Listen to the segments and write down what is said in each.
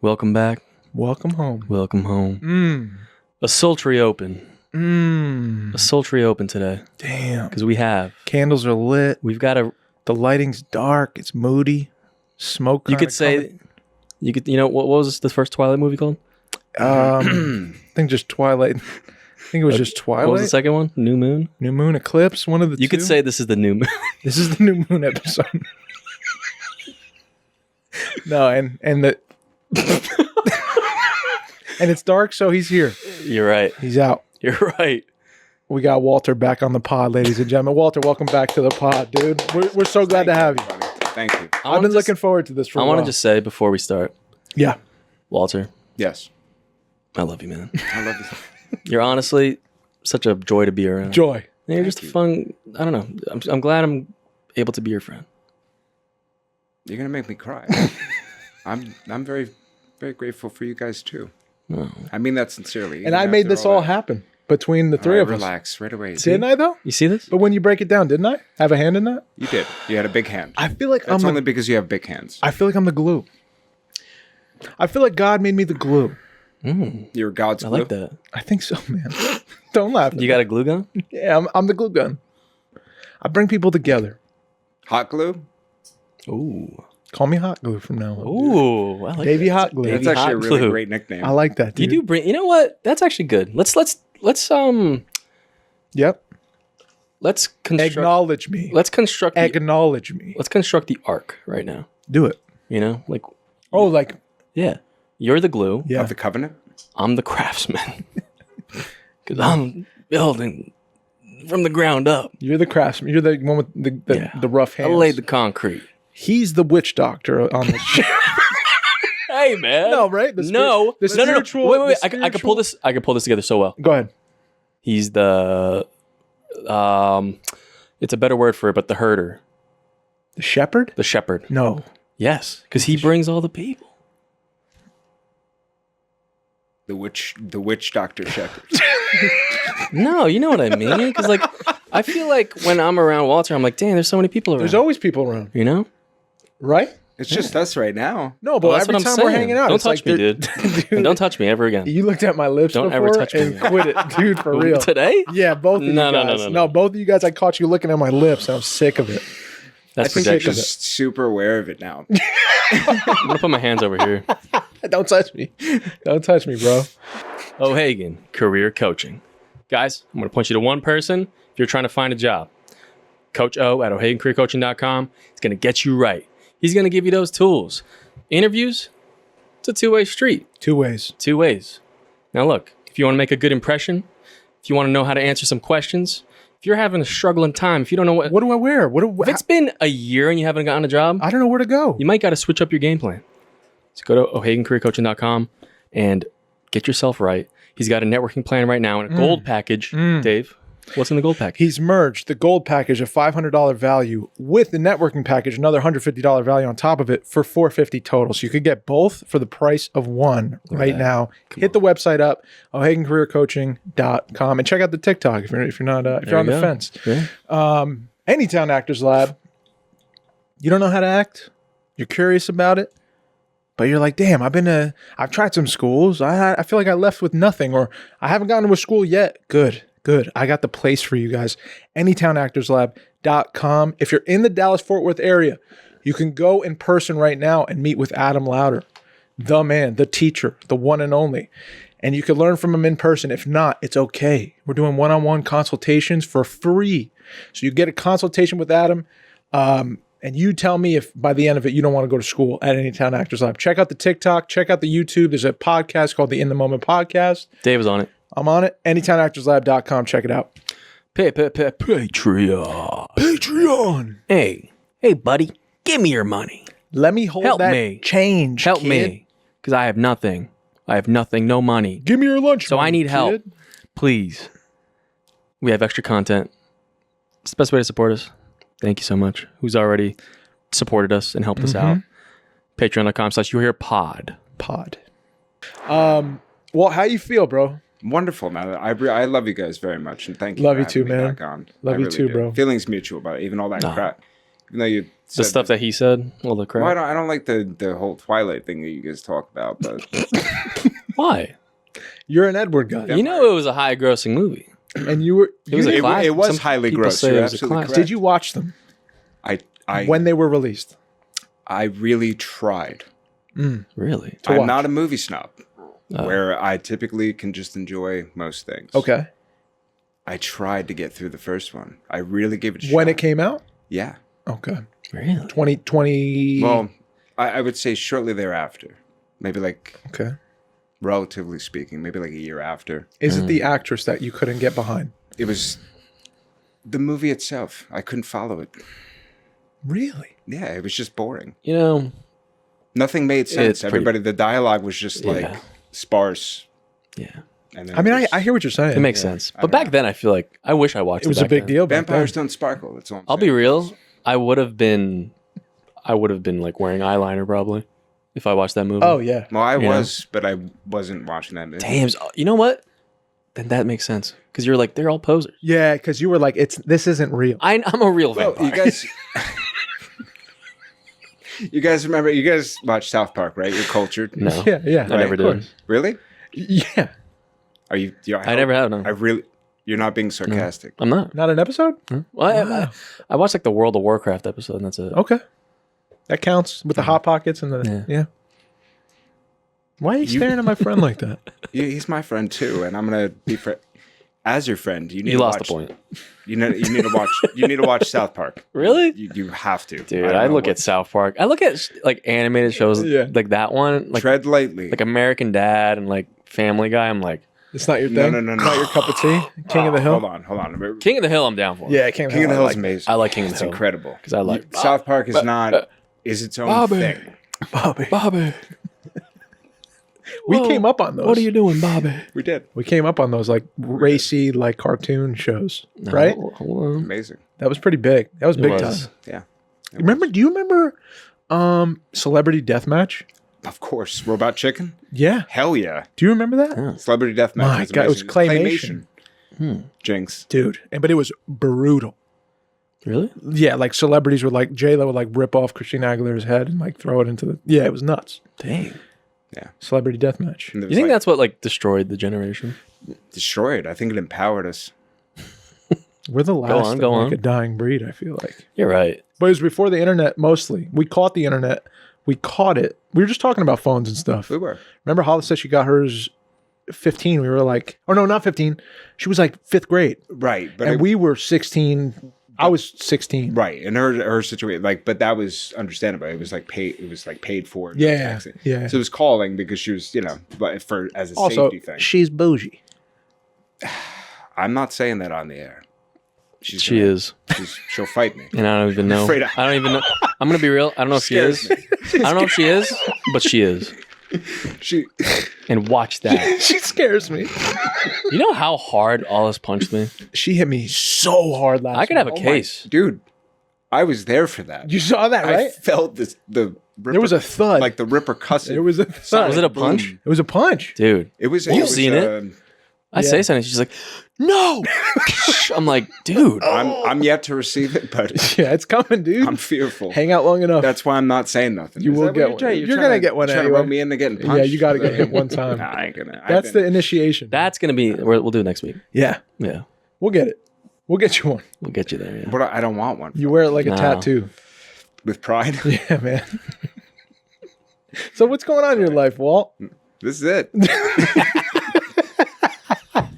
Welcome back. Welcome home. Welcome home. A sultry open. A sultry open today. Damn. Because we have. Candles are lit. We've got a. The lighting's dark. It's moody. Smoke. You could say. coming. You could. You know what was the first Twilight movie called? I think just Twilight. I think it was just Twilight. What was the second one? New Moon. New Moon Eclipse. One of the two. You could say this is the New Moon. This is the New Moon episode. No, and the and it's dark, so he's here. You're right. He's out. You're right. We got Walter back on the pod, ladies and gentlemen. Walter, welcome back to the pod, dude. We're so glad to have you. Thank you. I've been looking forward to this for a while. I want to just say before we start, Yeah. Walter, Yes. I love you, man. I love you. You're honestly such a joy to be around. Joy. And you're just a fun. I don't know. I'm glad I'm able to be your friend. You're gonna make me cry. I'm very, very grateful for you guys too. Oh. I mean that sincerely. And I made this all happen between the three of us. Relax right away. Didn't I, though? You see this? But when you break it down, didn't I have a hand in that? You did. You had a big hand. I feel like That's I'm only because you have big hands. I feel like I'm the glue. I feel like God made me the glue. You're God's I glue. like that. I think so, man. Don't laugh. You got a glue gun? Yeah, I'm the glue gun. I bring people together. Hot glue. Ooh. Call me Hot Glue from now on. Ooh. I like Baby that. Hot Glue. That's Baby actually a hot really glue. great nickname. I like that, You dude. do bring. You know what? That's actually good. Let's Yep. construct. Acknowledge me. Let's construct. Acknowledge me. Let's construct the arc right now. Do it. You know, like Oh, like, yeah, you're the glue. yeah. Of the covenant. I'm the craftsman. Because I'm building from the ground up. You're the craftsman. You're the one with the rough I hands. laid the concrete. He's the witch doctor on the show. Hey man. No, right? The No. the No. spiritual- Wait. the I could pull this. I could pull this together so well. Go ahead. He's the. It's a better word for it, but the herder, The shepherd? the shepherd. No. Yes, because he brings all the people. The witch doctor shepherd. No, you know what I mean. Because like, I feel like when I'm around Walter, I'm like, damn, there's so many people around. There's always people around, You know? right? It's just us right now. No, but Well, that's every what I'm time we're saying. hanging out, Don't it's touch like me, they're- dude. Dude, Don't touch me ever again. You looked at my lips Don't before ever touch me and again. quit it, dude, for real. Today? Yeah, both of you No, guys. no, no. Both of you guys, I caught you looking at my lips. And I'm sick of it. That's I think you're projection. just super aware of it now. I'm gonna put my hands over here. Don't touch me. Don't touch me, bro. O'Hagan Career Coaching. Guys, I'm going to point you to one person if you're trying to find a job. Coach O at O'HaganCareerCoaching.com. He's going to get you right. He's going to give you those tools. Interviews, it's a two-way street. Two ways. Two ways. Now look, if you want to make a good impression, if you want to know how to answer some questions, if you're having a struggling time, if you don't know What do I wear? if it's been a year and you haven't gotten a job, I don't know where to go. you might got to switch up your game plan. So go to O'HaganCareerCoaching.com and get yourself right. He's got a networking plan right now and a gold package. Dave, what's in the gold package? He's merged the gold package of $500 value with the networking package, another $150 value on top of it for $450 total. So you could get both for the price of one right now. Hit the website up, O'HaganCareerCoaching.com, and check out the TikTok if you're not if you're on the fence. Yeah. Anytown Actors Lab. You don't know how to act? You're curious about it? But you're like, damn, I've tried some schools. I feel like I left with nothing, or I haven't gotten to a school yet. Good. I got the place for you guys. AnytownActorsLab.com. If you're in the Dallas-Fort Worth area, you can go in person right now and meet with Adam Louder, the man, the teacher, the one and only. And you can learn from him in person. If not, it's okay. We're doing one-on-one consultations for free. So you get a consultation with Adam, and you tell me if by the end of it, you don't want to go to school at Anytown Actors Lab. Check out the TikTok. Check out the YouTube. There's a podcast called the In the Moment Podcast. Dave is on it. I'm on it. AnytownActorsLab.com. Check it out. Patreon. Hey, buddy, give me your money. Let me hold Help that me. change, Help kid. me, because I have nothing. No money. Give me your lunch So money, I need help. kid. Please. We have extra content. It's the best way to support us. Thank you so much. Who's already supported us and helped us out. Patreon.com/YourHerePod. Pod. Well, how you feel, bro? Wonderful, man. I love you guys very much, and thank you. Love for you too, having me man. back on. Love I you really too, do. bro. Feelings mutual about even all that crap. Even though you The said stuff that he said, all the crap. Well, I don't like the whole Twilight thing that you guys talk about, but Why? You're an Edward guy, You know it was a high-grossing movie. and you were. It was a classic. it was Some highly people gross. say You're it was a absolutely classic. correct. Did you watch them I when they were released? I really tried. Really? To I'm watch. not a movie snob, Oh. where I typically can just enjoy most things. Okay. I tried to get through the first one. I really gave it a shot. When it came out? Yeah. Okay. Really? 2020. Well, I would say shortly thereafter. Maybe like, Okay. relatively speaking, maybe like a year after. Is it the actress that you couldn't get behind? It was the movie itself. I couldn't follow it. Really? Yeah, it was just boring. You know, Nothing made sense. It's pretty- Everybody, the dialogue was just like Yeah. sparse. yeah. And then I mean, it was- I hear what you're saying. It makes sense. But back then, I feel like I wish I watched it. It was a back big then. deal. Back Vampires then. don't sparkle. That's all I'm I'll saying. be real. I would have been like wearing eyeliner probably if I watched that movie. Oh yeah. Well, I You know? was, but I wasn't watching that movie. Damn. You know what? Then that makes sense because you're like they're all posers. Yeah, because you were like, this isn't real. I'm a real Well, vampire. you guys, you guys remember? You guys watch South Park, right? You're cultured. No, Yeah, yeah. I never of did. course. Really? Yeah. Are you? I never have. No, I really. You're not being sarcastic. I'm not. Not an episode? Well, Wow. I watched like the World of Warcraft episode, and that's it. Okay. That counts with the hot pockets and the yeah. Why are you staring at my friend like that? He's my friend too, and I'm gonna be as your friend. You need You to lost watch, the point, You need to watch. You need to watch South Park. really, You have to, dude. don't I know look what- at South Park. I look at like animated shows, Yeah. like that one, like Tread lightly. American Dad and like Family Guy. I'm like It's not your No, thing? no, no, no. Not your cup of tea? King of the Hill? Hold on. King of the Hill. I'm down for. Yeah, King of the King of the Hill. Hill is amazing. I like King of the It's Hill. incredible. because I like South Park is not is its own Bobby. thing. Bobby. Bobby. We Whoa, came up on those. What are you doing, Bobby? We did. We came up on those like racy, like cartoon shows, right? Hold on. Amazing. That was pretty big. That was It big was. time. Yeah. Remember? Do you remember Celebrity Deathmatch? Of course. Robot Chicken? Yeah. Hell yeah. Do you remember that? Yeah. Celebrity Deathmatch. My was God, it was amazing. claymation. Jinx. Dude. But it was brutal. Really? Yeah, like celebrities would like J-Lo would like rip off Christina Aguilera's head and like throw it into the it was nuts. Dang. Celebrity Deathmatch. And it You was think like that's what like destroyed the generation? destroyed? I think it empowered us. We're the last on, of, go like on. a dying breed, I feel like. You're right. But it was before the internet mostly. We caught the internet. We caught it. We were just talking about phones and stuff. We were. Remember Hollis said she got hers 15. We were like, oh no, not 15. She was like 5th grade. Right. But And we were 16. I was 16. right. In her situation, like, but that was understandable. It was like paid for. Yeah, taxing. yeah. So it was calling because she was, but as a Also, safety thing. she's bougie. I'm not saying that on the air. She is, She'll fight me. and I don't even know. Afraid I don't even know. I'm gonna be real. I don't know if she Scares is. me. I don't know if she is, but she is. She And watch that. She scares me. You know how hard Alice punched me? She hit me so hard last I could have a night. case. dude, I was there for that. You saw that, I right? felt the There was a thud. like the ripper cussing. There was a thud. Was it a punch? Boom. It was a punch. Dude, It was. You've it was, seen it? I Yeah. say something. She's like, no. I'm like, dude. I'm yet to receive it, but Yeah, it's coming, dude. I'm fearful. Hang out long enough. That's why I'm not saying nothing. You Is will that what get you're trying- one. You're trying gonna to- get one trying to anyway. rope me into getting punched. Yeah, you got to get hit one time. Nah, I ain't gonna. That's the initiation. That's going to be, we'll do it next week. Yeah, Yeah. we'll get it. We'll get you one. We'll get you there. Yeah. But I don't want one. You wear it like a No. tattoo. With pride. Yeah, man. So what's going on in your life, Walt? This is it.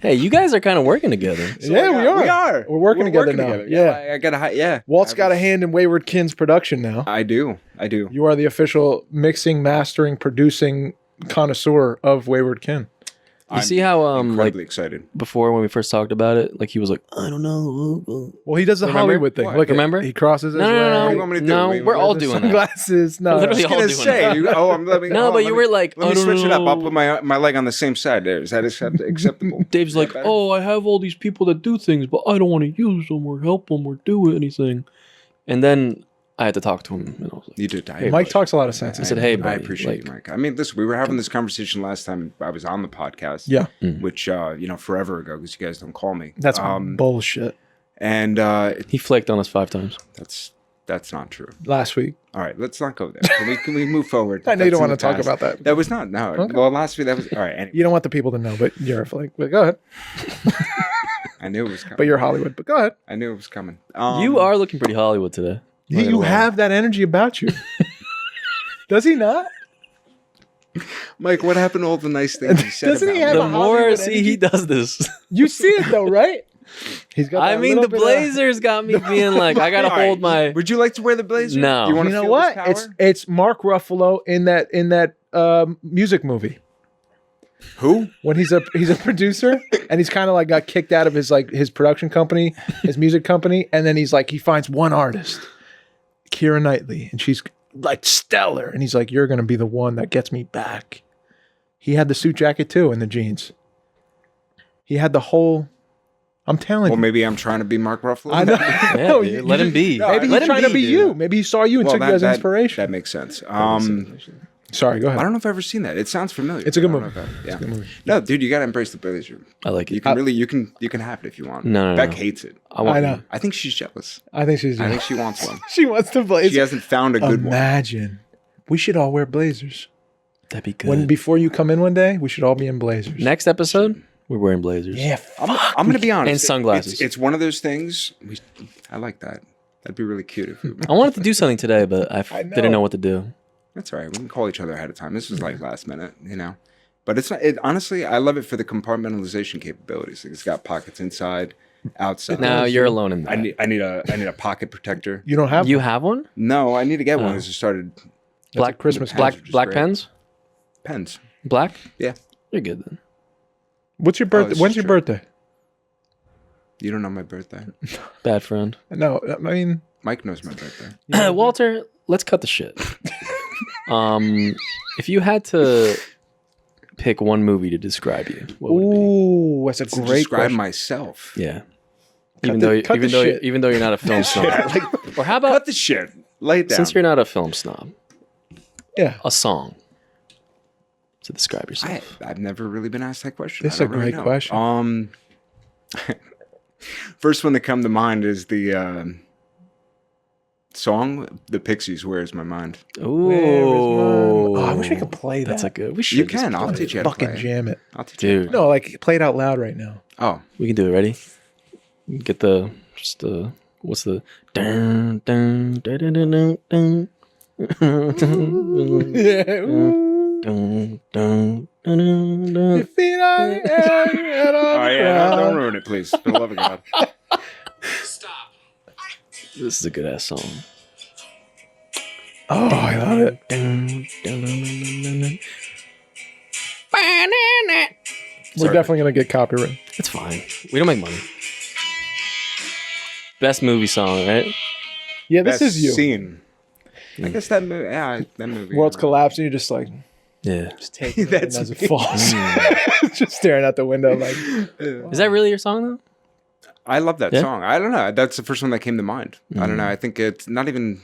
Hey, you guys are kind of working together. Yeah, we are. We are. We're working together now. Yeah. I gotta. Yeah. Walt's got a hand in Wayward Kin's production now. I do. You are the official mixing, mastering, producing connoisseur of Wayward Kin. You see how, like, Incredibly excited. before when we first talked about it, like he was like, I don't know. Well, he does the Remember? Hollywood thing. What? Look, Remember? he crosses his No, leg. What do you want me to do? no, Wait, we're what all is doing that. Sunglasses. No, Literally I was all gonna doing say. that. Let me. No, but you were like, Let me I don't switch it up. I'll know. put my leg on the same side. There. Is that acceptable? Dave's like, better? oh, I have all these people that do things, but I don't want to use them or help them or do anything. And then I had to talk to him, and I was like, You did. Mike talks a lot of sense. I said, hey, I buddy, appreciate like- you, Mike. I mean, listen, we were having this conversation last time I was on the podcast. Yeah, Which, forever ago, because you guys don't call me. that's bullshit. And he flaked on us 5 times. that's That's not true. last week. All right, let's not go there. Can we move forward? I know you don't That's in want to the talk past. about that. That was not. No. Okay. Well, last week that was. All right. Anyway, You don't want the people to know, but you're like, but go ahead. I knew it was coming. But you're Hollywood. But go ahead. I knew it was coming. You are looking pretty Hollywood today. You have that energy about you. Does he not? Mike. What happened to all the nice things you said Doesn't about he me? have The a more Hollywood see energy? he does this. You see it though, right? He's got. I that mean, little the bit of- Blazers got me being like, I gotta All right, hold my. Would you like to wear the blazer? No. You, wanna You know feel what? this power? It's Mark Ruffalo in that music movie Who? when he's a producer and he's kind of like got kicked out of his production company, his music company, and then he finds one artist, Keira Knightley, and she's like stellar, and he's like, you're gonna be the one that gets me back. He had the suit jacket too and the jeans. He had the whole. I'm telling Well, you. maybe I'm trying to be Mark Ruffalo. I know. Yeah, No, dude, you let him be. No, Maybe Let he's him trying to be dude. you. Maybe he saw you and took you as inspiration. That makes sense. Sorry, go I ahead. don't know if I've ever seen that. It sounds familiar. It's a good I don't movie. know if I- yeah. Good movie. No, dude, you gotta embrace the blazer. I like You it. can you can have it if you want. No, Beck no. hates it. I know. I think she's jealous. I think she's. I think she wants one. she wants to blaze. She hasn't found a good one. Imagine. We should all wear blazers. That'd be good. Before you come in one day, we should all be in blazers. Next episode, we're wearing blazers. Yeah. I'm gonna be honest. And sunglasses. It's one of those things. I like that. That'd be really cute if we. I wanted to do something today, but I know. didn't know what to do. That's all right. We can call each other ahead of time. This was like last minute, you know. But it's not. Honestly, I love it for the compartmentalization capabilities. Like it's got pockets inside, outside. Now you're alone in that. I need a pocket protector. You don't have You one? have one? No, I need to get one. Oh. I just started Black Christmas Black gift. black Great. pens? pens. Black? Yeah. You're good then. What's your birthday? this When's is your true. birthday? You don't know my birthday. Bad friend. No, I mean, Mike knows my birthday. Walter, let's cut the shit. If you had to pick one movie to describe you, what would it be? ooh, that's a To great describe question. myself. Yeah. Cut Even the- though cut the shit. even though you're not a film snob. Or how about Cut the shit. Lay it down. since you're not a film snob, Yeah, a song to describe yourself. I've never really been asked that question. This I is a don't really great know. question. First one that come to mind is the song "The Pixies." Where's my mind? Ooh. Oh, I wish we could play that. That's a good. We should. You just can. I'll play teach it. you how to fucking play. jam it. I'll teach you. Dude, No, like play it out loud right now. Oh, we can do it. Ready? Get the just the what's the dun dun dun dun dun dun. Yeah. Ooh. Dun, dun, dun, dun, dun. Your feet on the air, your head on oh the yeah! Don't ground. ruin it, please. For the love of God. This is a good ass song. Oh, I love it. Dun, dun, dun, dun, dun, dun. We're Sorry. definitely gonna get copyright. It's fine. We don't make money. Best movie song, right? Yeah, this Best is you. Scene. I guess that movie. Yeah, that movie. World's collapsing. You're just like Yeah. just taking That's it as it me. falls. Just staring out the window like. Is that really your song though? I love that Yeah? song. I don't know. That's the first one that came to mind. I don't know. I think it's not even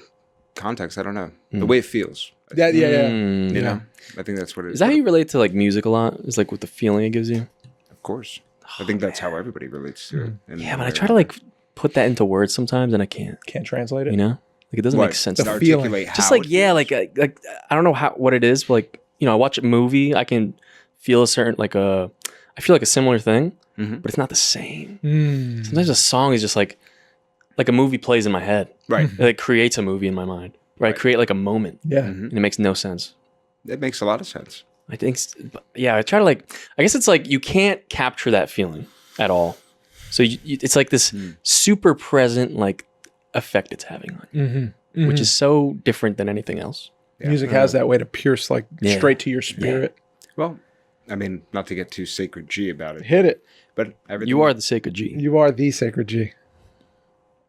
context. I don't know. The way it feels. Yeah, yeah, yeah. Mm. You know? I think that's what it is. Is that how you relate to like music a lot? Is like with the feeling it gives you? Of course. I think that's how everybody relates to it. And Yeah, but I try to like put that into words sometimes and I can't. Can't translate it. You know? Like it doesn't What? make sense. The to me. feeling. Articulate Just how like it yeah, feels. like I don't know what it is, but like you know, I watch a movie, I can feel a certain I feel like a similar thing, Mhm. but it's not the same. Mm. Sometimes a song is just like a movie plays in my head. Right. It like creates a movie in my mind. Right? Create like a moment, Yeah. and it makes no sense. It makes a lot of sense. I think, yeah. I try to I guess it's like you can't capture that feeling at all. So it's like this super present like effect it's having on you, Mm-hmm. which is so different than anything else. Yeah. Music has that way to pierce like Yeah. straight to your spirit. Well, I mean, not to get too sacred G about it, Hit it. but everything. You are the sacred G. You are the sacred G.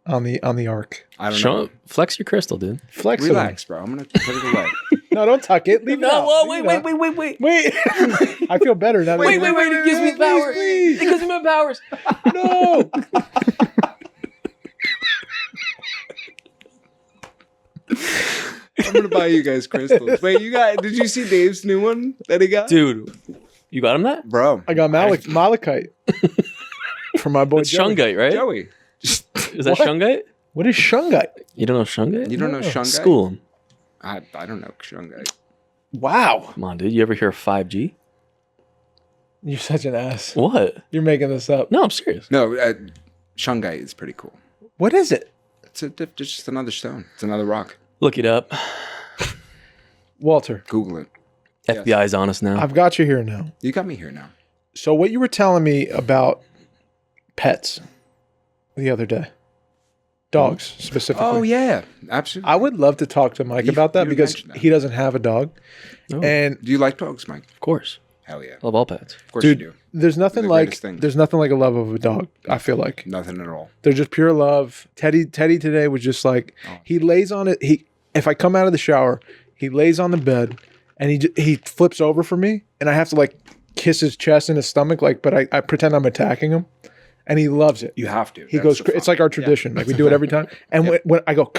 On the arc. I don't know. Flex your crystal, dude. Flex Relax, bro. I'm gonna put it away. it. No, don't tuck it. Leave it out. whoa, Leave wait, it out. wait, wait, wait, Wait. I feel better now. that wait, you- wait, wait! It gives me powers. please. It gives me my powers. No. I'm gonna buy you guys crystals. Wait, did you see Dave's new one that he got? Dude, you got him that? Bro. I got malachite. For my boy It's Joey. shungite, right? Joey. Is that What? shungite? What is shungite? You don't know shungite? You don't know shungite? School 'em. I don't know shungite. Wow. Come on, dude. You ever hear of 5G? You're such an ass. What? You're making this up. No, I'm serious. No, shungite is pretty cool. What is it? It's just another stone. It's another rock. Look it up. Walter, Google it. FBI's on us now. I've got you here now. You got me here now. So what you were telling me about pets the other day, dogs specifically. Oh yeah, absolutely. I would love to talk to Mike about that you because mentioned that. he doesn't have a dog. Oh. And Do you like dogs, Mike? Of course. Hell yeah. Love all pets. Of course dude, you do. there's nothing The like greatest thing. a love of a dog. I feel like Nothing at all. they're just pure love. Teddy today was just like he lays on it. If I come out of the shower, he lays on the bed and he flips over for me, and I have to like kiss his chest and his stomach, like, but I pretend I'm attacking him, and he loves it. You have to. He That's goes. the It's fun. like our tradition. Like we do it every time. And when I go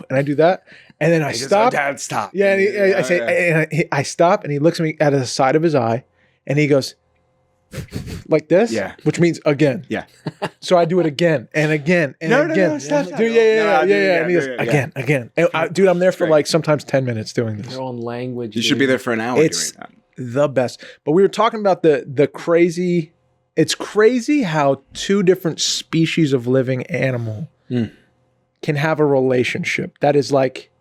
and I do that, and then I He goes, stop. "Oh, Dad, stop. Yeah, and I Yeah, say, yeah. and I stop, and he looks at me out of the side of his eye, and he goes like this, Yeah. which means again. Yeah. So I do it again and again and No, no, again. no, stop, stop. Dude, No, yeah. dude, And he goes yeah. again. And dude, I'm there for great. like sometimes 10 minutes doing this. Their own language. You should be there for an hour It's doing that. the best. But we were talking about the crazy. It's crazy how two different species of living animal can have a relationship that is like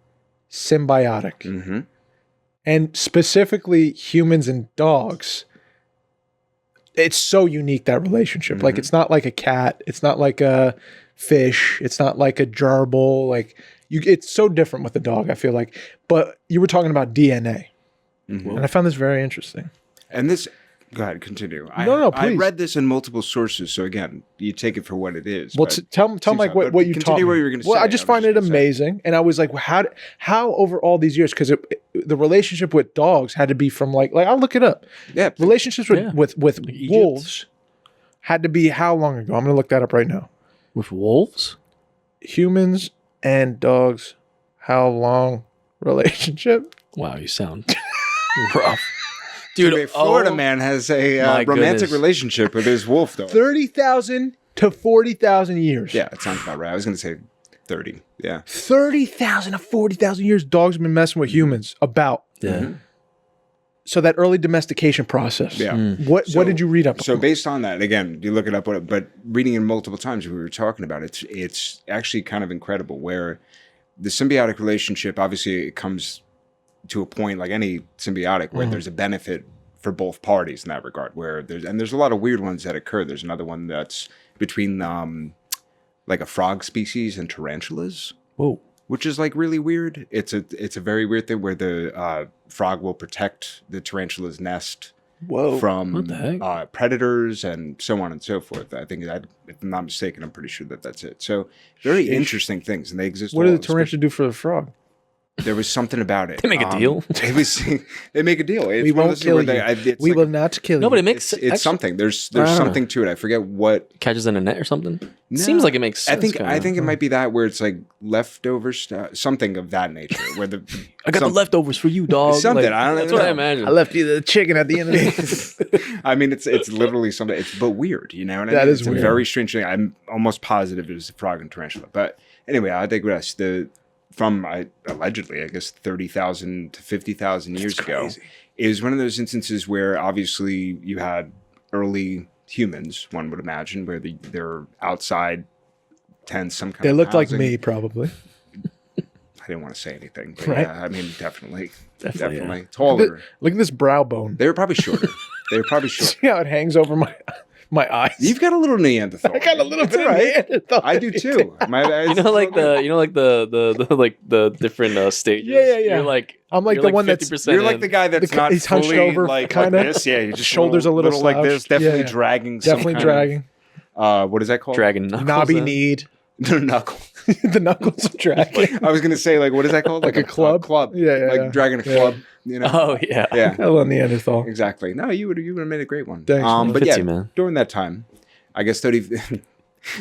symbiotic. Mm-hmm. And specifically humans and dogs, it's so unique, that relationship. Like it's not like a cat, it's not like a fish, it's not like a gerbil. Like it's so different with the dog, I feel like. But you were talking about DNA, and I found this very interesting. And this, go ahead, continue. No, I please. read this in multiple sources, so again, you take it for what it is. Well, but- tell Mike what you continue taught me. what you were gonna Well, say. I just I was find just it gonna say. amazing, and I was like, well, how over all these years? Because the relationship with dogs had to be from like I'll look it up. Yeah, Relationships with Egypt. wolves had to be how long ago? I'm going to look that up right now. With wolves? Humans and dogs, how long relationship? Wow, you sound rough. Dude, a Florida man has a my romantic goodness. relationship with his wolf, though. 30,000 to 40,000 years. Yeah, it sounds about right. I was going to say 30. Yeah. 30,000 to 40,000 years dogs have been messing with humans about. Yeah. So that early domestication process. Yeah. What did you read up? So based on that, again, you look it up, but reading it multiple times, we were talking about it, it's actually kind of incredible where the symbiotic relationship, obviously it comes to a point like any symbiotic where there's a benefit for both parties in that regard, where there's a lot of weird ones that occur. There's another one that's between like a frog species and tarantulas. Whoa. Which is like really weird. It's a very weird thing where the frog will protect the tarantula's nest from What the heck? predators and so on and so forth. I think that, if I'm not mistaken, I'm pretty sure that's it. So very interesting things, and they exist. What did all, the tarantula do for the frog? There was something about it. They make a deal? It was. They make a deal. It's We one of won't those kill where you. it's We like- will not kill you. No, but it makes It's actually, something. There's don't know. something to it. I forget what. catches in a net or something. No. Seems like it makes I sense. think kinda. it might be that where it's like leftover stuff, something of that nature. Where the I got the leftovers for you, dog. Something, Like, I don't That's even what I know. imagine. I left you the chicken at the end of the I mean, it's literally something. It's but weird, you know. And That is it's weird. a very strange thing. I'm almost positive it was a frog and tarantula. But anyway, I digress. Allegedly, I guess 30,000 to 50,000 years ago, is one of those instances where obviously you had early humans. One would imagine where they're outside, tend some kind. They of looked like housing. me, probably. I didn't want to say anything, but Right. yeah, I mean, definitely Definitely, taller. Look at this brow bone. They were probably shorter. They were probably shorter. See how it hangs over my eyes? You've got a little Neanderthal. I got a little It's bit all of right. Neanderthal. I do too. You know, like the different stages. Yeah. You're like I'm like you're the one that's- 50% You're like in. the guy that's not he's hunched fully over, like kinda. this. Yeah, you're just Shoulders a little like this. slouched. Definitely Yeah. dragging. some Definitely kind dragging. Of, what is that called? dragging knuckles. Knobby in. kneed. The knuckle. The knuckles are dragging. I was gonna say like what is that called? Like a club? club. Yeah, Like yeah. dragging a Yeah. club. You know. Oh yeah. Yeah. A little Neanderthal. Exactly. No, you would have made a great one. Thanks, man. But Fits yeah, you, man. during that time, I guess 30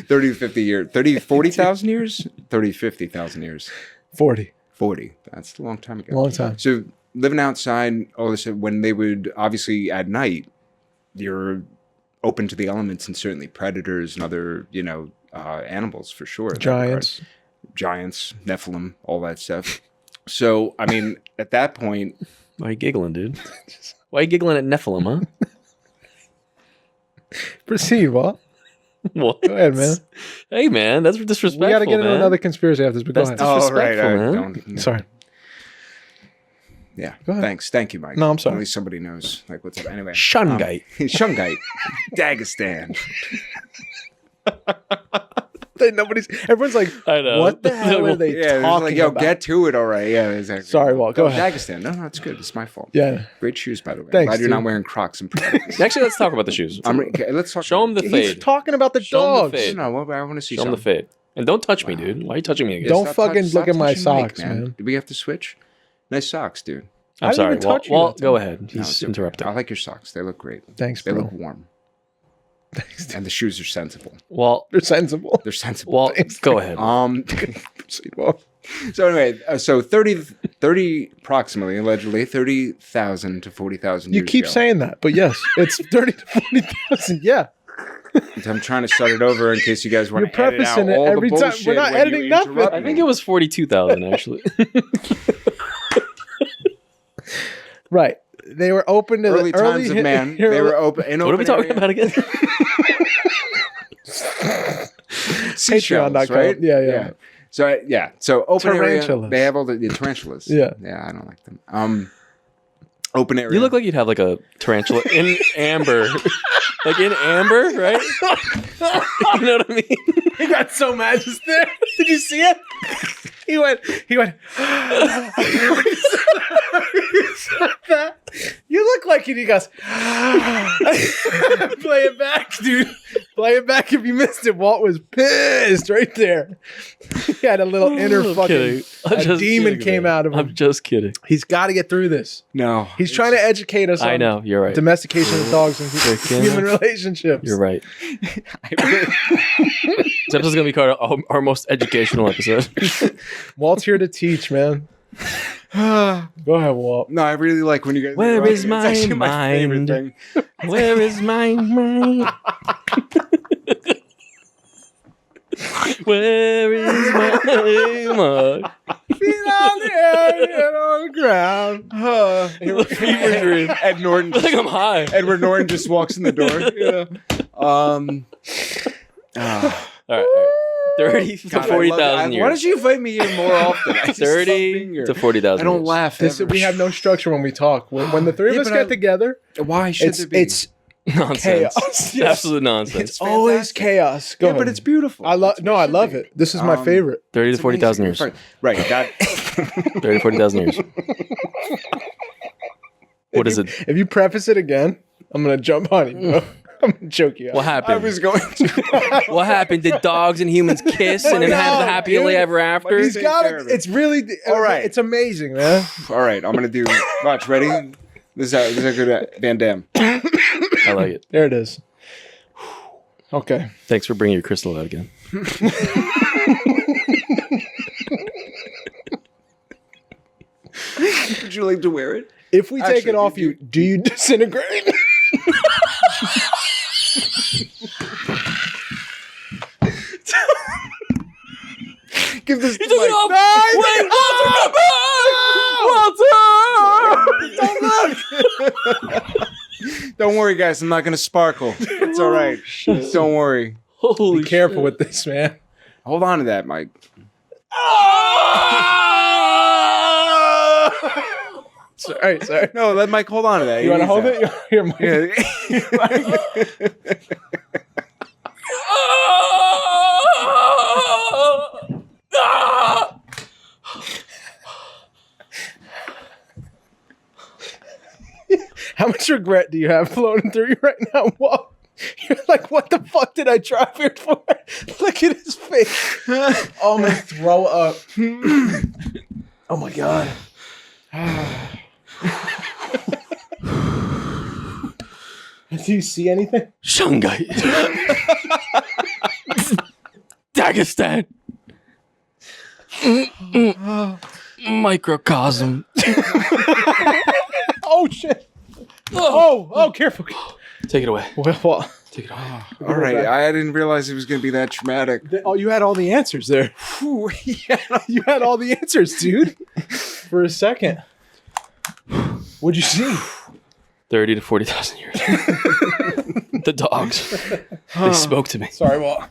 to 50 years, 40,000 years, 30, 50,000 years, 40. 40. That's a long time ago. Long time. So living outside, all this, when they would obviously at night, you're open to the elements and certainly predators and other, animals for sure. in that regard. Giants. giants, Nephilim, all that stuff. So, I mean, at that point, Why are you giggling, dude? Why are you giggling at Nephilim, huh? Proceed, Walt. What? Go ahead, man. Hey, man, that's disrespectful, We got to get into man. another conspiracy after this, but go That's ahead. disrespectful, man. Sorry. Yeah. Go ahead. Thank you, Mike. No, I'm sorry. At least somebody knows like what's up. Anyway, Shungite. Shungite, Dagestan. Everyone's like, I know. what the hell are they Yeah, talking like, yo, about? get to it, all right. Yeah, exactly. Sorry, Walt, go ahead. Dagestan. No, it's good. It's my fault. Yeah. Great shoes, by the way. Thanks, Glad you're dude. not wearing Crocs and Predators. Actually, let's talk about the shoes. Okay, let's talk. Show him the He's fade. talking about the Show 'em the dogs. fade. No, I want to see Show him the something. fade. And don't touch me, dude. Why are you touching me again? Don't Stop fucking stop look at my touching Mike, socks, man. Do we have to switch? Nice socks, dude. I I'm didn't sorry. even touch you Walt, that go time. ahead. No, He's it's okay. interrupting. I like your socks. They look great. Thanks, They bro. look warm. Thanks. And the shoes are sensible. Walt, They're sensible. They're sensible. Walt, go ahead. Proceed, Walt. So anyway, so 30 approximately, allegedly, 30,000 to 40,000 You years keep ago. saying that, but yes, it's 30 to 40,000. Yeah. I'm trying to start it over in case you guys want You're to edit out prefacing it all every the time. bullshit We're not when you editing nothing. interrupt I think me. it was 42,000, actually. Right. They were open to early the times of man. They were open. In What are we talking about again? Seashells, Patreon.com. right? Yeah. So open area. Tarantulas. They have all the tarantulas. Yeah. Yeah, I don't like them. Open area. You look like you'd have like a tarantula in amber. Like in amber, right? You know what I mean? He got so mad just there. Did you see it? He went. You look like it. He goes, play it back, dude. Play it back if you missed it. Walt was pissed right there. He had a little inner I'm fucking kidding. I'm a just demon kidding, came man. out of him. I'm just kidding. He's got to get through this. No. He's trying to educate us I on know, you're right. domestication of dogs and Freaking- human relationships. You're right. This episode's going to be called our most educational episode. Walt's here to teach, man. Go ahead, Walt. No, I really like when you guys. Where interrupt is me. It's my actually my favorite mind? thing. Where is my mind? Where is my mind? Feet on the air, head on the ground. Fever dream. Ed Norton. I think I'm high. Edward Norton just walks in the door. All right. 30 to God, I love 40,000 it. years. Why don't you invite me in more often? I just love 30 being here. to 40,000 I don't years. laugh. This, ever. we have no structure when we talk. When the three of Yeah, us but get together, Why should there be? it's Nonsense. chaos. Yes. Absolute nonsense. It's always fantastic. chaos. Go yeah, ahead. but it's beautiful. I love. That's No, what I it should love be. it. This is my favorite. 30 to It's 40,000 amazing. years. Right. That 30 to 40,000 years. What is it? If you preface it again, I'm gonna jump on you. Bro. I'm gonna choke you out. What I happened? was going to. What happened? Did dogs and humans kiss and then have the happily ever after? He's got care it. of it. It's really. All right. It's amazing, man. All right, I'm gonna do. Watch, ready? This is a good Van Damme. I like it. There it is. Okay. Thanks for bringing your crystal out again. Would you like to wear it? If we take Actually, it off you- you, do you disintegrate? Give this. He took it off! Wait, Walter, come back! Walter! Don't worry, guys. I'm not gonna sparkle. It's all right. Don't worry. Holy Be careful with this, man. Hold on to that, Mike. Sorry. No, let Mike hold on to that. You want to hold it? Here, Mike. Yeah. How much regret do you have floating through you right now? Whoa. You're like, what the fuck did I drive here for? Look at his face. Oh, I'm gonna throw up. Oh my god. Do you see anything? Shanghai. Dagestan. Microcosm. Oh shit. Oh, careful. Take it away. Well, Take it off. All right, I didn't realize it was going to be that traumatic. Oh, you had all the answers there. You had all the answers, dude. For a second. What'd you see? 30 to 40,000 years. The dogs. They spoke to me. Sorry, Walt.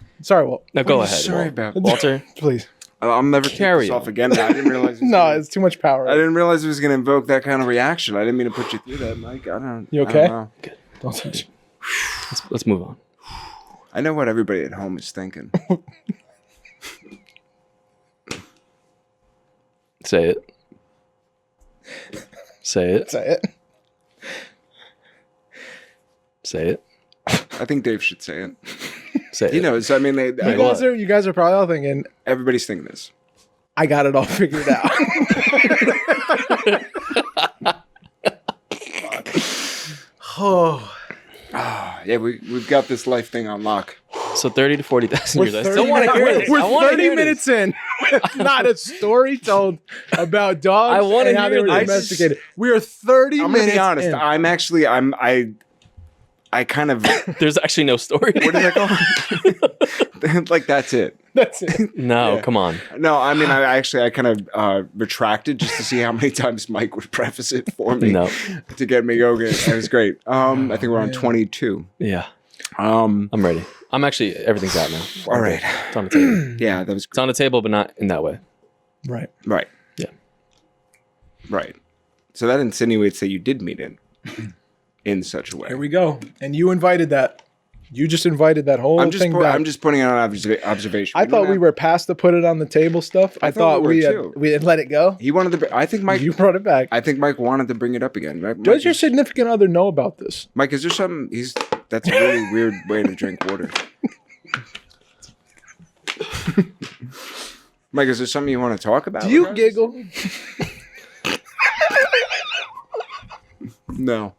Now go What are you ahead. sorry Walt. about? Walter. Please. I'm never carry this off again. I didn't realize. No, it's too much power. I didn't realize it was going to invoke that kind of reaction. I didn't mean to put you through that, Mike. You okay? I don't know. Good. Don't touch. Let's move on. I know what everybody at home is thinking. Say it. Say it. Say it. Say it. I think Dave should say it. Say it. He knows. I mean, You guys are probably all thinking, everybody's thinking this. I got it all figured out. Oh. Yeah, we've got this life thing on lock. So 30 to 40,000 years. I still 30 want to hear this. We're I wanna 30 hear minutes this. in. Not a story told about dogs I wanna and how they hear were this. domesticated. We are 30 I'm minutes gonna be honest. in. I'm actually I kind of There's actually no story. what is that called? Like that's it. That's it. No, Yeah. come on. No, I mean I kind of retracted just to see how many times Mike would preface it for me No. to get me going. It was great. I think we're on 22. Yeah. Um, I'm ready. I'm actually, everything's out now. all right. It's on the table. Yeah, that was It's on the table, but not in that way. Right. right. Yeah. Right. So that insinuates that you did mean it in such a way. Here we go. And you invited that. You just invited that whole thing back. I'm just putting it on observation. I thought we were past the put it on the table stuff. I thought we we were had, too. we had let it go. He wanted to. I think Mike. You brought it back. I think Mike wanted to bring it up again. Mike, Does your significant other know about this? Mike, is there something? That's a really weird way to drink water. Mike, is there something you want to talk about? Do you with us? giggle? No.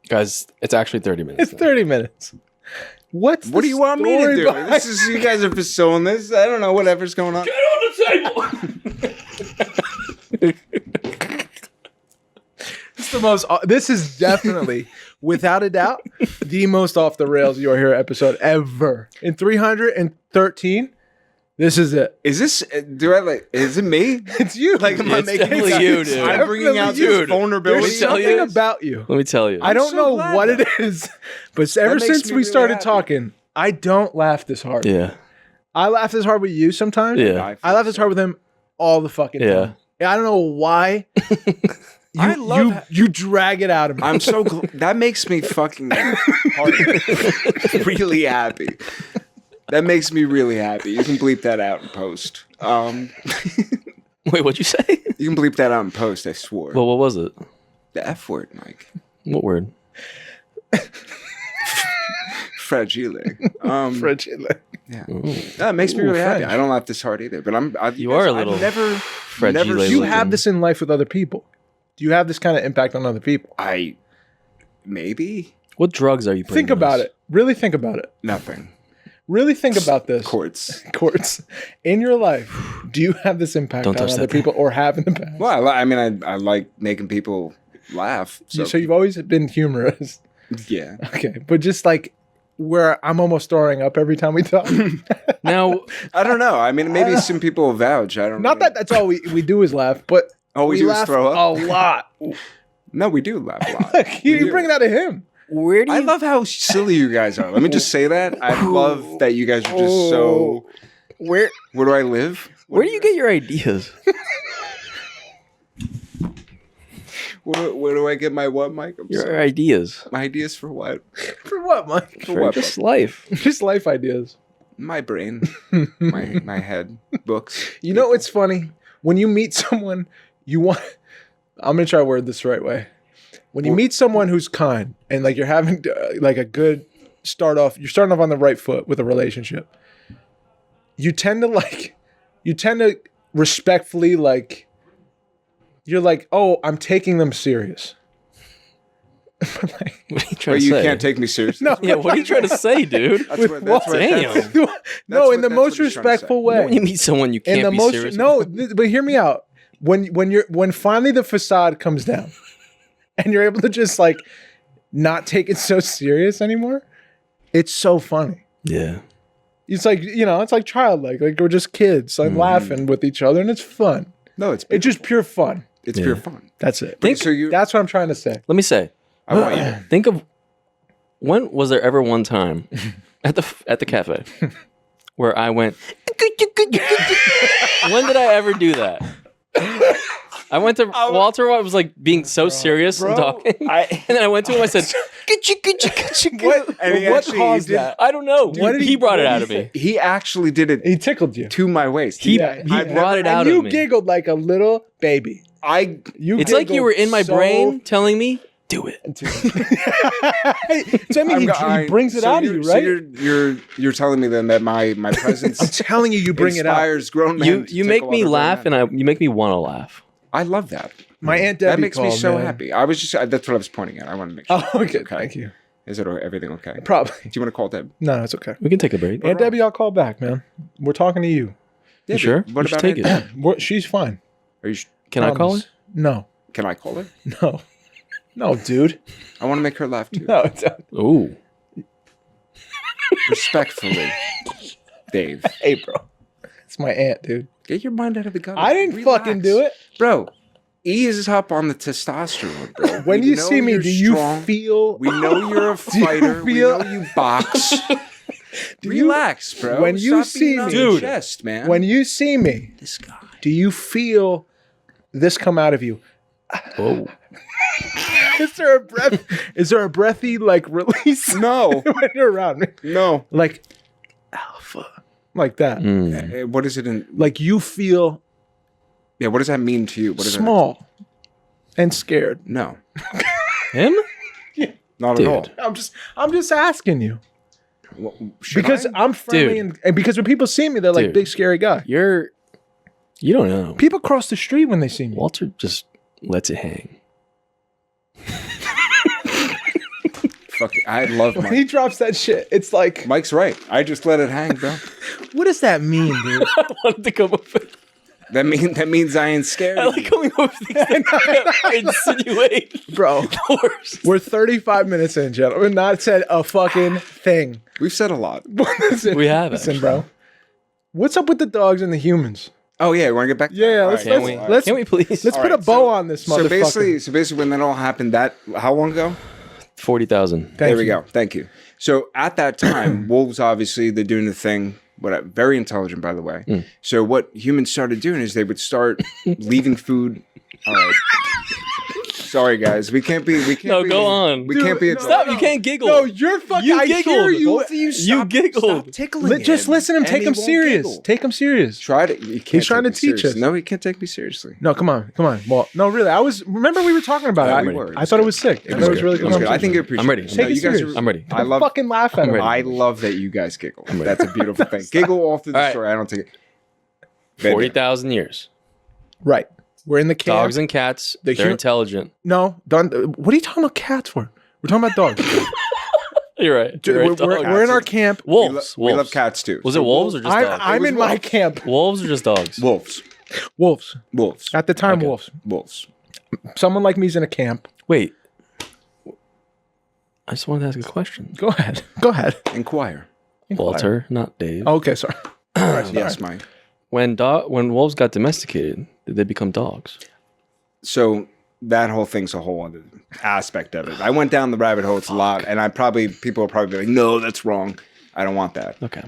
Guys, it's actually 30 minutes. It's 30 minutes. What do you want me to do? This is you guys are pursuing this. I don't know whatever's going on. It's the most. This is definitely, without a doubt, the most off the rails You're Here episode ever. In 313, this is it. Is this? Is it me? It's you. Like, am I It's making definitely sense? you, dude. I'm bringing out Definitely this you. vulnerability. There's tell something you? about you. Let me tell you. I don't so know glad what that- it is, but ever makes since me we really started happy. talking, I don't laugh this hard. Yeah. I laugh this hard with you sometimes. Yeah. I laugh this hard with him all the fucking Yeah. time. I don't know why. I love you drag it out of me. I'm so that makes me fucking really happy. That makes me really happy. You can bleep that out in post. Wait, what'd you say? You can bleep that out in post. I swore. Well, what was it? The F word, Mike. What word? Fragile. Fragile. Yeah, that makes me really happy. French. I don't laugh this hard either, but You are a little I've never. fragile. Do you have this in life with other people? Do you have this kind of impact on other people? Maybe What drugs are you putting Think in about this? it. Really think about it. nothing. Really think about this. Quartz. Quartz. In your life, do you have this impact Don't on touch other that thing. people or have in the past? Well, I mean, I like making people laugh. So you've always been humorous. yeah. Okay. But just like where I'm almost throwing up every time we talk. Now, I don't know. I mean, maybe some people will vouch. I don't. Not know. that that's all we do is laugh, but All we do is laugh throw up? a lot. No, we do laugh a lot. You bring it out of him. where do you I love how silly you guys are. Let me just say that. I love that you guys are just so. where Where do I live? where do you get your ideas? Where do I get my what, Mike? I'm Your sorry. ideas My ideas for what? For what, Mike? For for what? just life. Just life ideas. My brain, my head, books. You know what's funny? When you meet someone, you want. I'm gonna try to word this the right way. When you meet someone who's kind and like you're having like a good start off, you're starting off on the right foot with a relationship. You tend to respectfully like. You're like, oh, I'm taking them serious. What are you trying But to you say? can't take me seriously. No, Yeah, what are you trying to say, dude? That's what. Damn. no, in the that's most what he's trying to respectful say. way. When you meet someone you In can't the be most serious no, with. but hear me out. When finally the facade comes down, and you're able to just like not take it so serious anymore. It's so funny. Yeah. It's like, it's like childlike. Like we're just kids, like laughing with each other, and it's fun. No, it's just pure fun. It's pure fun. That's it. That's what I'm trying to say. Let me say. I want you. Think of when was there ever one time at the cafe where I went. When did I ever do that? I went to Walter was like being so serious and talking, and then I went to him. I said, What caused that? I don't know. He brought it out of me. He actually did it. He tickled you. To my waist. He brought it out of me. You giggled like a little baby. It's like you were in my brain telling me, do it. So I mean, he brings it out of you, right? So you're telling me then that my presence. I'm telling you, bring it out. Inspires grown men. You make me laugh, and you make me want to laugh. I love that. My Aunt Debbie that makes me so man. happy. I was just that's what I was pointing at. I want to make sure. Oh, okay. Thank you. Is it everything okay? Probably. Do you want to call Deb? No, it's okay. We can take a break. Aunt Debbie, I'll call back, man. We're talking to you. Yeah, you sure? What about take it? She's fine. Are you? Can I call her? No. Can I call her? No. No, dude. I want to make her laugh too. No. It's Ooh. Respectfully, Dave. Hey, bro. It's my aunt, dude. Get your mind out of the gutter. I didn't fucking do it. Bro, ease up on the testosterone, bro. When you see me, do you feel... We know you're a fighter. We know you box. Relax, bro. When you Stop see beating on me... your Dude, chest, man. when you see me... This guy. Do you feel this come out of you? Whoa. Is there a breathy like release? No. When you're around me. No. Like alpha. Like that. What is it in... Like you feel Yeah, what does that mean to you? What is small and scared. No. Him? Not Dude. at all. I'm just asking you. Well, Because I'm friendly and because when people see me, they're like, Dude. big scary guy. You don't know. People cross the street when they see me. Walter just lets it hang. Fuck it. I love When he Mike. drops that shit, it's like, Mike's right. I just let it hang, bro. what does that mean, dude? I wanted to come up with That means I ain't scared. I of like you. coming up with things that insinuate Bro, the worst. we're 35 minutes in, gentlemen. Not said a fucking thing. We've said a lot. Listen, We have, Listen, actually. bro. What's up with the dogs and the humans? Oh yeah, you want to get back? Yeah, All let's- right, let's- Can we please? Let's All put right, a bow on this So motherfucker. basically, when that all happened, how long ago? 40,000. There we go. Thank you. So at that time, wolves obviously they're doing the thing. Very intelligent, by the way. So what humans started doing is they would start leaving food. All right. Sorry, guys. We can't be. No, go on. We can't be. no. Stop! You can't giggle. No, you're fucking. You I giggled. hear you. Both of you, stop, giggled. Stop tickling Just him, listen to him. and Take he him won't serious. giggle. Take him serious. Try to. You can't He's trying take to me teach seriously. us. No, he can't take me seriously. No, come on. Well, no, really. Remember we were talking about Yeah, it. we were. I thought it was sick. I thought it was really It was good. I think you conversation. appreciate I'm ready. it. I'm No, ready. you Take it guys serious. I'm ready. I love. fucking laugh at him. ready. I love that you guys giggle. That's a beautiful thing. Giggle all through the All right. story. I don't take it. 40,000 years. Right. We're in the camp. Dogs and cats, they're intelligent. No, what are you talking about cats for? We're talking about dogs. You're right. Dude, You're right. we're in our camp. Wolves. We love cats too. Was it wolves or just dogs? I'm in my camp. Wolves or just dogs? Wolves? Wolves. At the time, Okay. wolves. Someone like me's in a camp. Wait. I just wanted to ask a question. Go ahead. Go ahead. Inquire. Walter, not Dave. Okay, sorry. Yes, Mike. When wolves got domesticated, did they become dogs? So that whole thing's a whole other aspect of it. I went down the rabbit hole. It's a lot, and people will probably be like, "No, that's wrong. I don't want that." Okay.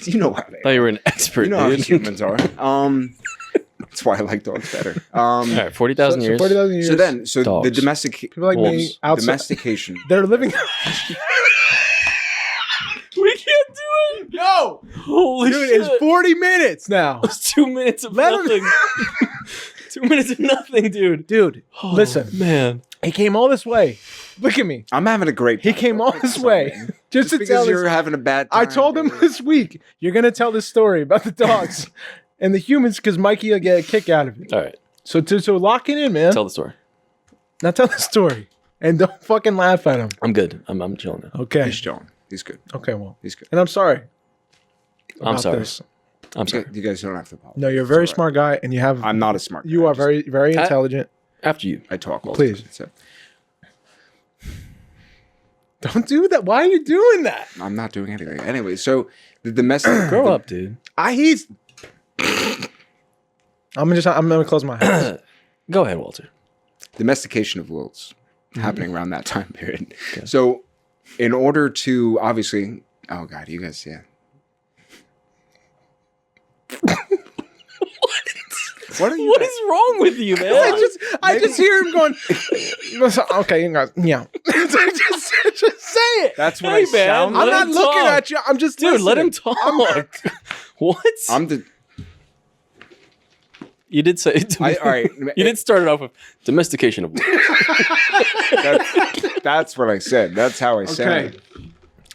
You know how they I thought you were an expert, You know how dude. humans are. That's why I like dogs better. All right, 40,000 years. 40,000 years. So the Dogs. domestication. People like me wolves. outside. Domestication. They're living. We can't do it. No, Holy dude, shit. it's 40 minutes now. It's 2 minutes of Let him- nothing. 2 minutes of nothing, dude. Dude, Oh, listen. man. He came all this way. Look at me. I'm having a great He time. came all this way just to because tell you're this. having a bad time. I told him this week, you're going to tell this story about the dogs and the humans because Mikey will get a kick out of it. All right. So lock it in, man. Tell the story. Now tell the story. And don't fucking laugh at him. I'm good. I'm chilling now. Okay. He's chilling. He's good. Okay, well. He's good. And I'm sorry. I'm about sorry. this. I'm sorry. You guys don't have to apologize. No, you're a very smart guy and you have. I'm not a smart guy. You I are just- very, very intelligent. After you. I talk all Please. the time. So. Don't do that. Why are you doing that? I'm not doing anything. Anyway, so the domestic... Grow up, dude. I'm gonna close my eyes. Go ahead, Walter. Domestication of wolves happening around that time period. Okay. So in order to obviously... Oh, God, you guys, yeah. What is wrong with you, man? I just hear him going, okay, you guys, yeah. just say it. That's what I sound I'm like. not looking at you. I'm just Dude, listening. let him talk. What? You did say all right. You did start it off with domestication of wolves. That's what I said. That's how I said it.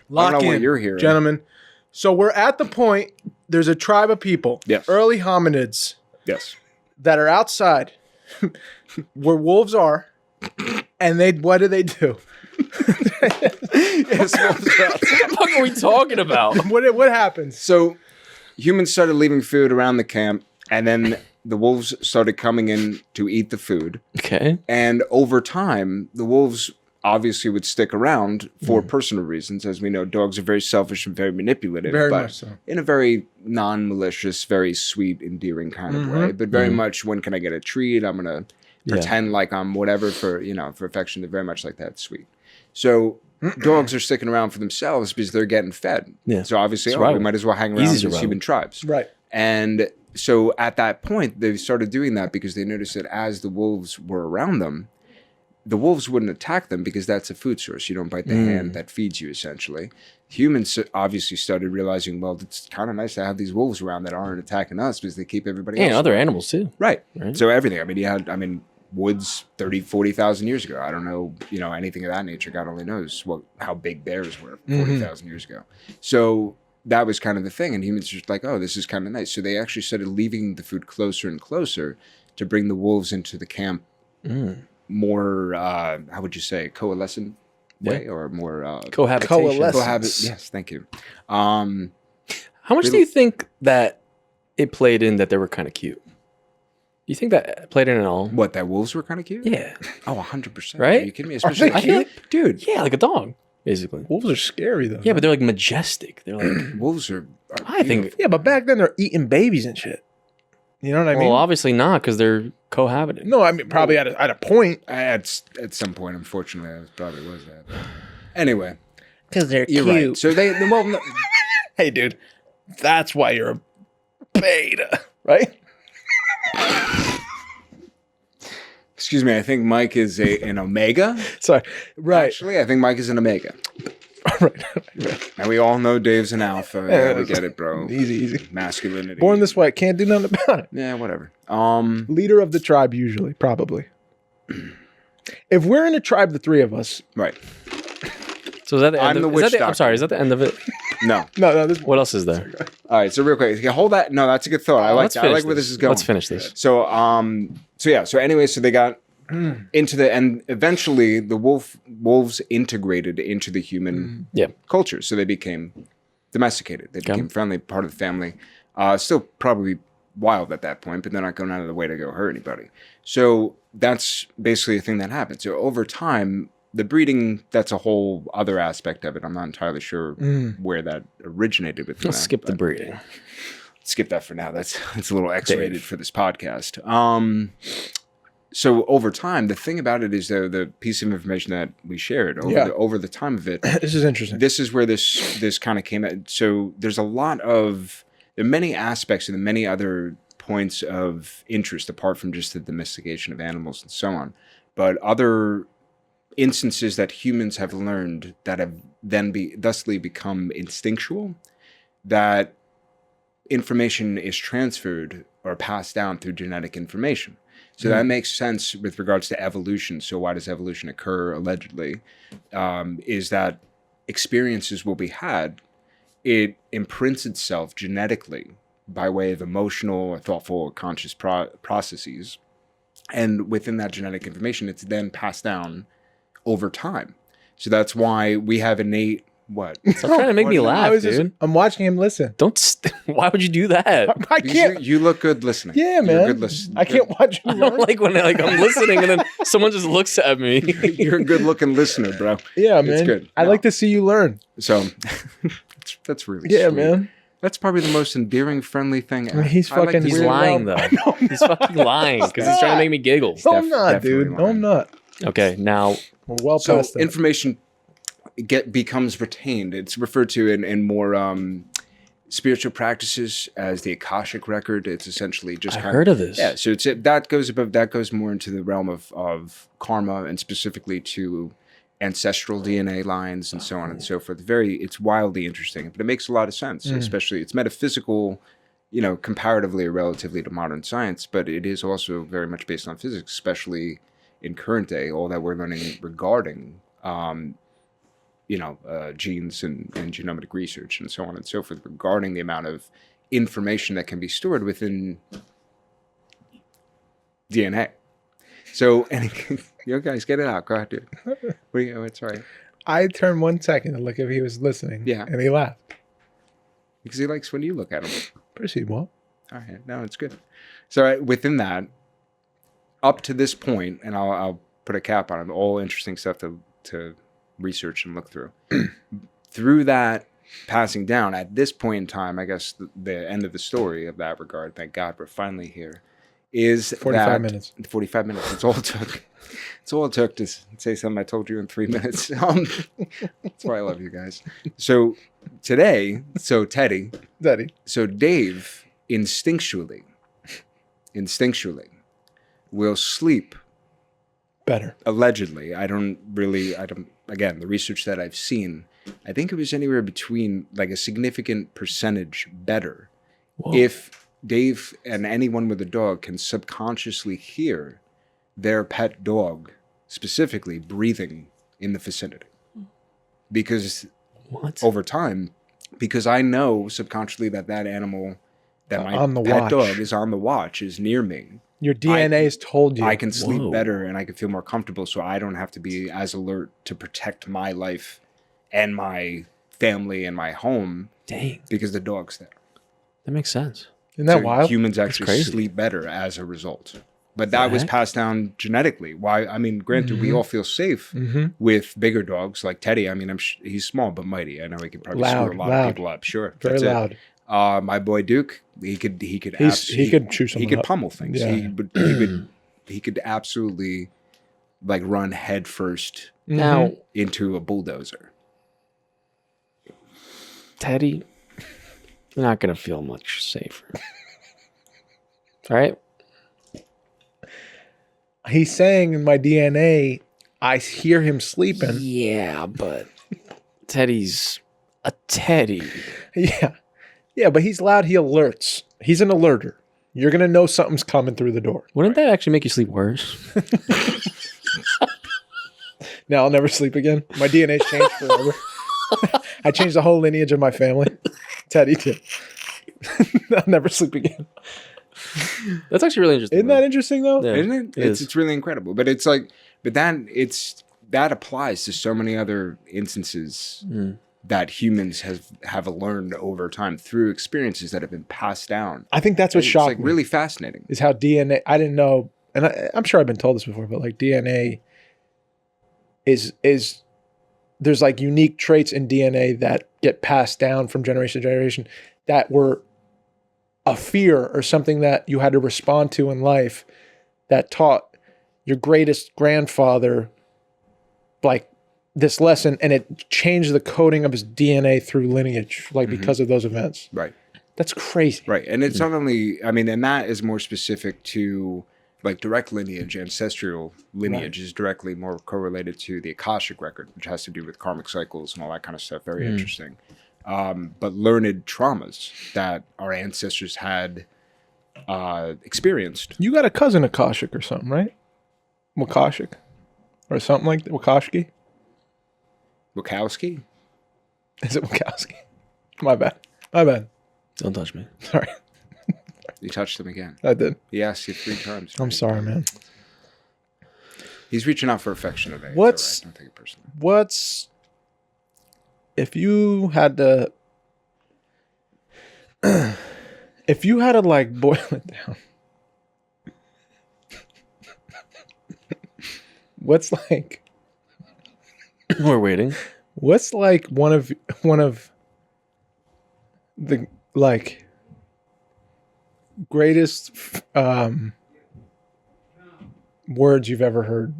Lock I don't know in, what you're hearing. gentlemen. So we're at the point, there's a tribe of people, yes. early hominids, yes, that are outside where wolves are, and what do? Yes, wolves are outside. What the fuck are we talking about? What happens? So humans started leaving food around the camp, and then the wolves started coming in to eat the food. Okay. And over time, the wolves obviously would stick around for personal reasons. As we know, dogs are very selfish and very manipulative. Very but much so. In a very non-malicious, very sweet, endearing kind of way. But very much, when can I get a treat? I'm going to pretend like I'm whatever for affection. They're very much like that, sweet. So dogs are sticking around for themselves because they're getting fed. Yeah. So obviously, we might as well hang around with these human tribes. Right. And so at that point, they started doing that because they noticed that as the wolves were around them, the wolves wouldn't attack them because that's a food source. You don't bite the hand that feeds you, essentially. Humans obviously started realizing, well, it's kind of nice to have these wolves around that aren't attacking us because they keep everybody else. And other animals, too. Right. So everything. I mean, woods 30, 40,000 years ago. I don't know, anything of that nature. God only knows how big bears were 40,000 years ago. So that was kind of the thing. And humans were just like, oh, this is kind of nice. So they actually started leaving the food closer and closer to bring the wolves into the camp more, how would you say, coalescent way or more... cohabitation. Yes, thank you. How much do you think that it played in that they were kind of cute? You think that played in at all? What, that wolves were kind of cute? Yeah. Oh, 100%. Right? Are you kidding me? Especially I feel like, dude. Yeah, like a dog, basically. Wolves are scary, though. Yeah, but they're like majestic. They're like... wolves are I think... Yeah, but back then they're eating babies and shit. You know what I mean? Well, obviously not, because they're cohabiting. No, I mean, probably at a point. At some point, unfortunately, that probably was that. But anyway. Because they're cute. Right. So no. Hey, dude, that's why you're a beta, right? Excuse me, I think Mike is an omega. Sorry, right. Actually, I think Mike is an omega. right. And we all know Dave's an alpha. Yeah, we get it, bro. Easy. Masculinity. Born this way, can't do nothing about it. Yeah, whatever. Leader of the tribe, usually, probably. If we're in a tribe, the three of us. Right. So is that the end I'm of the it? witch doctor. I'm sorry, is that the end of it? No. No. What else is there? All right, so real quick. Okay, hold that. No, that's a good thought. I like that. I like where this is going. Let's finish this. So, So anyway, so they got into and eventually the wolves integrated into the human culture. So they became domesticated. They became friendly, part of the family. Still probably wild at that point, but they're not going out of the way to go hurt anybody. So that's basically a thing that happened. So over time, the breeding, that's a whole other aspect of it. I'm not entirely sure where that originated with. Let's skip the breeding. Skip that for now. That's a little X-rated for this podcast. So over time, the thing about it is the piece of information that we shared over the time of it. This is interesting. This is where this kind of came out. So there are many aspects and many other points of interest apart from just the domestication of animals and so on, but other instances that humans have learned that have then thusly become instinctual, that information is transferred or passed down through genetic information. So that makes sense with regards to evolution. So why does evolution occur, allegedly? Is that experiences will be had. It imprints itself genetically by way of emotional, thoughtful, conscious processes. And within that genetic information, it's then passed down over time. So that's why we have innate What? Stop trying to make me laugh, dude. I'm watching him listen. Why would you do that? I can't. You look good listening. Yeah, You're man. a good listener. I can't watch I you don't learn. like when I'm listening and then someone just looks at me. You're a good looking listener, bro. Yeah, man. It's good. I like to see you learn. So that's really Yeah, sweet. man. That's probably the most endearing, friendly thing. I mean, he's fucking He's weird lying around. though. I know. He's fucking lying because he's trying to make me giggle. No, I'm not, definitely dude. No, I'm lying. not. Okay, now We're well So past that. information becomes retained. It's referred to in more spiritual practices as the Akashic record. It's essentially just I kind heard of this. Yeah, so that goes more into the realm of karma and specifically to ancestral DNA lines and so on and so forth. It's wildly interesting, but it makes a lot of sense. Especially it's metaphysical, comparatively or relatively to modern science, but it is also very much based on physics, especially in current day. All that we're learning regarding genes and genomic research and so on and so forth regarding the amount of information that can be stored within DNA. So, you guys get it out. Go ahead, dude. It's all right. I turned 1 second to look if he was listening. Yeah. And he laughed. Because he likes when you look at him. Proceed, well. All right. No, it's good. So within that, up to this point, and I'll put a cap on it, all interesting stuff to research and look through. Through that passing down, at this point in time, I guess the end of the story of that regard, thank God we're finally here, is 45 minutes. 45 minutes. It's all it took. It's all it took to say something I told you in 3 minutes. That's why I love you guys. So today, Teddy, Daddy. so Dave instinctually will sleep Better. allegedly. Again, the research that I've seen, I think it was anywhere between like a significant percentage better. Whoa. If Dave and anyone with a dog can subconsciously hear their pet dog specifically breathing in the vicinity. Because over time, because I know subconsciously that animal, that my on the pet watch. dog is on the watch, is near me. Your DNA's told you. I can sleep Whoa. better and I can feel more comfortable, so I don't have to be as alert to protect my life and my family and my home Dang, because the dog's there. that makes sense. Isn't that So wild? humans actually crazy. sleep better as a result. But that was heck? passed down genetically. Why? I mean, granted, we all feel safe with bigger dogs like Teddy. I mean, he's small but mighty. I know he could probably Loud, screw a lot loud. of people up. Sure, Very that's it. loud. My boy Duke, he could He could chew he someone could up. pummel things. Yeah. He could absolutely like run head first Now, into a bulldozer. Teddy, you're not gonna feel much safer. All right. He's saying in my DNA, I hear him sleeping. Yeah, but Teddy's a Teddy. Yeah. Yeah, but he's loud. He alerts. He's an alerter. You're going to know something's coming through the door. Wouldn't that actually make you sleep worse? Now I'll never sleep again. My DNA's changed forever. I changed the whole lineage of my family. Teddy did. I'll never sleep again. That's actually really interesting. Isn't that interesting though? Yeah, Isn't it? it is. It's really incredible. But it's like, that applies to so many other instances that humans have learned over time through experiences that have been passed down. I think that's what It's shocked like me. really fascinating. Is how DNA, I didn't know, and I'm sure I've been told this before, but like DNA is there's like unique traits in DNA that get passed down from generation to generation that were a fear or something that you had to respond to in life that taught your greatest grandfather like this lesson, and it changed the coding of his DNA through lineage, like because of those events. Right. That's crazy. Right. And it's not only, I mean, and that is more specific to like direct lineage, ancestral lineage is directly more correlated to the Akashic record, which has to do with karmic cycles and all that kind of stuff. Very interesting. But learned traumas that our ancestors had experienced. You got a cousin Akashic or something, right? Wakashik or something like that. Wakashki? Wachowski? Is it Wakowski? My bad. My bad. Don't touch me. Sorry. You touched him again. I did. He asked you 3 times. I'm sorry, man. He's reaching out for affection today. It's What's- all right. Don't take it personally. What's if you had to like boil it down, what's like We're waiting. what's like one of the like greatest words you've ever heard?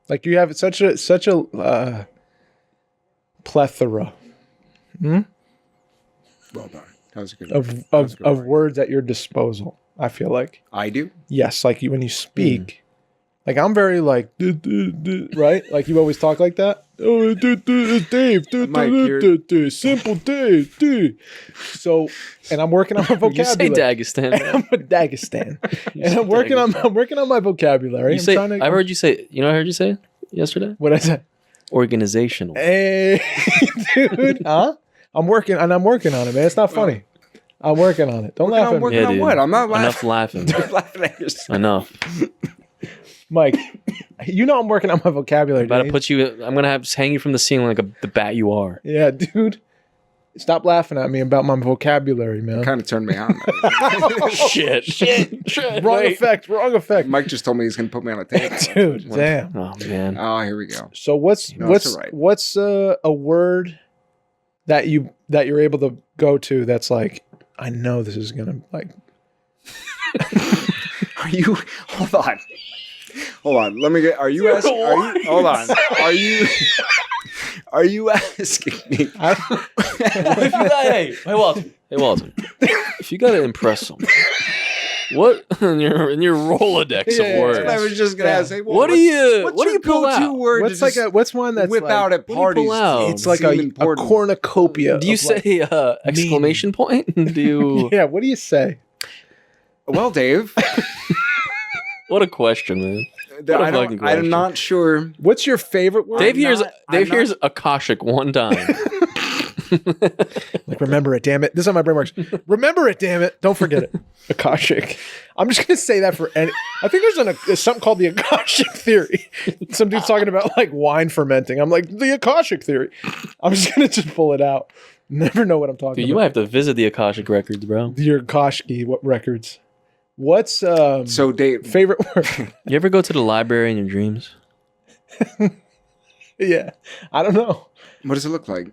Like you have such a plethora Well done. That was a good. of words at your disposal. I feel like I do. yes, like you when you speak, like I'm very like right, like you always talk like that. Oh, Dave, Mike, you're- simple Dave. So, and I'm working on my You say vocabulary. Dagestan. Man. I'm a Dagestan, and I'm working on my vocabulary. You say, I heard you say. You know, I heard you say yesterday. what I said. Organizational. Hey, dude, huh? I'm working on it, man. It's not funny. I'm working on it. Don't laugh I'm at me, working Yeah, on dude. what? I'm not Enough laughing. laughing. I'm laughing at yourself. Enough. Mike. You know I'm working on my vocabulary. About to James. put you. I'm gonna have hang you from the ceiling like the bat you are. Yeah, dude. Stop laughing at me about my vocabulary, man. Kind of turned me on. Shit. Wrong Wait. effect. Mike just told me he's gonna put me on a table. Dude, damn. Oh man. Oh, here we go. So what's No, it's all right. what's a word that you're able to go to that's like, I know this is gonna like Are you? Hold on. Let me get. Are you asking? Hold on. Are you asking me? If you got, hey, Walter. If you gotta impress someone, what in your Rolodex Yeah, of words? I was just gonna ask. Hey, What do you pull go-to out? word? what's to like just what's one that's whip like, out at what do you parties? pull out? it's like a important. cornucopia. Do you of, like, say exclamation point? Do you? yeah, what do you say? Well, Dave, What a question, man. What a fucking question. I'm not sure. What's your favorite word? Dave I'm hears Akashic one time. Like, remember it, damn it. This is how my brain works. Remember it, damn it. Don't forget it. Akashic. I'm just going to say that for any. I think there's something called the Akashic theory. Some dude's talking about like wine fermenting. I'm like, the Akashic theory. I'm just going to just pull it out. Never know what I'm talking Dude, you about. might have to visit the Akashic records, bro. Your Akashic what records? What's So, Dave, favorite word? You ever go to the library in your dreams? Yeah. I don't know. what does it look like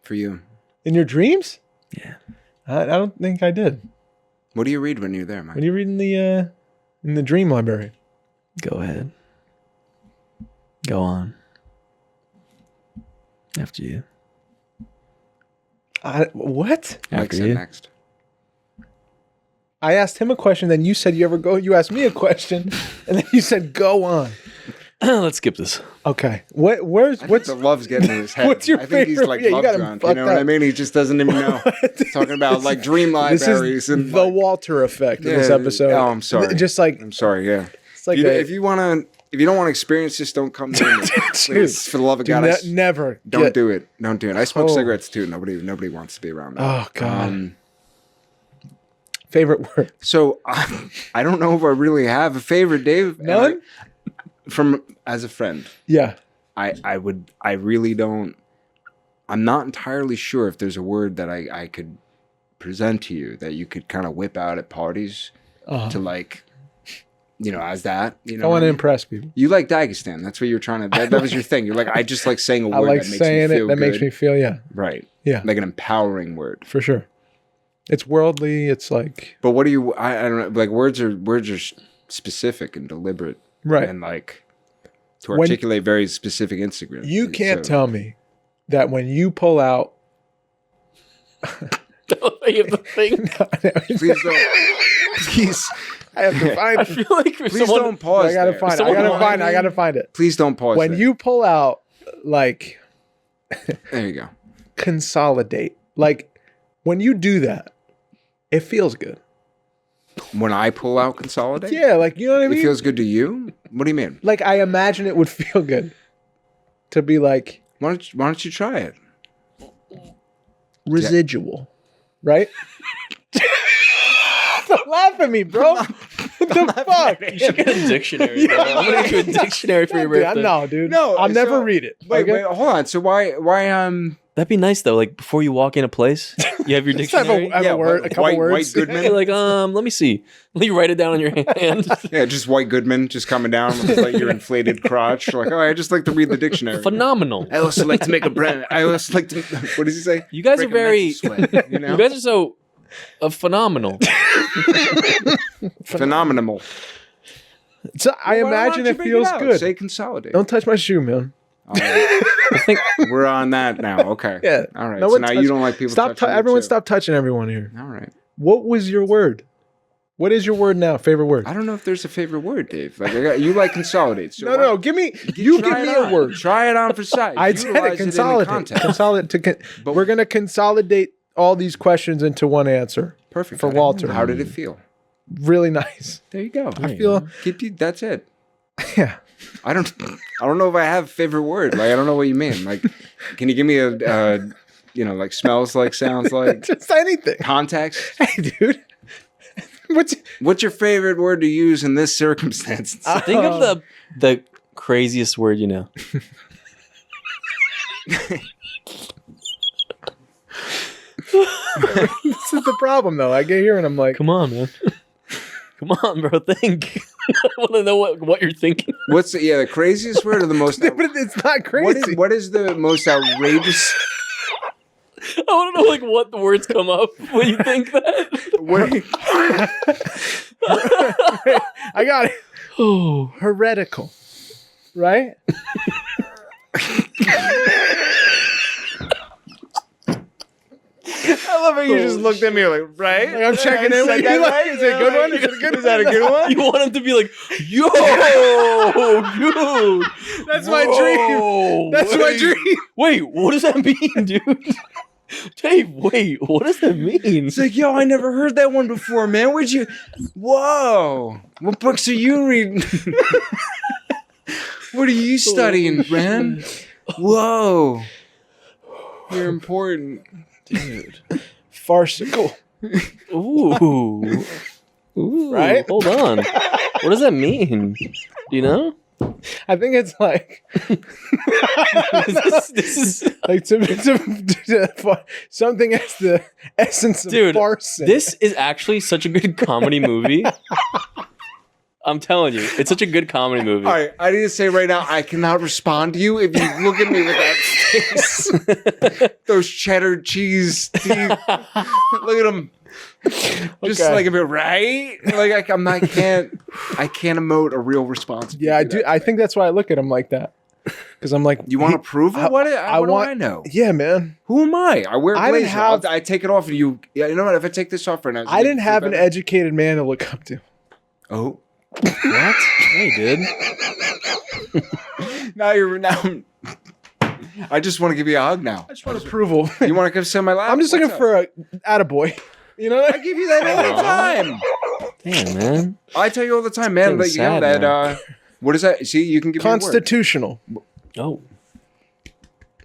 for you? In your dreams? Yeah. I don't think I did. What do you read when you're there, Mike? When you read in the dream library. Go ahead. Go on. After you. What? Mike After said you. next. I asked him a question, then you said you asked me a question, and then you said go on. Let's skip this. Okay. I think the love's getting in his head. what's your I think he's favorite- like yeah, you love got him drunk. You fucked know what I up. mean? He just doesn't even know. Talking about like dream This libraries is and the like, Walter effect of this Yeah, episode. oh, I'm sorry. Just like I'm sorry. Yeah. it's like If you don't want to experience this, don't come to me. Please, for the love of God, never don't do it. Don't do it. I smoke Oh. cigarettes too. Nobody wants to be around that. Oh God. Favorite word? So I don't know if I really have a favorite, Dave. And None? From as a friend, Yeah. I really don't. I'm not entirely sure if there's a word that I could present to you that you could kind of whip out at parties to like, as that. You know, I want to what I mean? impress people. You like Dagestan. That's what you're trying to. That was your thing. You're like, I just like saying a I word like that makes saying me it. feel That good. makes me feel Right. Yeah. Like an empowering word. For sure. It's worldly. It's like But what do you? I don't know. Like words are specific and deliberate, right. and like to When- articulate very specific Instagram. You can't tell me that when you pull out. You have the thing. Please don't. Please. I have to find I it. feel like if Please someone, don't pause. I gotta there. find it. I Someone gotta want find it. I gotta find it. Please don't pause. When there. you pull out, like, There you go. consolidate. Like, when you do that, it feels good. When I pull out consolidate, Yeah, like, you know what I mean? it feels good to you. What do you mean? like, I imagine it would feel good to be like Why don't you try it? residual, right? Don't laugh at me, bro. What the fuck? You should get a dictionary, bro. I'm gonna get you a dictionary for your birthday. No, dude. No, I'll never so- read it. Wait, okay? wait, hold on. So why That'd be nice though. Like before you walk in a place, you have your Just have dictionary. a word, a couple White words. Goodman. You're like, let me see. Let me write it down on your hand. Yeah, just White Goodman just coming down with like your inflated crotch. Like, oh, I just like to read the dictionary. Phenomenal. I also like to make a brand. I also like to. What does he say? You guys are Break a very. mental sweat, you know? You guys are so phenomenal. Phenomenal. So I Why imagine don't you it make feels out? good. Say consolidate. Don't touch my shoe, man. All right. I think We're on that now. Okay. Yeah. All right. No So one now touch- you don't like people. Stop. touching you Everyone, too. stop touching everyone here. All right. What was your word? What is your word now? Favorite word? I don't know if there's a favorite word, Dave. Like you like consolidate. So No. Give me. You give try me it a on. word. Try it on for size. I said Utilize it. in the Consolidate. context. Consolidate. But- We're gonna consolidate all these questions into one answer. Perfect. For Walter. How did it feel? Really nice. There you go. I feel. Keep you. That's it. Yeah. I don't know if I have a favorite word. Like I don't know what you mean. Like, can you give me a like smells like, sounds like, Just anything. context? Hey, dude. What's your favorite word to use in this circumstance? think of the craziest word you know. This is the problem, though. I get here and I'm like, Come on, man. Come on, bro. Think. I want to know what you're thinking. What's the craziest word or the most? but it's not crazy. What is the most outrageous? I want to know what the words come up when you think that. Word? I got it. Oh, Heretical. Right? I love how you just looked at me like, right? Like, I'm checking in with you. Like, is it a good one? Is it a good one? Is that a good one? you want him to be like, yo, dude. That's my dream. That's my dream. Wait, what does that mean, dude? Dave, wait, what does that mean? It's like, yo, I never heard that one before, man. Where'd you? Whoa! What books are you reading? What are you studying, man? Whoa! You're important. Dude. Farcical. Ooh. Ooh. Right? Hold on. What does that mean? Do you know? I think it's like this is like something as the essence of Dude, farce. this is actually such a good comedy movie. I'm telling you, it's such a good comedy movie. All right, I need to say right now, I cannot respond to you if you look at me with that face. Those cheddar cheese teeth. Look at them. Just Okay. like a bit, right? Like I can't emote a real response. Yeah, I do. I think that's why I look at him like that. Because I'm like, You want approval? What do want. I know? Yeah, man. Who am I? I wear a I didn't blazer. have- I take it off and you. Yeah, you know what? If I take this off right now, I didn't have an educated man to look up to. Oh, What? Hey, dude. now. I just want to give you a hug now. I just want approval. You want to come sit in my lap? I'm just looking What's up? for a attaboy. You know what I I give you that all the time. Damn, man. I tell you all the time, man. Getting Like, you know sad that. now. What is that? See, you can give Constitutional. me Oh.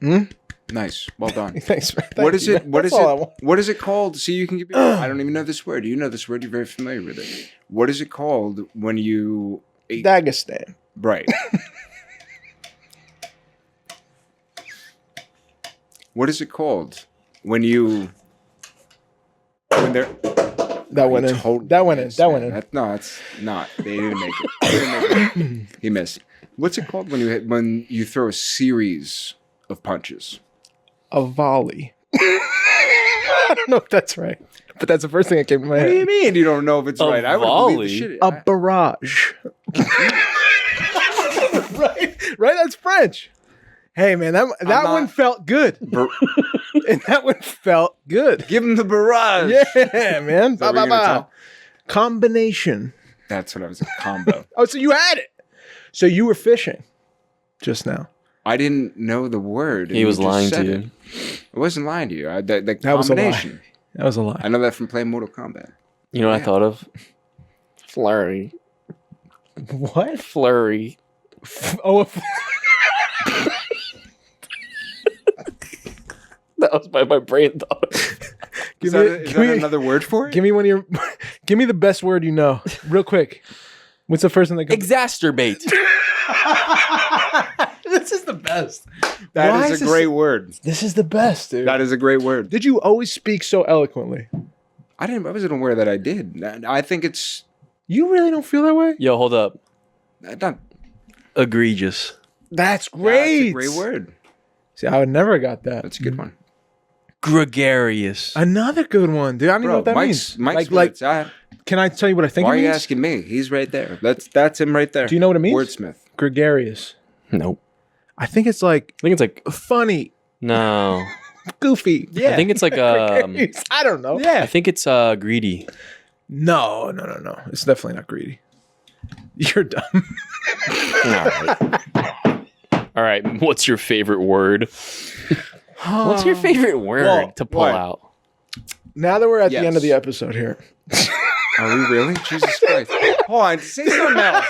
a word. Nice. Well done. Thanks. What is it? What is That's all I want. it? What is it called? See, you can give me. I don't even know this word. You know this word. You're very familiar with it. What is it called when you? Dagestan. Right. What is it called when you? When they're. That went in. Totally That went in. missed, That man. went in. No, it's not. They didn't make it. They didn't make it. He missed. What's it called when you throw a series of punches? A volley. I don't know if that's right, but that's the first thing that came to my What do you head. mean you don't know if it's A right? I would believe volley? the shit. A barrage. Right? That's French. Hey, man, that not- one felt good. And that one felt good. Give him the barrage. Yeah, man. Is that what you're gonna tell? Combination. That's what I was. A combo. Oh, so you had it. So you were fishing just now. I didn't know the word. and He was you just lying to said you. it. I wasn't lying to you. The That was a lie. combination. That was a lie. I know that from playing Mortal Kombat. You know what Yeah. I thought of? Flurry. What? Flurry. Oh, That was my brain thought. Is that another word for it? Give me one of your. Give me the best word you know, real quick. What's the first thing that comes? Exacerbate. This is the best. That Why is a great word. This is the best, dude. That is a great word. Did you always speak so eloquently? I wasn't aware that I did. I think it's You really don't feel that way? Yo, hold up. not. Egregious. That's great. That's a great word. See, I would never got that. That's a good one. Gregarious. Another good one, dude. I don't even know what that means. Mike's like, words. I- can I tell you what I think Why it are means? you asking me? He's right there. That's him right there. Do you know what it means? Wordsmith. Gregarious. Nope. I think it's like I think it's like funny, no. goofy. Yeah. I think it's like Gregarious. I don't know. I think it's greedy. No. It's definitely not greedy. You're dumb. All right. What's your favorite word? What's your favorite word Well, to pull what? out? Now that we're at the Yes. end of the episode here, Are we really? Jesus Christ. Hold on. Say something else.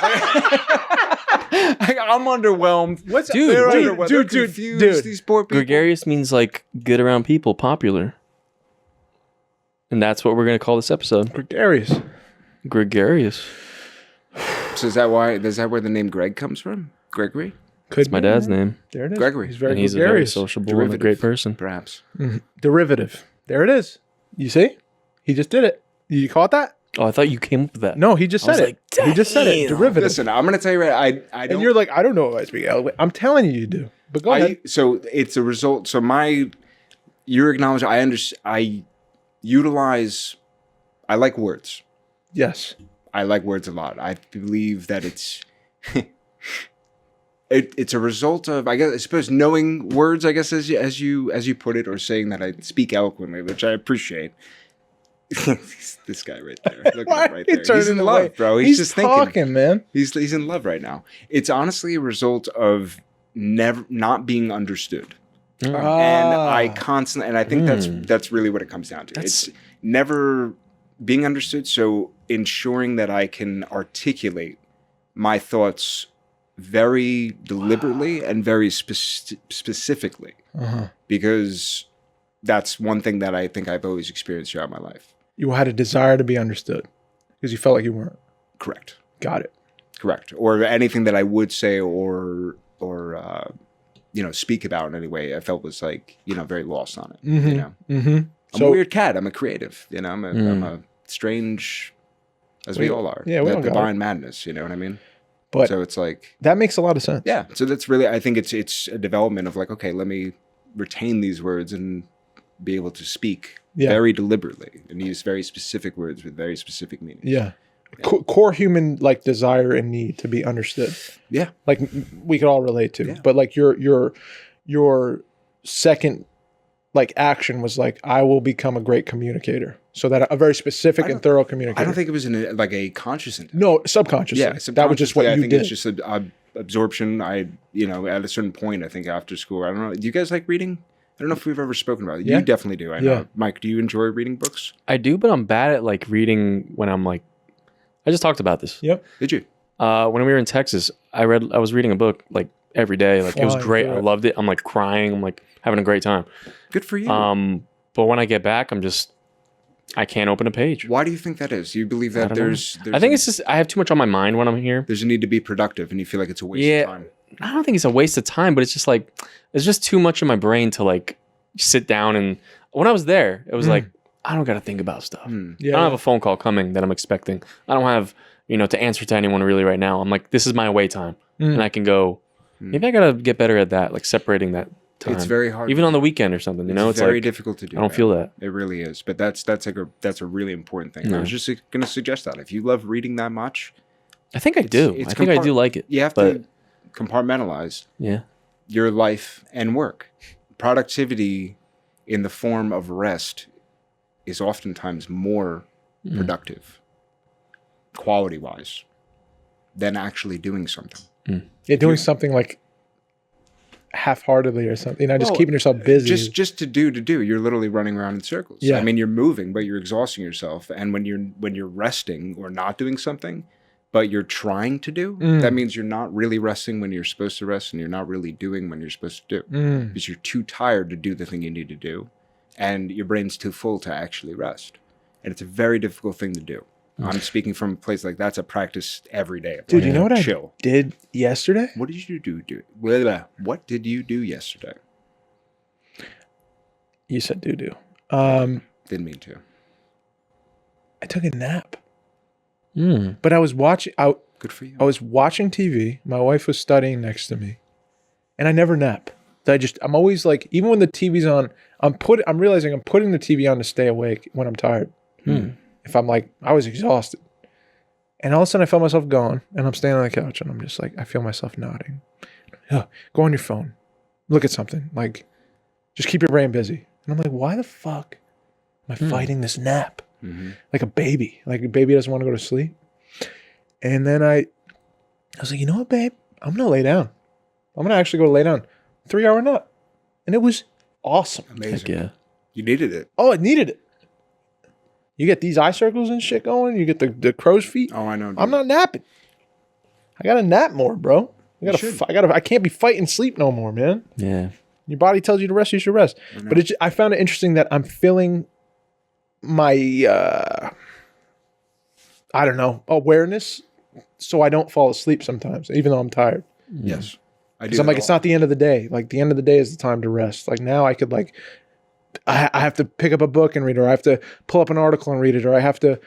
I'm underwhelmed. what's Dude, they're dude, underwhelmed. They're dude, confused, these poor people. Gregarious means like good around people, popular. And that's what we're going to call this episode. Gregarious. Gregarious. So is that where the name Greg comes from? Gregory? Could It's my be, dad's man. name. There it is. Gregory. He's very And he's a very gregarious. sociable and a Derivative. great person. Perhaps. Derivative. There it is. You see? He just did it. You caught that? Oh, I thought you came up with that. No, he just I was said it. like, He just said it. damn. Derivative. Listen, I'm going to tell you right. I don't. and you're like, I don't know if I speak eloquent. I'm telling you, you do. But go ahead. So it's a result. So you're acknowledging. I utilize. I like words. Yes. I like words a lot. I believe that it's. It's a result of, I suppose, knowing words. I guess as you put it, or saying that I speak eloquently, which I appreciate. This guy right there. Look Why at him right are you there. He's turning in away? love, bro. He's just talking, thinking. man. He's in love right now. It's honestly a result of not being understood. And I constantly, and I think that's really what it comes down to. It's never being understood. So ensuring that I can articulate my thoughts very deliberately and very specifically, because that's one thing that I think I've always experienced throughout my life. You had a desire to be understood because you felt like you weren't. Correct. Got it. Correct. Or anything that I would say or speak about in any way, I felt was like, very lost on it. You know, I'm a weird cat. I'm a creative. I'm a strange, as we all are. Yeah, we all that got divine madness. You know what I mean? But So it's like, that makes a lot of sense. yeah. So that's really, I think it's a development of like, okay, let me retain these words and be able to speak very deliberately and use very specific words with very specific meanings. Yeah. Core human like desire and need to be understood. Yeah. Like we could all relate to. Yeah. But like your second like action was like, I will become a great communicator. So that a very specific and thorough communicator. I don't think it was like a conscious intent. No, subconsciously. Yeah, That was just what I you think did. it's just absorption. At a certain point, I think after school, I don't know. Do you guys like reading? I don't know if we've ever spoken about it. Yeah. You definitely do. I know. Yeah. Mike, do you enjoy reading books? I do, but I'm bad at like reading when I'm like, I just talked about this. Yep. Did you? When we were in Texas, I was reading a book like every day. Like it was Flying great. through I it. loved it. I'm like crying. I'm like having a great time. Good for you. But when I get back, I can't open a page. Why do you think that is? Do you believe I that don't know. there's I think it's just I have too much on my mind when I'm here. there's a need to be productive and you feel like it's a waste Yeah. of time? I don't think it's a waste of time, but it's just like there's just too much in my brain to like sit down and when I was there, it was like I don't got to think about stuff. Yeah. I don't have a phone call coming that I'm expecting. I don't have to answer to anyone really right now. I'm like, this is my away time, and I can go. Maybe I gotta get better at that, like separating that time. It's very hard. even on the weekend or something. It's It's very like difficult to do. I don't feel that. It really is. But that's a really important thing. I No. was just going to suggest that if you love reading that much, I think I do. it's I think I do like it. you have but, to compartmentalize Yeah. your life and work. Productivity in the form of rest is oftentimes more productive, quality-wise, than actually doing something. Yeah, doing something like half-heartedly or something. Just Well, keeping yourself busy. Just to do. You're literally running around in circles. Yeah. I mean, you're moving, but you're exhausting yourself. And when you're resting or not doing something, but you're trying to do, that means you're not really resting when you're supposed to rest, and you're not really doing when you're supposed to do, because you're too tired to do the thing you need to do, and your brain's too full to actually rest. And it's a very difficult thing to do. I'm speaking from a place like that's a practice every day. Dude, you know what Chill. I did yesterday? What did you do? What did you do yesterday? You said doo-doo. Didn't mean to. I took a nap. Mm. But I was watching Good for you. I was watching TV. My wife was studying next to me. And I never nap. I'm always like, even when the TV's on, I'm realizing I'm putting the TV on to stay awake when I'm tired. If I'm like, I was exhausted. And all of a sudden I felt myself going, and I'm standing on the couch and I'm just like, I feel myself nodding. Go on your phone. Look at something. Like, just keep your brain busy. And I'm like, why the fuck am I fighting this nap? Like a baby. Like a baby doesn't want to go to sleep. And then I was like, you know what, babe? I'm going to lay down. I'm going to actually go lay down. 3-hour nap. And it was awesome. Amazing. Heck yeah. You needed it. Oh, it needed it. You get these eye circles and shit going. You get the crow's feet. Oh, I know. Dude. I'm not napping. I got to nap more, bro. I can't be fighting sleep no more, man. Yeah. Your body tells you to rest, you should rest. But I found it interesting that I'm feeling my, I don't know, awareness so I don't fall asleep sometimes, even though I'm tired. Yes. I do. Because I'm like, it's not the end of the day. Like, the end of the day is the time to rest. Like, now I could, like, I have to pick up a book and read it, or I have to pull up an article and read it, or I have to.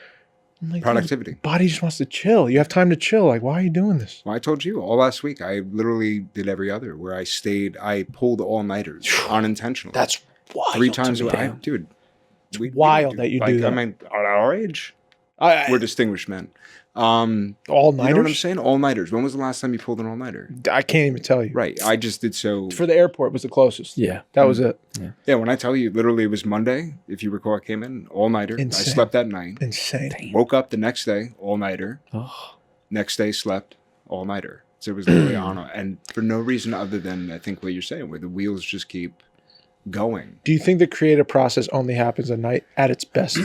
I'm like, productivity. Body just wants to chill. You have time to chill. Like, why are you doing this? Well, I told you all last week. I literally did every other where I pulled all-nighters unintentionally. That's wild. 3 times a to me. week. Dude. We wild that you do that. I mean, at our age, we're distinguished men. All-nighters? You know what I'm saying? All-nighters. When was the last time you pulled an all-nighter? I can't even tell you. Right. I just did so. For the airport was the closest. Yeah. That was it. Yeah, when I tell you, literally it was Monday. If you recall, I came in all-nighter. Insane. I slept that night. Insane. Woke up the next day, all-nighter. Oh. Next day, slept all-nighter. So it was literally on. And for no reason other than, I think what you're saying, where the wheels just keep going. Do you think the creative process only happens at night at its best?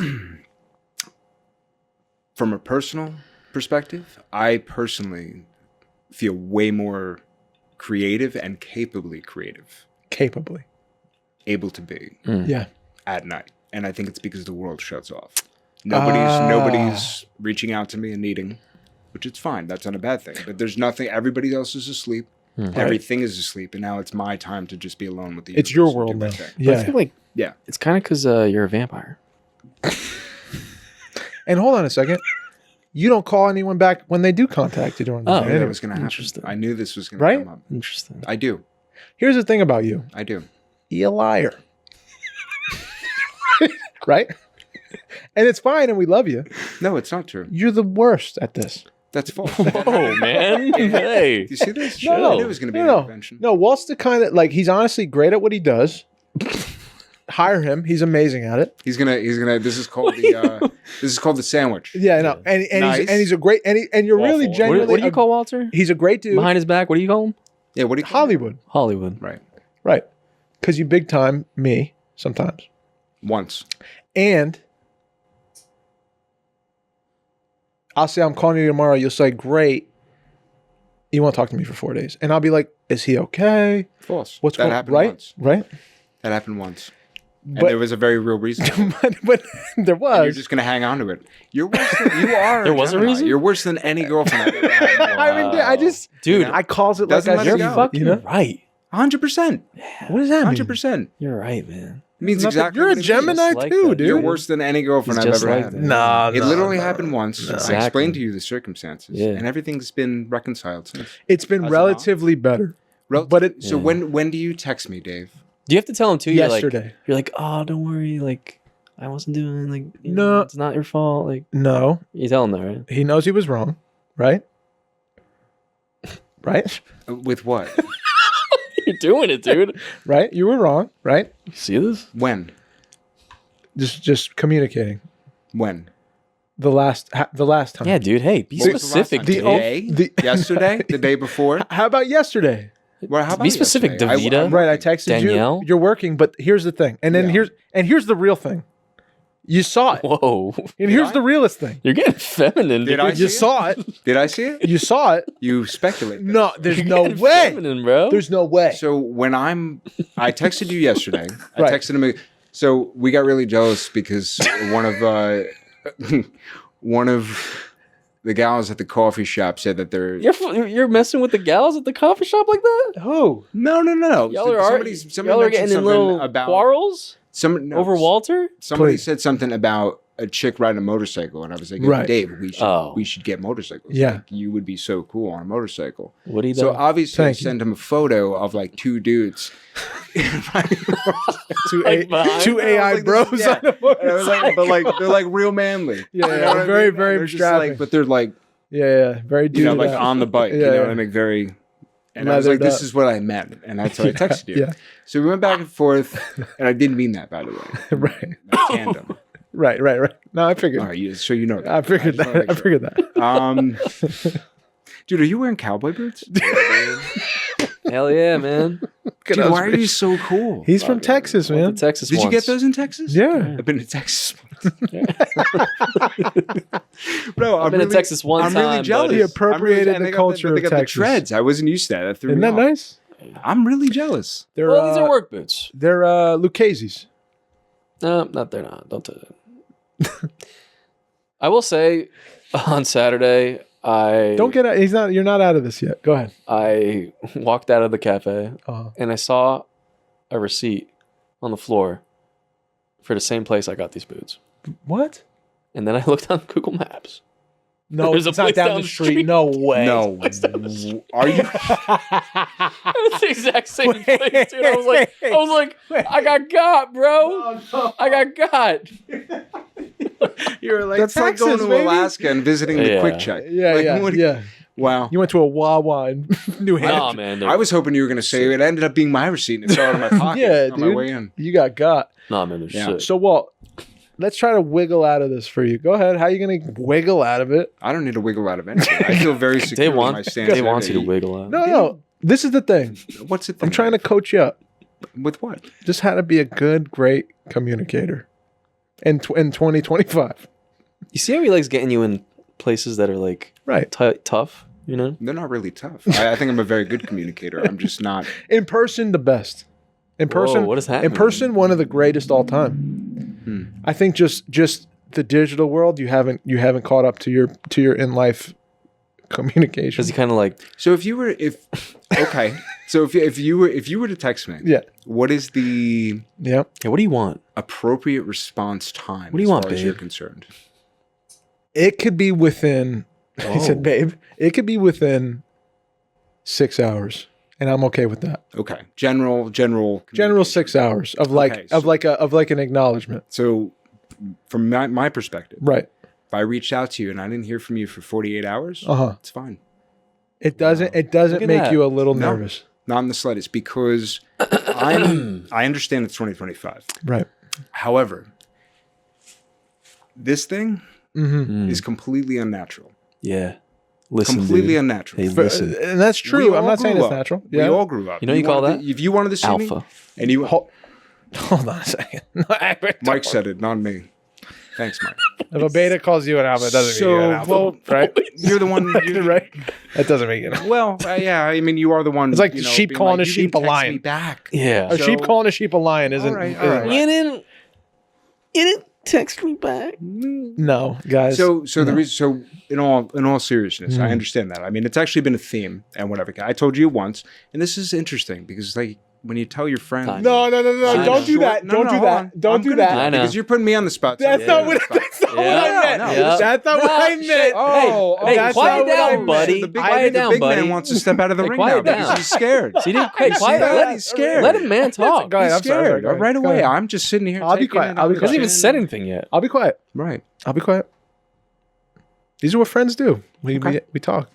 From a personal perspective, I personally feel way more creative and capably creative. Capably. Able to be Yeah. at night. And I think it's because the world shuts off. Nobody's reaching out to me and needing, which it's fine. That's not a bad thing. But there's nothing. Everybody else is asleep. Everything is asleep. And now it's my time to just be alone with the It's universe your and world do my now. thing. But I Yeah. feel like Yeah. it's kind of because you're a vampire. And hold on a second. You don't call anyone back when they do contact you during the Oh, I day. knew anyway. that was going to happen. Interesting. I knew this was going Right? to come up. Interesting. I do. Here's the thing about you. I do. You're a liar. Right? And it's fine and we love you. No, it's not true. You're the worst at this. That's false. Oh, man. Hey. Do you see this? No, I knew it was going to be an no. intervention. No, Walt's the kind that, like, he's honestly great at what he does. Hire him. He's amazing at it. He's gonna. This is called the sandwich. Yeah, I know. And Nice. he's a great, and you're really Awful. genuinely. What do you call Walter? He's a great dude. Behind his back, what do you call him? Yeah. What do you call Hollywood. Hollywood. Right. Right. Because you big time me sometimes. Once. And I'll say, I'm calling you tomorrow. You'll say, great. You won't talk to me for 4 days. And I'll be like, is he okay? False. What's that going on? happened Right? once. Right? That happened once. And But- there was a very real reason. but there And was. you're just gonna hang on to it. You're worse than you are. There was a Gemini. reason? You're worse than any girlfriend I've ever had. I mean, I just, Dude, I calls it like Doesn't I let see it it. go. fucking You know? right. 100%. What does that mean? 100%. You're right, man. It means Nothing- exactly. You're what a it means. Gemini Just like too, that. dude. You're worse than any girlfriend He's I've just ever like had. that. Nah, It literally happened once. I Exactly. explained to you the circumstances, Yeah. and everything's been reconciled since. It's been As of relatively better. But it, So when do you text me, Dave? Do you have to tell him too? Yesterday. You're like, oh, don't worry. Like, I wasn't doing, like, you No. know, it's not your fault. Like, no, you tell him that, right? he knows he was wrong, right? Right? With what? You're doing it, dude. Right? You were wrong, right? You see this? When? Just communicating. When? The last time. Yeah, dude. Hey, be What was the last specific, time? dude. Today? Yesterday? The day before? How about yesterday? Well, how about Be specific, yesterday? Davida. I'm Right, I working. texted Danielle? you. You're working, but here's the thing. And then Yeah. here's the real thing. You saw it. Whoa. And here's I? the realest thing. You're getting feminine, Did dude. I You see it? saw it. Did I see it? You saw it. You speculate. No, there's You're no getting way. feminine, bro. There's no way. So when I texted you yesterday. I Right. texted him. So we got really jealous because one of the gals at the coffee shop said that they're You're messing with the gals at the coffee shop like that? Who? no. Y'all are Somebody y'all are mentioned getting in something little about quarrels over Walter? Somebody Please. said something about a chick riding a motorcycle, and I was like, Right. Dave, we should get motorcycles. Yeah. Like, you would be so cool on a motorcycle. What do you So do? obviously, Thank I you. sent him a photo of like two dudes. Two, Like behind? two AI Like, bros yeah. on a And I was like, but like they're like real manly. Yeah, You know yeah, what I very, mean? very They're just strapping. like, but they're like, Yeah, very dude. you know, like on the bike. Yeah, you know yeah. what I mean? Very. And I was like, Leathered this up. is what I meant. And that's what I texted you. Yeah. So we went back and forth. And I didn't mean that, by the way. Right. That tandem. Right. No, I figured. All right. So you know that. I figured just wanna that. make I figured that. Dude, are you wearing cowboy boots? Hell yeah, man. Dude, Dude, why are you so cool? He's from Texas, Went man. to Texas Did you once. get those in Texas? Yeah. I've been to Texas. Bro, I've been to Texas one I'm time. really jealous. He appropriated and the they got culture they of got Texas. the treads. I wasn't used to that. That threw Isn't me that off. nice? I'm really jealous. They're Well, these are work boots. they're Lucchese's. No, not they're not. Don't do that. I will say, on Saturday, Don't get out. You're not out of this yet. Go ahead. I walked out of the cafe Uh, and I saw a receipt on the floor for the same place I got these boots. what? And then I looked on Google Maps. No, There's a it's not place down down the the street. street. No way. No. Are you? It was the exact same place, dude. I was like, I got bro. I got. You were like, That's like Texas, going to baby. Alaska and visiting the Yeah. Quick Check. Yeah, Like, yeah, what- yeah. Wow. You went to a Wawa in New Hampshire. Nah, man. I was hoping you were going to say it ended up being my receipt and it fell out of my pocket Yeah, on my dude. way in. You got. Nah, man. They're Yeah. sick. So, Walt, let's try to wiggle out of this for you. Go ahead. How are you going to wiggle out of it? I don't need to wiggle out of anything. I feel very secure They with my stance. They want you to wiggle out. No. This is the thing. What's it? I'm trying to coach you up. With what? Just how to be a good, great communicator in 2025. You see how he likes getting you in places that are like Right. tough, you know? They're not really tough. I think I'm a very good communicator. I'm just not. In person, the best. In person, Whoa, what does that in mean? person, one of the greatest all time. I think just the digital world, you haven't caught up to your in life communication. Because he kind of like, So if okay, so if you were to text me, Yeah. what is the Yeah. hey, what do you want? appropriate response time? What do you as want, far as you're babe? concerned? It could be within. He said, "Babe, it could be within 6 hours, and I'm okay with that. Okay, general. General communication. 6 hours of like Okay, so- of like an acknowledgement. So, from my perspective, Right. if I reached out to you and I didn't hear from you for 48 hours, Uh-huh. it's fine. It doesn't Look at make that. you a little No. nervous. Not in the slightest, because I understand it's 2025. Right. However, this thing Mm-hmm. is completely unnatural. yeah. Listen, Completely dude. unnatural. Hey, listen. And that's We true. I'm all not saying grew it's up. natural. We Yeah. all grew up. You know what you call wanted that? if you wanted to see me, Alpha. and you, Hold on a second. Mike said it, not me. Thanks, Mike. If a beta calls you an alpha, it doesn't So, make you an alpha, well, right? You're the one. You're, right. That doesn't make it. An alpha. Well, yeah. I mean, you are the one. It's like you the know, sheep being calling like, a "You sheep didn't a text lion." me back. Yeah. A sheep So- calling a sheep a lion isn't. All right, isn't all right. right. You didn't text me back. No, guys. So the reason, so in all seriousness, Mm. I understand that. I mean, it's actually been a theme and whatever. I told you once, and this is interesting because like when you tell your friends, I no. I Don't know. do that. No, Don't no, do hold that. on. Don't I'm do gonna that. I know. because you're putting me on the spot. That's so- not what. That's not what I meant. no, yeah. That's not what I meant. Oh, Hey, that's quiet not what I down, meant. buddy. The big, Quiet the down, big buddy. man wants to step out of the Hey, ring quiet now down. because he's scared. See, hey, See quiet. that? Let, He's scared. let a man talk. Go ahead. He's I'm sorry. scared. Go ahead. Right Go away. ahead. I'm just sitting here. I'll be taking quiet. it I'll be in. He hasn't even quiet. said anything yet. I'll be quiet. Right. I'll be quiet. These are what friends do. We talk.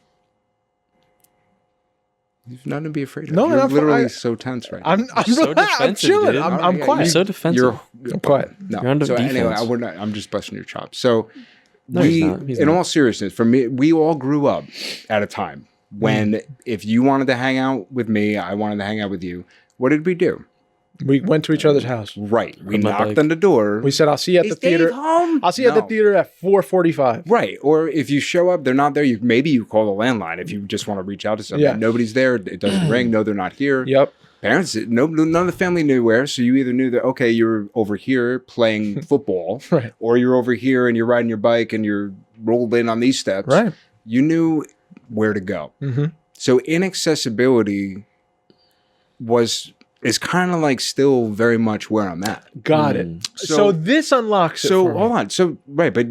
You've nothing to be afraid of. No, You're and literally I'm so tense right now. I'm so I'm defensive, chilling. dude. I'm All right, yeah, quiet. You're so defensive. You're I'm quiet. No. You're under so anyway, defense. I'm just busting your chops. So No, he's not. He's in not. all seriousness, for me, we all grew up at a time when if you wanted to hang out with me, I wanted to hang out with you. What did we do? We went to each other's house. Right. We With my knocked bike. on the door. We said, "I'll see you at the Is Dave theater. home? I'll see you at the No. theater at 4:45." Right. Or if you show up, they're not there. Maybe you call the landline if you just want to reach out to somebody. Yeah. Nobody's there. It doesn't ring. No, they're not here. Yep. Parents, none of the family knew where. So you either knew that, okay, you're over here playing football, Right. or you're over here and you're riding your bike and you're rolled in on these steps. Right. You knew where to go. Mm-hmm. So inaccessibility is kind of like still very much where I'm at. Got it. So this unlocks it. So for me. hold on. So right, but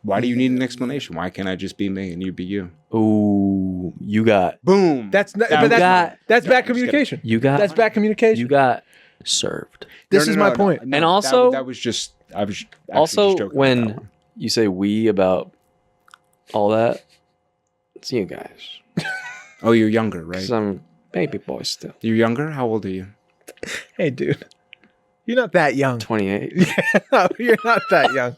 why do you need an explanation? Why can't I just be me and you be you? Ooh, you got Boom. That's not, That but was- that's bad just communication. you got That's bad communication. you got served. This is my point. And also- that was just I was actually Also, just joking about that when one. you say we about all that, it's you guys. Oh, you're younger, right? Because I'm baby boy still. You're younger. How old are you? Hey, dude, you're not that young. 28. No, you're not that young.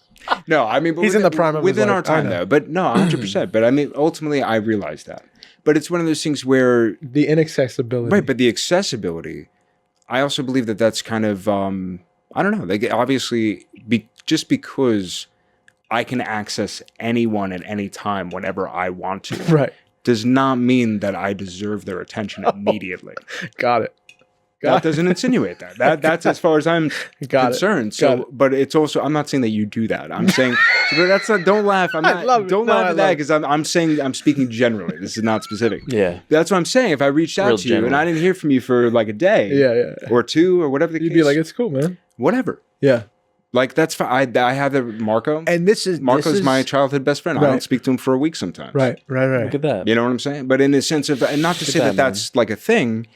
No, I mean, but He's in the prime of his within our life. I time know. though. But no, 100%. But I mean, ultimately, I realized that. But it's one of those things where, The inaccessibility. right? But the accessibility, I also believe that that's kind of, I don't know. Like obviously, just because I can access anyone at any time whenever I want to, Right. does not mean that I deserve their attention immediately. Got it. That doesn't insinuate that. That's as far as I'm Got it. concerned. Got So, it. but it's also I'm not saying that you do that. I'm saying but that's not. Don't laugh. I'm I not. love it. Don't No, laugh I at that love it. because I'm saying I'm speaking generally. This is not specific. Yeah. That's what I'm saying. If I reached out Real to you and general. I didn't hear from you for like a day, Yeah. or two, or whatever the You'd case, be like, it's cool, man. whatever. Yeah. Like that's fine. I have the Marco. And Marco's my childhood best friend. I don't Right. speak to him for a week sometimes. Right. Look at that. You know what I'm saying? But in the sense of, and not to say that at that, that's like a thing,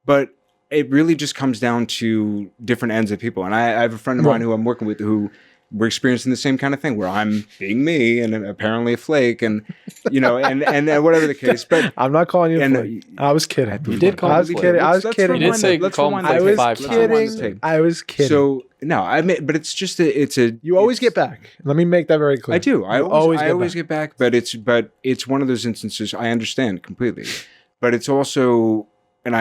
but it really just comes down to different ends of people. And I have a friend of mine who I'm working with who we're experiencing the same kind of thing where I'm being me and apparently a flake and, you know, and whatever the case. But I'm not calling you. And, a flake. I was kidding. You did call I me was flake. kidding. I was Let's kidding. You did say let's call me rewind flake I the was five tape. times. Let's rewind the kidding. tape. I was kidding. So no, I mean, but it's just it's a. You always it's- get back. Let me make that very clear. I do. I You always get back, but it's one of those instances. I understand completely, but it's also, and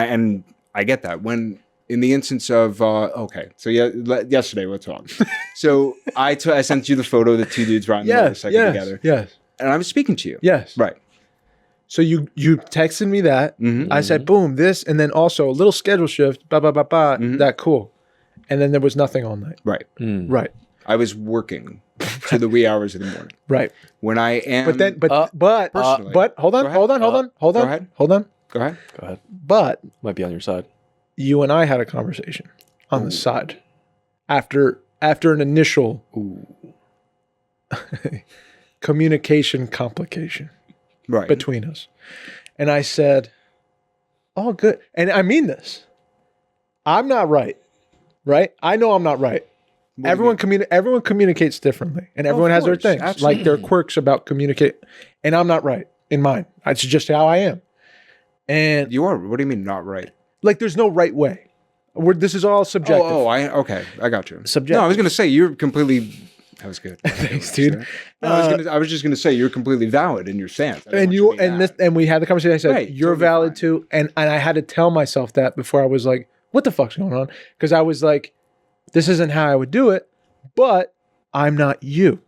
I get that when in the instance of okay, so yesterday we'll talk. So I sent you the photo of the two dudes riding the Yes. motorcycle Yes. together, Yes. and I was speaking to you. Yes. Right. So you texted me that. Mhm. I said, boom, this, and then also a little schedule shift. Ba ba ba ba. Mhm. That cool. And then there was nothing all night. Right. Mm. Right. I was working to the wee hours of the morning. Right. When I am, But then, personally. but hold on, Go ahead. hold on, hold on, hold Go on, ahead. hold on. Go ahead. Go ahead. But Might be on your side. you and I had a conversation on the side after an initial Ooh. communication complication Right. between us. And I said, oh, good. And I mean this. I'm not right. Right? I know I'm not right. What do you Everyone communicates differently, and everyone has their course, things, absolutely. like their quirks about communicate. And I'm not right in mine. It's just how I am. And You are. What do you mean not right? like, there's no right way. This is all subjective. Okay, I got you. Subjective. No, I was gonna say you're completely. That was good. Thanks, dude. No, I was just gonna say you're completely valid in your stance. I didn't And want you to be and that. this and we had the conversation. I said Right, you're totally valid fine. too, and I had to tell myself that before I was like, "What the fuck's going on?" Because I was like, "This isn't how I would do it," but I'm not you,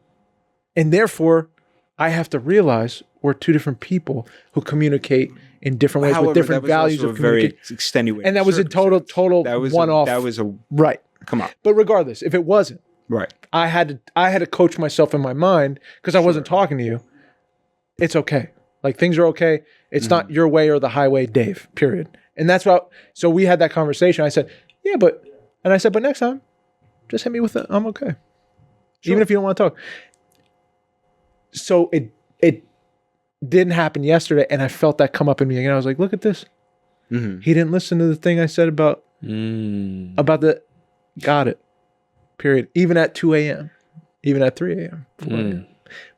and therefore I have to realize we're two different people who communicate in different ways However, with different that was values also of a very communication. extenuating. And that was a circumstance. total That was one-off. That was a Right, come on. but regardless, if it wasn't, Right. I had to coach myself in my mind because I wasn't talking to you. It's okay. Like things are okay. It's not your way or the highway, Dave. Period. And that's what. So we had that conversation. I said, "Yeah, but," and I said, "But next time, just hit me with it. I'm okay, even if you don't want to talk." So it didn't happen yesterday, and I felt that come up in me again. I was like, "Look at this. Mhm. He didn't listen to the thing I said about the. Got it. Period. Even at 2 a.m., even at 3 a.m. 4 a.m.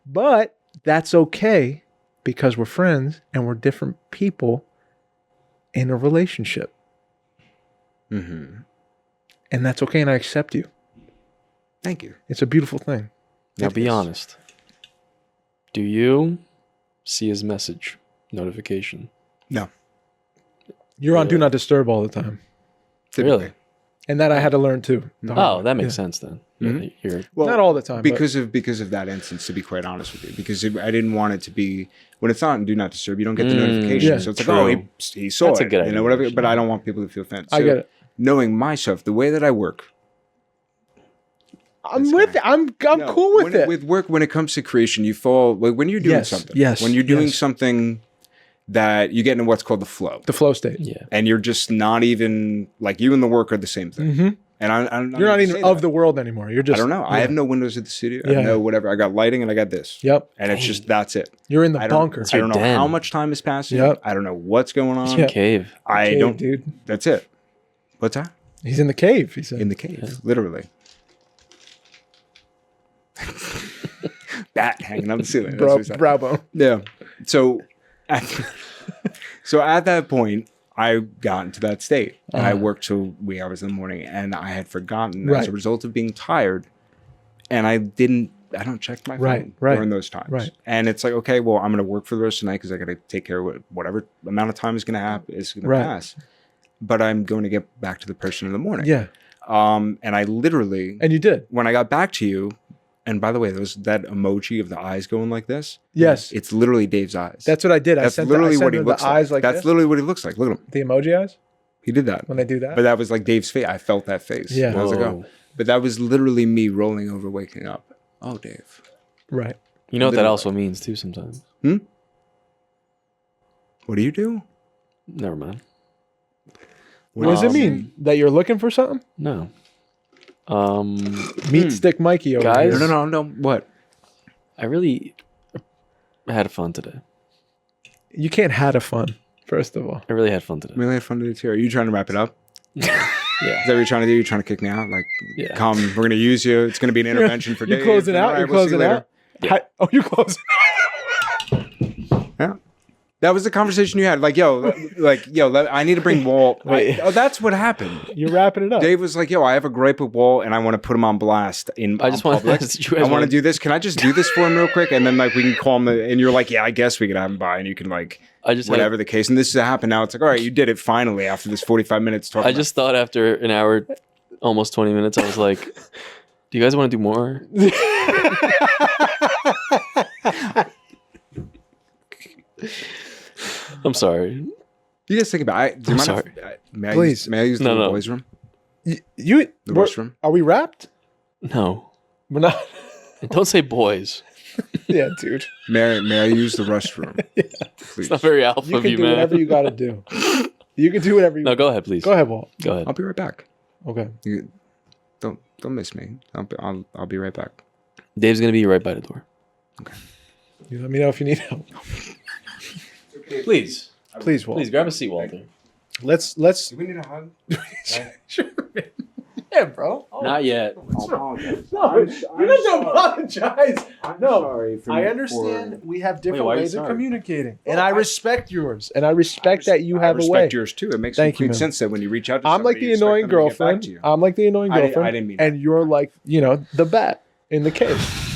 But that's okay because we're friends and we're different people in a relationship. Mm-hmm. And that's okay. And I accept you. Thank you. It's a beautiful thing. Now It be is. honest. Do you see his message notification? No. You're on Do Not Disturb all the time. Typically. Really? And that I had to learn too. the hard Oh, way. that makes sense then. Mhm. You're Well, Not all the time. because of that instance, to be quite honest with you, because I didn't want it to be when it's not in Do Not Disturb, you don't get the notification, Yeah. so it's like, True. oh, he saw That's a it, good you idea, know, whatever. actually. But I don't want people to feel offended. I So get it. Knowing myself, the way that I work, I'm with it. I'm cool with it. With work, when it comes to creation, you fall when you're doing something. Yes. When you're doing something that you get into what's called the flow. The flow state. Yeah. And you're just not even like you and the work are the same thing. Mm-hmm. And I'm You're not even of the world anymore. You're just. I don't know. Yeah. I have no windows at the studio. I Yeah. have no whatever. I got lighting and I got this. Yep. And it's just that's it. You're in the I don't- bunker. I don't know den. how much time is passing. Yep. I don't know what's going on. Yeah. Cave. I Cave, don't. dude. That's it. What's that? He's in the cave. He said. In the cave, literally. Bat hanging on the ceiling. That's what he said. Brow bone. Yeah. So, at that point, I got into that state. And I worked till wee hours in the morning, and I had forgotten as a result of being tired, and I don't check my phone during those times. Right. And it's like, okay, well, I'm going to work for the rest of the night because I got to take care of whatever amount of time is going to happen is going to pass. But I'm going to get back to the person in the morning. Yeah. And I literally, And you did. when I got back to you, and by the way, that emoji of the eyes going like this. Yes. It's literally Dave's eyes. That's what I did. That's I literally sent what he him looks the like. eyes like That's this. literally what he looks like. Look at him. The emoji eyes He did that. when they do that. But that was like Dave's face. I felt that face. Yeah. And I was like, oh. But that was literally me rolling over, waking up. Oh, Dave. Right. You know what that Literally. also means too sometimes. What do you do? Never mind. What does it mean? That you're looking for something? No. Meat stick Mikey over Guys? here. No. What? I really had fun today. You can't have a fun, first of all. I really had fun today. Really had fun to do too. Are you trying to wrap it up? Yeah. Is that what you're trying to do? You're trying to kick me out? Like, Yeah. come, we're going to use you. It's going to be an intervention for Dave. You closing out? All right, You're we'll see closing you out? later. Oh, you closing Yeah. That was the conversation you had. Like, I need to bring Walt. That's what happened. You're wrapping it up. Dave was like, yo, I have a gripe with Walt and I want to put him on blast I just want public. to I want to do this. Can I just do this for him real quick? And then like we can call him and you're like, yeah, I guess we could have him by and you can like whatever the case. And this has happened now. It's like, all right, you did it finally after this 45 minutes talking. I just thought after an hour, almost 20 minutes, I was like, do you guys want to do more? I'm sorry. You guys think about it. I'm sorry. May Please. I use the No, no. boys' room? The The restroom? Are we wrapped? No. We're not. And don't say boys. Yeah, dude. May I use the restroom? Please. It's not very alpha You of can you, do man. whatever you got to do. You can do whatever you No, go ahead, please. Go ahead, Walt. Go ahead. I'll be right back. Okay. Don't miss me. I'll be right back. Dave's going to be right by the door. You let me know if you need help. Please. Please, Walt. Please grab a seat, Walter. Let's. Do we need a hug? Sure, man. Yeah, bro. Not yet. No, you don't apologize. Sorry I understand we have different why are you ways of sorry? communicating, and I respect yours, and I respect that you have I a way. respect yours too. It makes Thank you, complete man. sense that when you reach out to I'm somebody, like the you expect annoying them to get back girlfriend. to you. I'm like the annoying I girlfriend. didn't mean that. And you're like, the bat in the cave.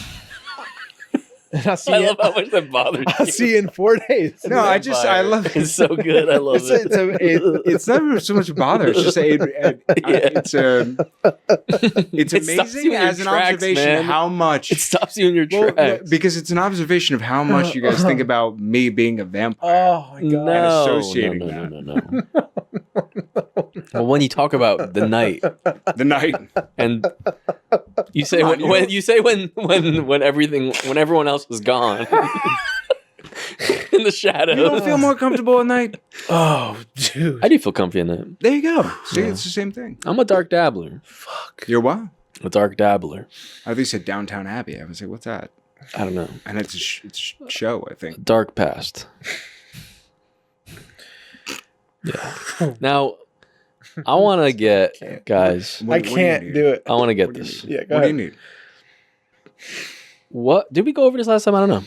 And I'll see I you. love how much that bothers I'll you. see you in 4 days. No, I love it. It's so good. I love it. It's never so much a bother. It's just it's It stops you amazing in your as an tracks, observation man. how much It stops you in your tracks. because it's an observation of how much you guys think about me being a vampire. Oh my god. No, associating no. Well, when you talk about the night, The night. and you say Come on, when everyone else is gone in the shadows. You don't feel more comfortable at night? Oh, dude. I do feel comfy in that. There you go. See, it's the same thing. I'm a dark dabbler. You're what? A dark dabbler. I at least said Downtown Abbey. I was like, what's that? I don't know. And it's a show, I think. Dark past. Yeah. Now, I want to get, guys, I can't do it. I want to get this. Yeah, go What do you ahead. need? What? Did we go over this last time? I don't know.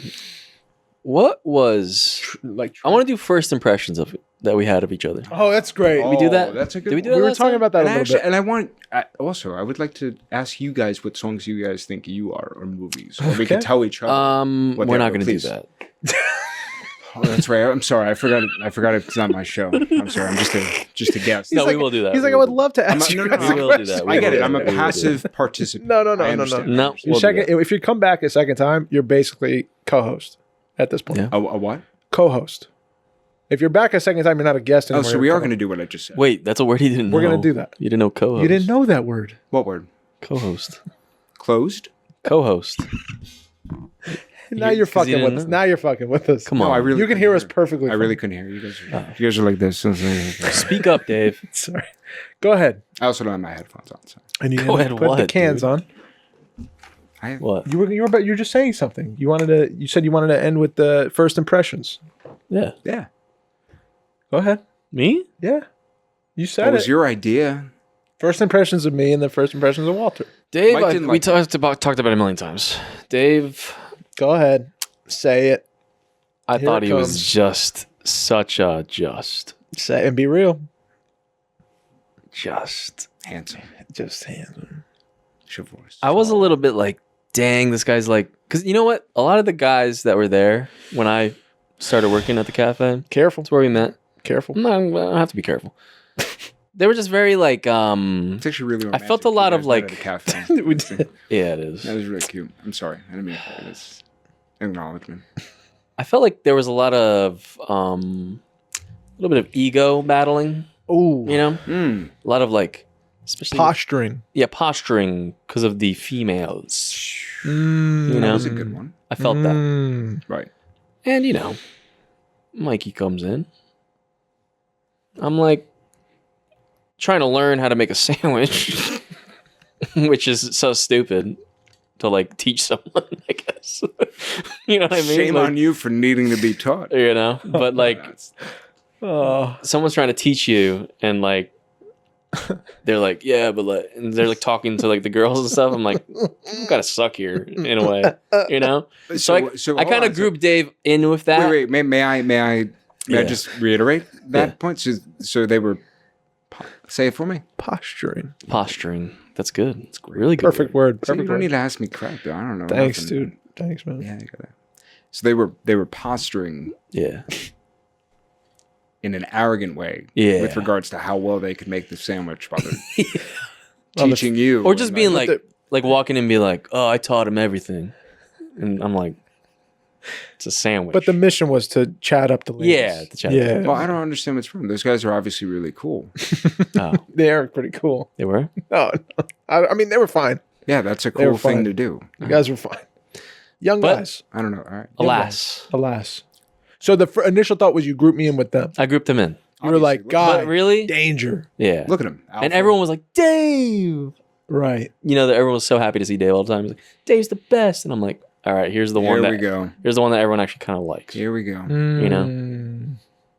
What was... I want to do first impressions of that we had of each other. Oh, that's great. we do that? That's a good Did we do one. that We were last talking time? about that And a little actually, bit. and I would like to ask you guys what songs you guys think you are or movies, or we Okay. could tell each other. what We're they not are, going to do please. that. Oh, that's right. I'm sorry. I forgot. It's not my show. I'm sorry. I'm just a guest. No, like- we will do that. He's like, We I will would do love to I'm ask not- you no, guys no, we no. will do that. I get it. I'm a We will do that. passive participant. No, I understand. No, You we'll do that. if you come back a second time, you're basically co-host at this point. Yeah. A what? Co-host. If you're back a second time, you're not a guest Oh, anymore. so we you're are co- going to do what I just said. Wait, that's a word he didn't know. We're gonna do that. You didn't know co-host. You didn't know that word. What word? Co-host. closed. Co-host. Now you're 'cause you fucking with didn't us. know? Now you're fucking with us. Come No, on. I really You can couldn't hear us perfectly. I really couldn't hear you guys. You guys are like this. Speak up, Dave. Sorry. Go ahead. I also don't have my headphones on. So And you Go ahead, put the what, cans dude? on. I have, What? You were just saying something. You said you wanted to end with the first impressions. Yeah. yeah. Go ahead. Me? Yeah. You That said was it. your idea. First impressions of me and then first impressions of Walter. Dave, Mike didn't we like talked about it a million times. Dave, Go ahead. Say it. I Here thought it he was comes. just such a Say it and be real. Handsome. Just handsome. Chivalrous. I was a little bit like, dang, this guy's like, because you know what? A lot of the guys that were there when I started working at the cafe, Careful. that's where we met. Careful. I don't have to be careful. They were just very like, It's actually really romantic. felt a lot You of, guys met like- at a cafe. We did. yeah, it is. That was really cute. I'm sorry. I didn't mean to say this. Acknowledgement. I felt like there was a lot of, a little bit of ego battling, Ooh. you know? Mm. A lot of like, especially, Posturing. posturing because of the females. Mm. You That know? was a good one. I felt that. Mm. Right. And, you know, Mikey comes in. I'm like trying to learn how to make a sandwich, which is so stupid to like teach someone, I guess. You know what I mean? Shame Like, on you for needing to be taught. you know, but like That's- Oh. someone's trying to teach you and like they're like, yeah, but like, and they're like talking to like the girls and stuff. I'm like, you gotta suck here in a way, you know? So I hold kind on, of grouped Dave in with that. Wait. May I Yeah. just reiterate that Yeah. point? So they were. Say it for me. Posturing. Posturing. That's good. It's great. really good. Perfect word. So you Perfect don't word. need to ask me crap, though. I don't know. Thanks, nothing. dude. Thanks, man. Yeah, you gotta. So they were posturing Yeah. in an arrogant way, Yeah. with regards to how well they could make the sandwich while they're Well, the- teaching you, Or just and, being But like, walking in and be like, oh, I taught him everything. And I'm like, it's a sandwich. But the mission was to chat up the ladies. Yeah, to chat up yeah. Well, I don't understand what's wrong. Those guys are obviously really cool. Oh, They are pretty cool. they were? No, I mean, they were fine. Yeah, that's a They were cool thing fine. to do. You guys were fine. Young But- guys. I don't know. All right. Alas. Alas. So the initial thought was you grouped me in with them. I grouped them in. You were like, Obviously, God, But really? danger. Yeah. Look at him. And Alpha. everyone was like, Dave. Right. You know, that everyone was so happy to see Dave all the time. He's like, Dave's the best. And I'm like, all right, here's the one Here we that go. here's the one that everyone actually kind of likes. Here we go. You know? Mm.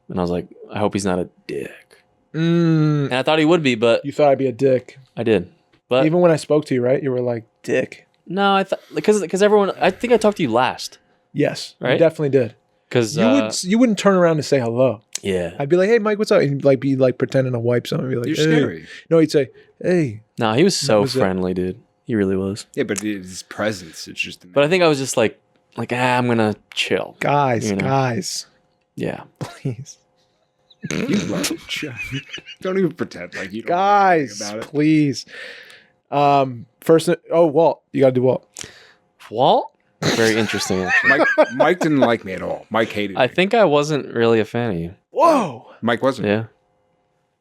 And I was like, I hope he's not a dick. Mm. And I thought he would be, but You thought I'd be a dick. I did. But Even when I spoke to you, right? You were like, dick. no, I thought because everyone. I think I talked to you last. Yes. You Right? definitely did. Because You wouldn't turn around and say hello. yeah. I'd be like, hey, Mike, what's up? And you'd like be like pretending to wipe something. Be like, You're hey. scary. No, he'd say, hey. No, he was so was it. friendly, dude. He really was. Yeah, but his presence, it's just. But I think I was just like I'm gonna chill. Guys, You know? guys, Yeah. please. you love it. Don't even pretend like you don't Guys, know anything about it. please. First, Walt. You got to do Walt. Walt? Very interesting, actually. Mike didn't like me at all. Mike hated me. I think I wasn't really a fan of you. Whoa. Mike wasn't. Yeah.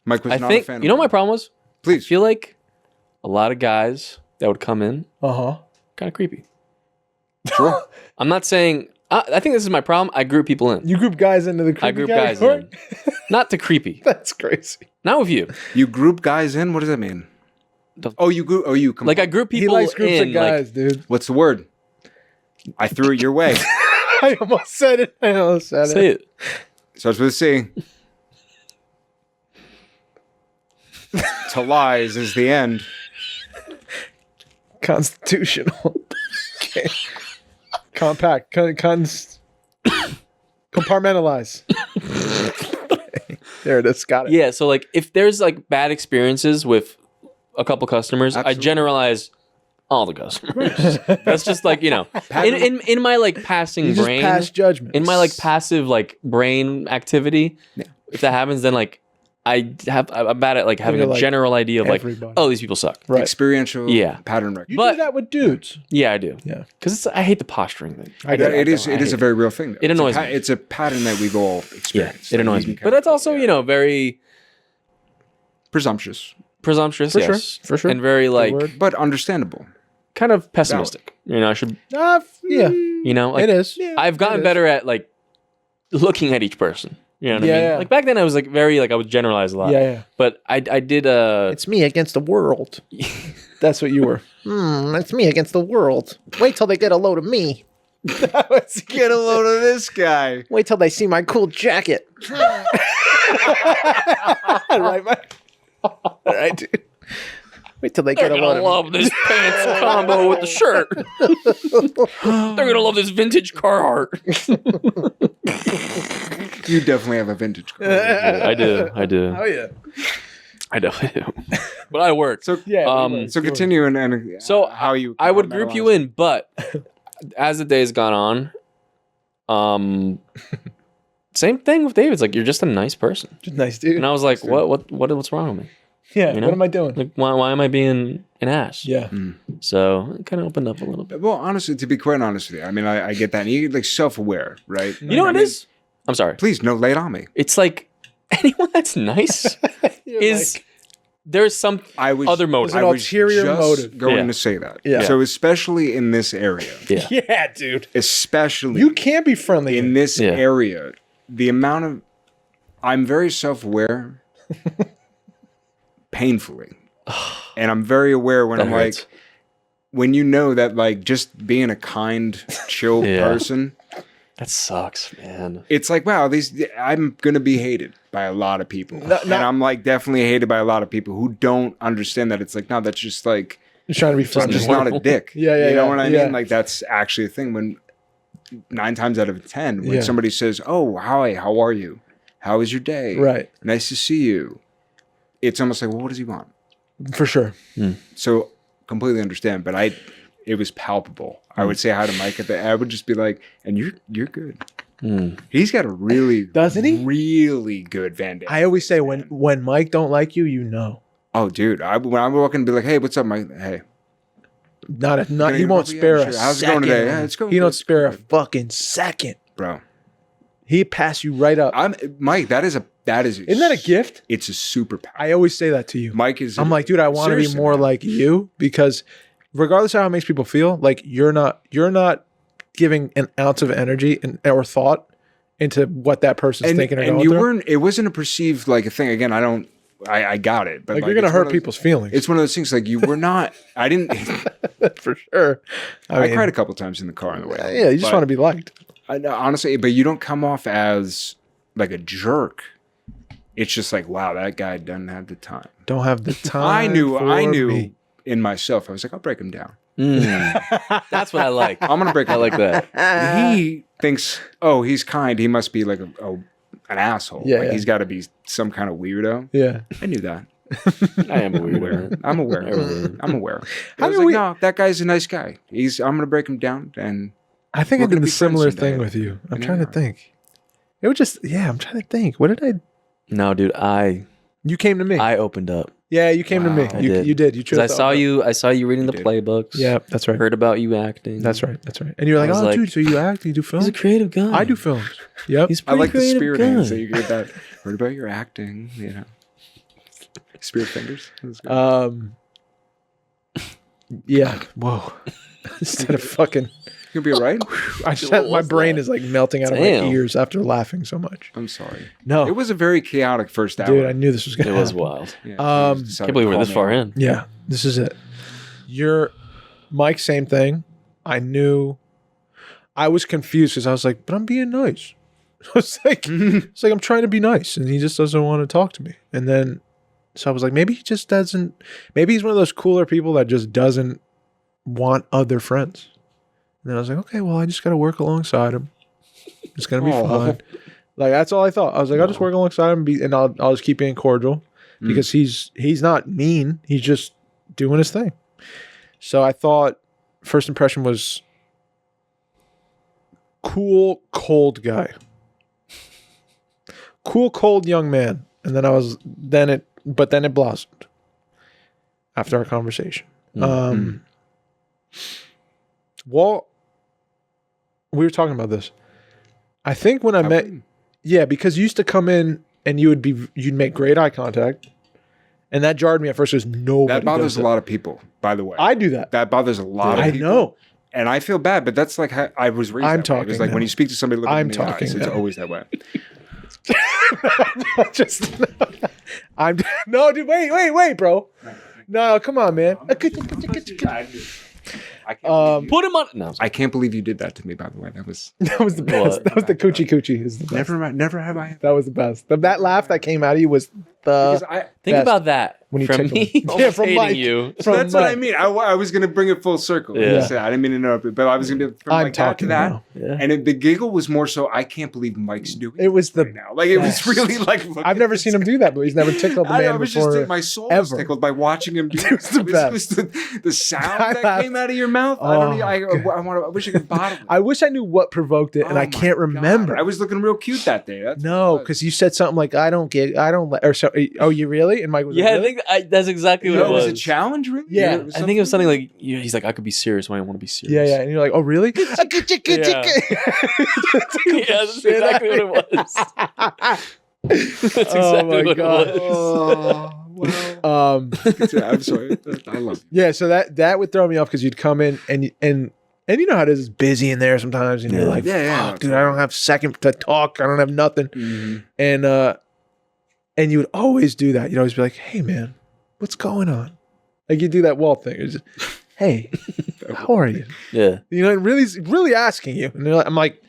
Mike was I not think a fan you know of what my me. problem was? I Please. feel like a lot of guys that would come in Uh-huh. kind of creepy. Sure. I'm not saying I think this is my problem. I group people in. You group guys into the creepy I group guys category? in. Not to creepy. That's crazy. Not with you. You group guys in? What does that mean? You group. Oh, you. Like I group He people likes groups in of guys, dude. What's the word? I threw it your way. I almost said it. like say it. Starts with a C. To lies is the end. Constitutional. Okay. Compact. Compartmentalize. Okay. There it is. Got it. Yeah, so like if there's like bad experiences with a couple customers, Absolutely. I generalize all the customers. That's just like, you know, in my like passing You just brain, pass judgment. in my like passive like brain activity, Yeah. if that happens, then like I'm bad at like having You're a like general idea of like, everybody. oh, these people suck. Right. Experiential Yeah. pattern recognition. You But- do that with dudes. Yeah, I do. Yeah. Because I hate the posturing thing. I get It is. I It is hate a very real thing. Though. It It's a annoys me. It's a pattern that we've all Yeah, experienced. it that annoys you me. can But kind that's of- also, yeah. you know, very presumptuous, presumptuous, For yes. sure. For sure. And very like, word. but understandable. kind of pessimistic. You know, I should. Yeah, You know, like it is. I've gotten better at like looking at each person. You know what I mean? Yeah. Like back then, I was like very like I would generalize a lot. Yeah. But I did It's me against the world. That's what you were. It's me against the world. Wait till they get a load of me. Get a load of this guy. Wait till they see my cool jacket. Right, Mike? All right, dude. Wait till they get a They're load gonna of love this pants combo with the shirt. They're gonna love this vintage Carhartt. You definitely have a vintage car. I do. Oh yeah. I definitely do. But I work. So Yeah. continue and So how you I would group you in, but as the days gone on, same thing with David. It's like you're just a nice person, Just nice, dude. and I was like, what's wrong with me? Yeah. you know? What am I doing? Like, why am I being an ass? Yeah. So it kind of opened up a little bit. Well, honestly, to be quite honest with you, I mean, I get that. And you get like self-aware, right? You know what it is? I'm sorry. Please, no, lay it on me. It's like anyone that's nice is there's some other motive. There's an ulterior motive. Going to say that. Yeah. So especially in this area, Yeah, dude. especially You can't be friendly in this Yeah. area, the amount of I'm very self-aware, painfully, and I'm very aware when That I'm hurts. like, when you know that like just being a kind, chill Yeah. person. That sucks, man. It's like, wow, I'm gonna be hated by a lot of people, and I'm like definitely hated by a lot of people who don't understand that. It's like, no, that's just like You're trying to be I'm friendly. just not a dick. Yeah, you know yeah, what I yeah. mean? Like that's actually a thing. When 9 times out of 10, when Yeah. somebody says, "Oh, hi, how are you? How was your day? Right. Nice to see you," it's almost like, well, what does he want? For sure. So completely understand, but it was palpable. I would say hi to Mike at the. I would just be like, "And you're good." He's got a really, Doesn't he? really good Van Damme. I always say when Mike don't like you, you know. Oh, dude! When I'm walking, be like, "Hey, what's up, Mike? Hey, Not he Gonna won't get a spare coffee? a Yeah, sure. How's it second. going today? Yeah, it's going He don't good. spare a fucking second. bro." He pass you right up. Mike. That is Isn't that a gift? It's a superpower. I always say that to you. Mike is. I'm like, dude, I want to be Seriously, more man. like you because regardless of how it makes people feel, like you're not giving an ounce of energy or thought into what that person's thinking or and going you through. weren't. It wasn't a perceived like a thing. Again, I got it, but Like you're gonna it's one hurt of those- people's feelings. It's one of those things. Like you were not. I didn't. for sure. I mean, cried a couple times in the car on the way. home, yeah, you just but want to be liked. I know, honestly, but you don't come off as like a jerk. It's just like, wow, that guy doesn't have the time. Don't have the time. I knew me. in myself. I was like, I'll break him down. That's what I like. I'm gonna break I him like that. down. He thinks, oh, he's kind. He must be like an asshole. Yeah, like yeah. he's got to be some kind of weirdo. Yeah. I knew that. I am a weirdo. Aware. I'm aware. I'm aware. How I was do like, we- no, that guy's a nice guy. I'm gonna break him down, and I think We're I did gonna the be friends similar someday. thing with you. I'm Yeah. trying to think. It was just I'm trying to think. What did I? No, dude, You came to me. I opened up Yeah, you came to me. I You did. you did. You chose. because to open up. I saw you reading the did. playbooks. Yeah, that's right. Heard about you acting. That's right. That's right. And you're like, I was oh, like, dude, so you act? You do He's films? a creative guy. I do films. Yep. He's a I pretty like the creative spirit guy. hands. So you get that. Heard about your acting, you know. Spirit fingers. That's good. Yeah. Whoa. Instead of fucking, You'll be all right. I just had, my was brain that? is like melting out of Damn. my ears after laughing so much. I'm sorry. No, It was a very chaotic first hour. dude, I knew this was gonna. It was happen. wild. Yeah, Um, you decided Can't believe to we're call this me far out. in. Yeah, this is it. You're Mike. Same thing. I knew. I was confused because I was like, but I'm being nice. It's like I'm trying to be nice, and he just doesn't want to talk to me. And then, so I was like, maybe he just doesn't. Maybe he's one of those cooler people that just doesn't want other friends. And then I was like, okay, well, I just got to work alongside him. It's gonna be Aw. fun. Like that's all I thought. I was like, I'll just work alongside him, and I'll just keep being cordial because he's not mean. He's just doing his thing. So I thought first impression was cool, cold guy. Cool, cold young man. And then it blossomed after our conversation. Well, we were talking about this. I think when I met, yeah, because you used to come in and you'd make great eye contact, And that jarred me at first because nobody That bothers does a that. lot of people, by the way. I do that. That bothers a lot of I people. know. And I feel bad, but that's like how I was raised. I'm that way. It was talking like now. when you speak to somebody, look I'm in the talking eyes, it's now. always that way. Just I'm no, dude. Wait, bro. No, come on, man. I can't, Put him on. No. I can't believe you did that to me. By the way, that was That was the best. What? That was the coochie. Is the best. never have I. That was the best. That laugh that came out of you was Because the I, Think Best. about that When you from tickle me. him. Yeah, Almost from hating Mike. you. so that's from what I Mike. mean. I was going to bring it full circle. Yeah. Yeah. I didn't mean to interrupt you, but I was going to be from I'm like that to talking that. now. Yeah. And the giggle was more so. I can't believe Mike's doing It was this the right now. Like it was best. really like. I've never seen him do that, but he's never tickled the man I was before. just my soul was ever. tickled by watching him do It was the It was the sound that came out of your mouth. I don't. I wish I could bottle it. I wish I knew what provoked it, and Oh I my can't remember. God. I was looking real cute that day. That's No, what it was. because you said something like, or so, oh, you really? And Mike was Yeah, like, I really? think that's exactly what No, it it was was. a challenge, really. Yeah. I think it was something like he's like, I could be serious when I want to be Yeah, serious. yeah. And you're like, oh, really? Yeah. Yeah, that's exactly what it was. That's exactly Oh my what God. it was. Oh, wow. I'm sorry. I love you. Yeah, so that would throw me off because you'd come in and you know how it is, it's busy in there sometimes, and you're Yeah. like, Yeah, fuck, dude, I don't have second to talk, I don't have nothing. Mhm. And you would always do that. You'd always be like, hey man, what's going on? Like you do that wall thing. It's just, hey, how are you? Yeah. You know, really asking you. And I'm like,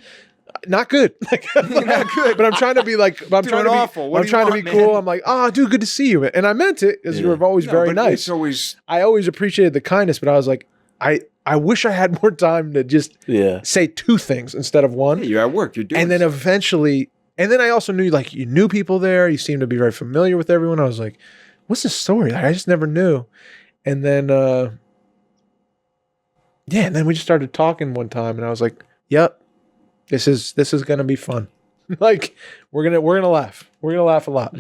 not good. Like, Not good. But I'm trying to be like, I'm Doing trying to be awful. What I'm do you trying to want, be man? cool. I'm like, oh, dude, good to see you. And I meant it because you Yeah. were always No, very but nice. It's always I always appreciated the kindness, but I was like, I wish I had more time to just Yeah. say two things instead of one. you're at work. You're doing. And then stuff. eventually, and then I also knew like you knew people there. You seemed to be very familiar with everyone. I was like, what's the story? Like, I just never knew. And then, and then we just started talking one time, and I was like, yep, this is gonna be fun. Like we're gonna laugh. We're gonna laugh a lot.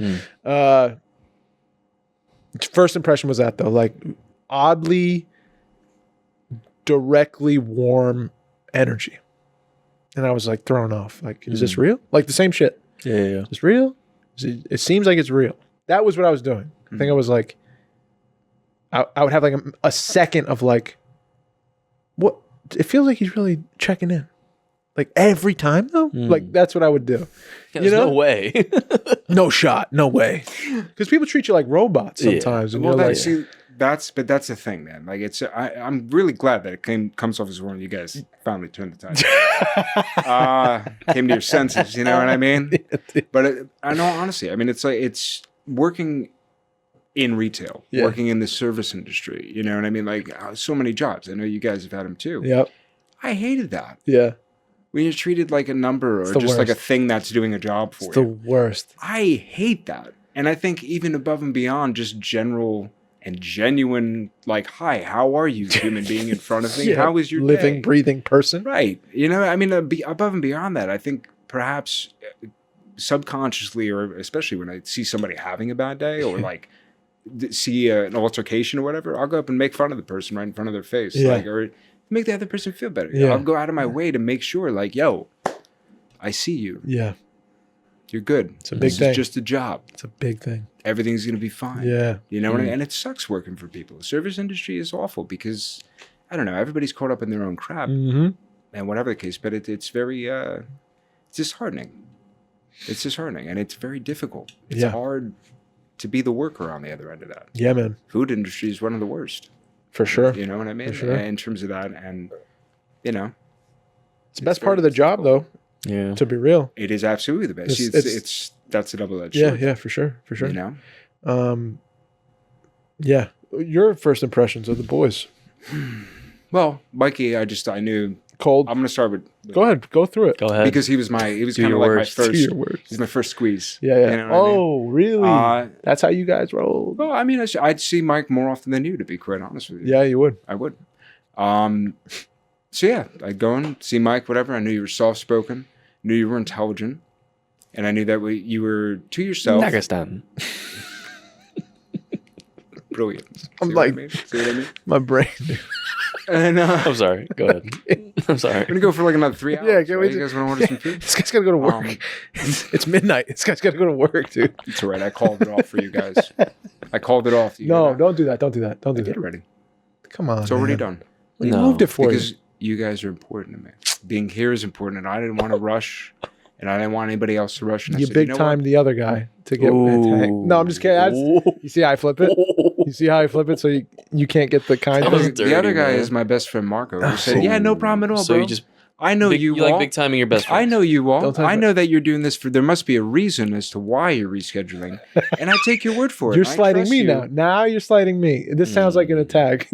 First impression was that though, like oddly, directly warm energy. And I was like thrown off. Like, is this real? Like the same shit. Yeah. Yeah. Is this real? It seems like it's real. That was what I was doing. I think I was like, I would have like a second of like, what? It feels like he's really checking in. Like every time though? Like that's what I would do. There's know? no way. No shot. No way. Because people treat you like robots Yeah. sometimes. And Well, you're like, that's the thing, man. Like I'm really glad that it comes off as one of you guys finally turned the tide. Came to your senses, you know what I mean? But I know honestly, I mean it's like it's working in retail, Yeah. working in the service industry. You know what I mean? Like so many jobs. I know you guys have had them too. yep. I hated that Yeah. when you're treated like a number or the just like a worst. thing that's doing a job for It's the you. worst. I hate that. And I think even above and beyond just general and genuine, like, hi, how are you, human being in front of me? Yeah. How is your living, day? breathing person? Right. You know, I mean, above and beyond that, I think perhaps subconsciously, or especially when I see somebody having a bad day or like see an altercation or whatever, I'll go up and make fun of the person right in front of their face. Yeah. Like, or make the other person feel better. Yeah. I'll go out of my way to make sure, like, yo, I see you. Yeah. You're good. It's a big this thing. is just a job. It's a big thing. Everything's going to be fine. Yeah. You know what I mean? And it sucks working for people. The service industry is awful because, I don't know, everybody's caught up in their own crap Mm-hmm. and whatever the case, but it's very, it's disheartening. It's disheartening and it's very difficult. It's Yeah. hard to be the worker on the other end of that. Yeah, man. Food industry is one of the worst. For sure. You know what I mean? For sure. In terms of that. And, you know, It's the best part of the job, though, Yeah. to be real. it is absolutely the best. It's- That's a double-edged Yeah, sword. yeah, for sure. For sure. You know? Yeah. Your first impressions of the boys. Well, Mikey, I knew. Cold. I'm going to start with. Go ahead. Go through it. Go ahead. Because he was Do kind of your like worst. my Do first. your words. He's my first squeeze. Yeah, yeah. You know what I mean? Oh, really? That's how you guys roll. Well, I mean, I'd see Mike more often than you, to be quite honest with you. Yeah, you would. I would. So yeah, I'd go and see Mike, whatever. I knew you were soft-spoken, knew you were intelligent, and I knew that you were to yourself. Dagestan. Brilliant. I'm See like- what I mean? See what I mean? My brain. And I'm sorry. Go ahead. I'm sorry. we're gonna go for like another 3 hours. Yeah, can't right? wait You to- guys want to order some food? This guy's got to go to work. It's midnight. This guy's got to go to work, dude. It's all right. I called it off for you guys. I called it off. You No, hear that? don't do that. Don't do that. Don't do Get that. it ready. Come on. It's already man. done. We No, moved it for Because you. you guys are important to me. Being here is important, and I didn't want to rush, and I didn't want anybody else to rush. And I You said, big know time what? the other guy to get. Ooh. No, I'm just kidding. You see how I flip it? You see how I flip it? So you can't get the kind That was thing. dirty, The other guy man. is my best friend Marco, who said, "Yeah, no problem at all, So bro. you just I know big, you like all. big timing your best friend. I know you all. Don't talk I about- know that you're doing this for. There must be a reason as to why you're rescheduling, and I take your word for it. You're I sliding trust me you. now. Now you're sliding me. This sounds like an attack.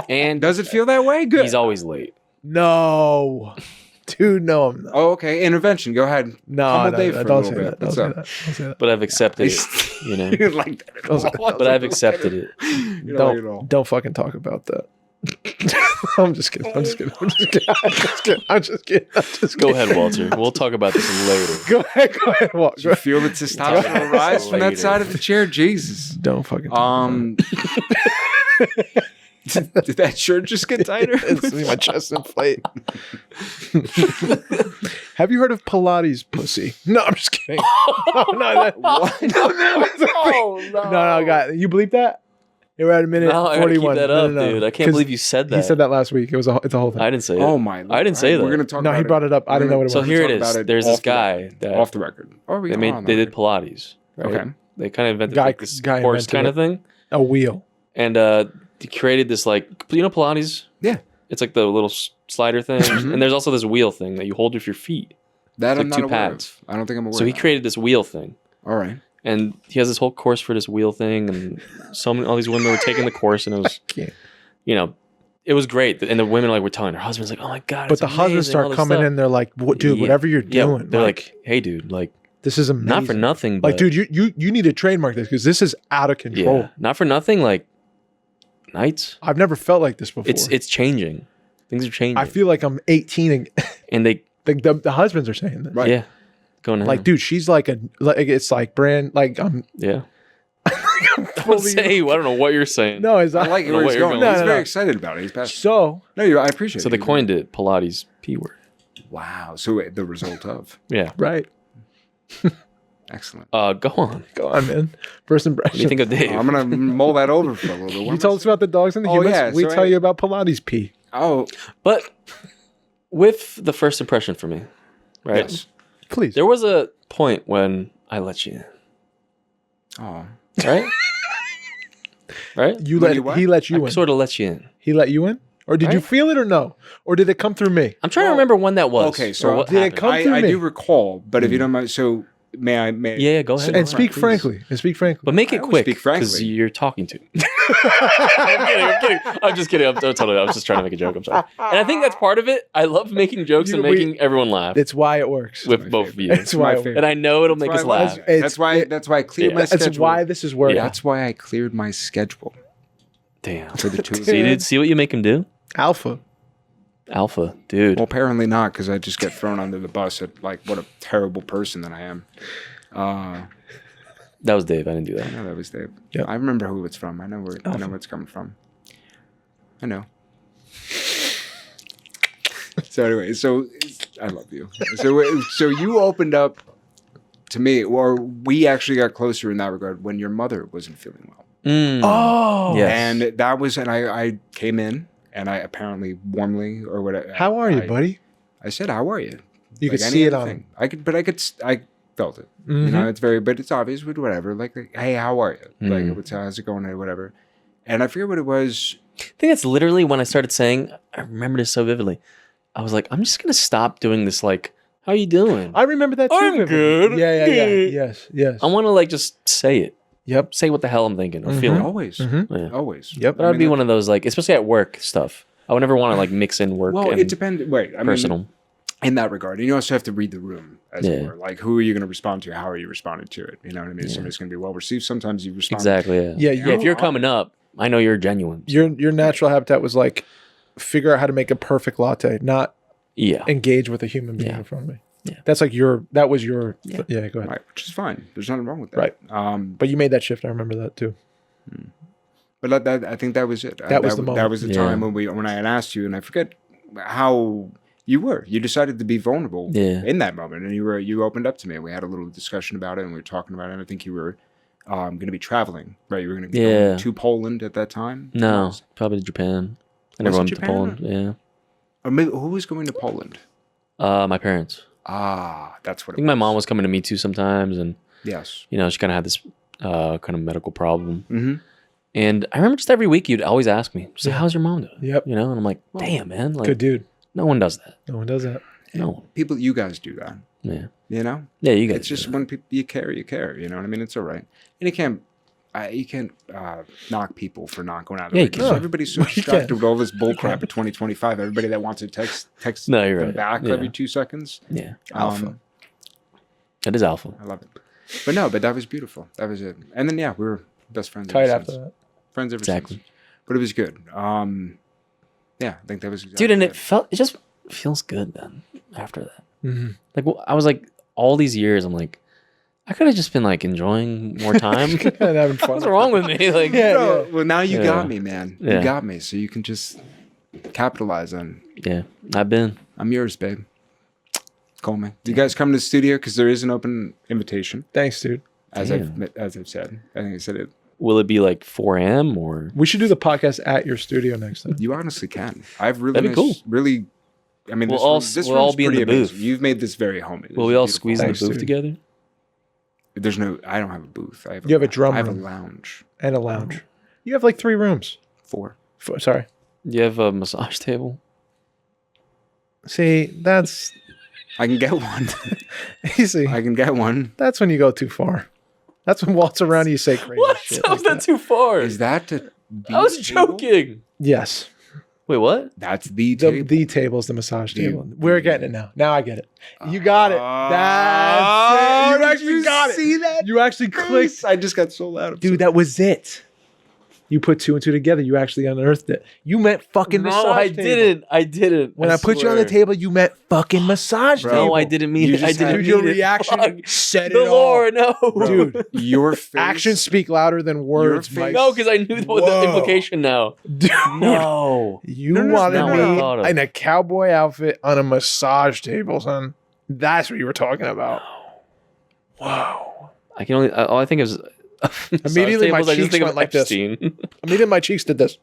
And Does it feel that way? Good. he's always late. No, dude, no, I'm not. Oh, okay. Intervention. Go ahead. No, Humble no, Dave no, for a don't little say bit. that. Don't What's say up? that. Don't say that. But I've accepted it. You know. You didn't like that at Don't say- all. But I've accepted it. You don't like it at all. Don't fucking talk about that. I'm just kidding. I'm just kidding. I'm just kidding. I'm just kidding. I'm just kidding. I'm just Go kidding. ahead, Walter. We'll talk about this later. Go ahead. Go ahead. Walk. Did you feel the testosterone rise from that Later. side of the chair? Jesus. Don't fucking. Talk Did that shirt just get tighter? See my chest inflate. Have you heard of Pilates pussy? No, I'm just kidding. No, no, guy. You believe that? They were at a minute No, I gotta keep 41. that No, up, no, no. dude. I can't 'Cause believe you said that. He said that last week. It's a whole thing. I didn't say it. Oh my! I didn't say that. We're gonna talk. No, about he brought it up. I didn't know what it So was. here it talk about is. it There's off this the guy record. that Off the record. Or we they did Pilates. Right? Okay. They kind of invented Guy- like this guy horse invented kind it. of thing, A wheel. and he created this like Pilates. Yeah. It's like the little slider thing, and there's also this wheel thing that you hold with your feet. That It's I'm like not two aware pads. of. I don't think I'm aware. So he of that. created this wheel thing, All right. and he has this whole course for this wheel thing, and all these women were taking the course, and it was, Can't. you know, it was great. And the women like were telling their husbands like, "Oh my god!" But it's the husbands amazing, all start this coming stuff." in. They're like, "What, dude? Yeah. Whatever you're Yeah, doing." they're like, "Hey, dude, like "This is amazing." not for nothing, but Like, dude, you need to trademark this because this is out of control. yeah, not for nothing, like nights. I've never felt like this before. It's changing. Things are changing. I feel like I'm 18 and and they the husbands are saying this. Right. yeah, going Like, dude, she's like it's like brand like I'm yeah. fully. Say, I don't know what you're saying. No, is I like know where what he's you're going. going. He's No, very no. excited about it. He's passionate. So No, I appreciate it. So they coined it Pilates P word. Wow. So the result of Yeah. right, excellent. Go on. go on, man. First What do impression. you think of Dave? I'm gonna mull that over for a little bit. What You am told I us about the dogs and the Oh, humans. yeah, We so tell I- you about Pilates pee. saying? Oh, But with the first impression for me, right? yes. Please. There was a point when I let you in, Oh, right? Right? When you what? He let you I in. sort of let you in. He let you in, or did you Right? feel it or no, or did it come through me? I'm trying to Well, remember when that was. okay, or so what did it happened. come through I me? do recall, but if you don't mind, so may I? Yeah, go ahead. And speak please. frankly. And speak frankly. But make I it always quick speak frankly. because you're talking to. I'm kidding. I'm just kidding. I'm totally. I was just trying to make a joke. I'm sorry. And I think that's part of it. I love making jokes and We- making everyone laugh It's why it works. with my both of favorite. you. It's why. my It, favorite. And I know it'll make us laugh. It's- That's why. That's why I cleared Yeah. my schedule. That's why this is working. Yeah. That's why I cleared my schedule Damn. for the two of See, you. dude, see what you make him do? Alpha. Alpha, dude. Well, apparently not, because I just get thrown under the bus at like what a terrible person that I am. That was Dave. I didn't do I that. know that was Dave. Yep. I remember who it's from. I know where it's coming from. I know. So anyway, so I love you. So you opened up to me, or we actually got closer in that regard when your mother wasn't feeling well. Mm. Oh. Yes. And that was, and I came in, and I apparently warmly or whatever. How are you, buddy? I said, "How are you?" You could any see it other on thing. I felt it. You Mhm. know, it's very, but it's obvious with whatever. Like, hey, how are you? Mm. Like, how's it going? Or whatever. And I forget what it was. I think that's literally when I started saying, I remember this so vividly. I was like, I'm just going to stop doing this. Like, how you doing? I remember that too. I'm vividly. good. Yeah. Good. Yes. I want to like just say it. Yep. Say what the hell I'm thinking or Mhm. feeling. Always, Mhm. Yeah. always. Yep. But I'd be one of those like, especially at work stuff. I would never want to like mix in work Well, and it depends. Wait, I mean, personal. in that regard, and you also have to read the room, as it Yeah. were. Like, who are you going to respond to? How are you responding to it? You know what I mean? Somebody's going to be well received. Sometimes you respond. Exactly. Yeah. Yeah, Yeah. If you're coming up, I know you're genuine. Your natural habitat was like figure out how to make a perfect latte, not Yeah. engage with a human being Yeah. in front of me. Yeah. That's like that was your Yeah. yeah, go ahead. Right, which is fine. There's nothing wrong with that. Right. Um, But you made that shift. I remember that too. But I think that was it. That was the moment. That was the time when I had asked you, and I forget how you were. You decided to be vulnerable in that moment, and you opened up to me. We had a little discussion about it, and we were talking about it. And I think you were going to be traveling, right? You were going to be going to Poland at that time. No, probably Japan. I never went to Poland. Yeah. Or maybe who was going to Poland? My parents. That's what I think my mom was coming to me too sometimes, and yes, you know, she kind of had this kind of medical problem. Mm-hmm. And I remember just every week you'd always ask me, "So how's your mom doing?" Yep. You know, and I'm like, "Damn, man, like, Good dude. no one does that. No one does that. No, people, you guys do that. yeah, You know, yeah, you guys. it's just when people you care. You know what I mean? It's all right, and you can't knock people for not going out. Yeah, you because can. everybody's so distracted with all this bull crap at 2025. Everybody that wants to text No, you're them right. back Yeah. every 2 seconds. Yeah, Alpha. it is alpha. I love it. But that was beautiful. That was it. And then we were best friends. Tight ever after since. that. Friends ever Exactly. since. But it was good. Yeah, I think that was Dude, and it just feels good then after that. Mm-hmm. Like I was like all these years, I'm like, I could have just been like enjoying more time. And having fun. What's wrong with me? Like, Yeah. Well, now you Yeah. got me, man. Yeah. You got me. So you can just capitalize on. yeah, I've been. I'm yours, babe. Call me. Do you guys come to the studio? Because there is an open invitation, Thanks, dude. as Damn. I've said. I think I said it. Will it be like 4 a.m. or? We should do the podcast at your studio next time. You honestly can. I've really, That'd be cool. really. I mean, We'll this all room's be in pretty the booth. amazing. You've made this very homey. This Will is we all beautiful. squeeze in the Thanks, booth dude. together? There's no. I don't have a booth. I have. You have a drum I have a room. lounge. And a lounge. You have like 3 rooms. 4. Sorry. You have a massage table? See, that's I can get one. easy. I can get one. That's when you go too far. That's when walks around and you say crazy shit. How's like that too far? Is that the? I was table? joking. Yes. Wait, what? That's the The, table. the table's the massage Dude. table. We're getting it now. Now I get it. You got it. That's it. You did actually you got it. see that? You actually clicked. I just got so loud. Dude, that was it. You put 2 and 2 together. You actually unearthed it. You meant fucking massage No, I table. didn't. I didn't. When I put you on the table, you meant fucking massage Bro. table. No, I didn't mean You it. I just didn't had- Dude, mean your it. reaction Fuck. said The it all. Lord, no. Dude, your face. actions speak louder than words, face- Mike. No, because I knew what the Whoa. implication now. Dude, No. you No, no, wanted no, me no, no, no. in a cowboy outfit on a massage table, son. That's what you were talking about. Wow. I can only. All I think is. Immediately my I just cheeks think of went like this. Epstein. Immediately my cheeks did this.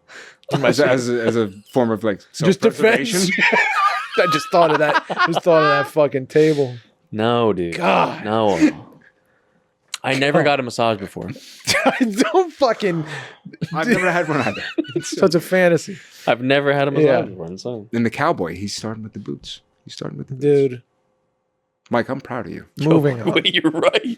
as a form of like Just self-preservation. defense. I just thought of that. Just thought of that fucking table. No, dude. God. No. I never got a massage before. Don't fucking. I've never had one either. Such a fantasy. I've never had a massage Yeah. before. I'm sorry. And the cowboy, he's starting with the boots. He's starting with the boots. Dude, Mike, I'm proud of you. moving on. Wait, you're right.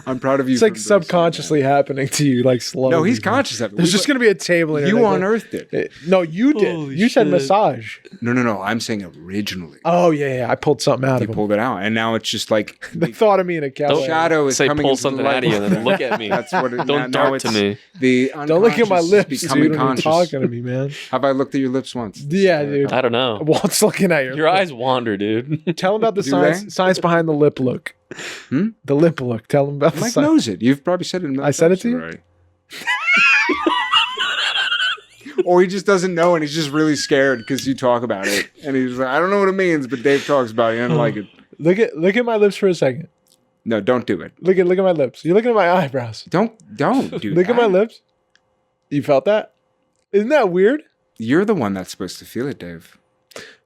I'm proud of you. It's for like embracing subconsciously happening to you, like that. slowly. No, he's conscious of it. There's just going to be a table in You here. unearthed it. No, you did. Holy You said shit. massage. No. I'm saying originally. Oh, yeah. I pulled something out You of him. pulled it out, and now it's just like The thought of me in a the cowboy. shadow is Say coming pull into the something light. out of you and then look at me. That's what it. now Don't dart it's to me. The Don't look at my unconscious is lips, becoming dude. When you're conscious. talking to me, man. Have I looked at your lips once? Yeah, dude. I don't know. Walt's looking at Your eyes wander, dude. Tell him about the Do science behind the lip look. The lip look. Tell him about the Mike science. knows it. You've probably said it. A million I said it times to you? already. Or he just doesn't know, and he's just really scared because you talk about it, and he's like, "I don't know what it means," but Dave talks about it. I don't like it. Look at my lips for a second. No, don't do it. Look at my lips. You're looking at my eyebrows. Don't do Look that. at my lips. You felt that? Isn't that weird? You're the one that's supposed to feel it, Dave.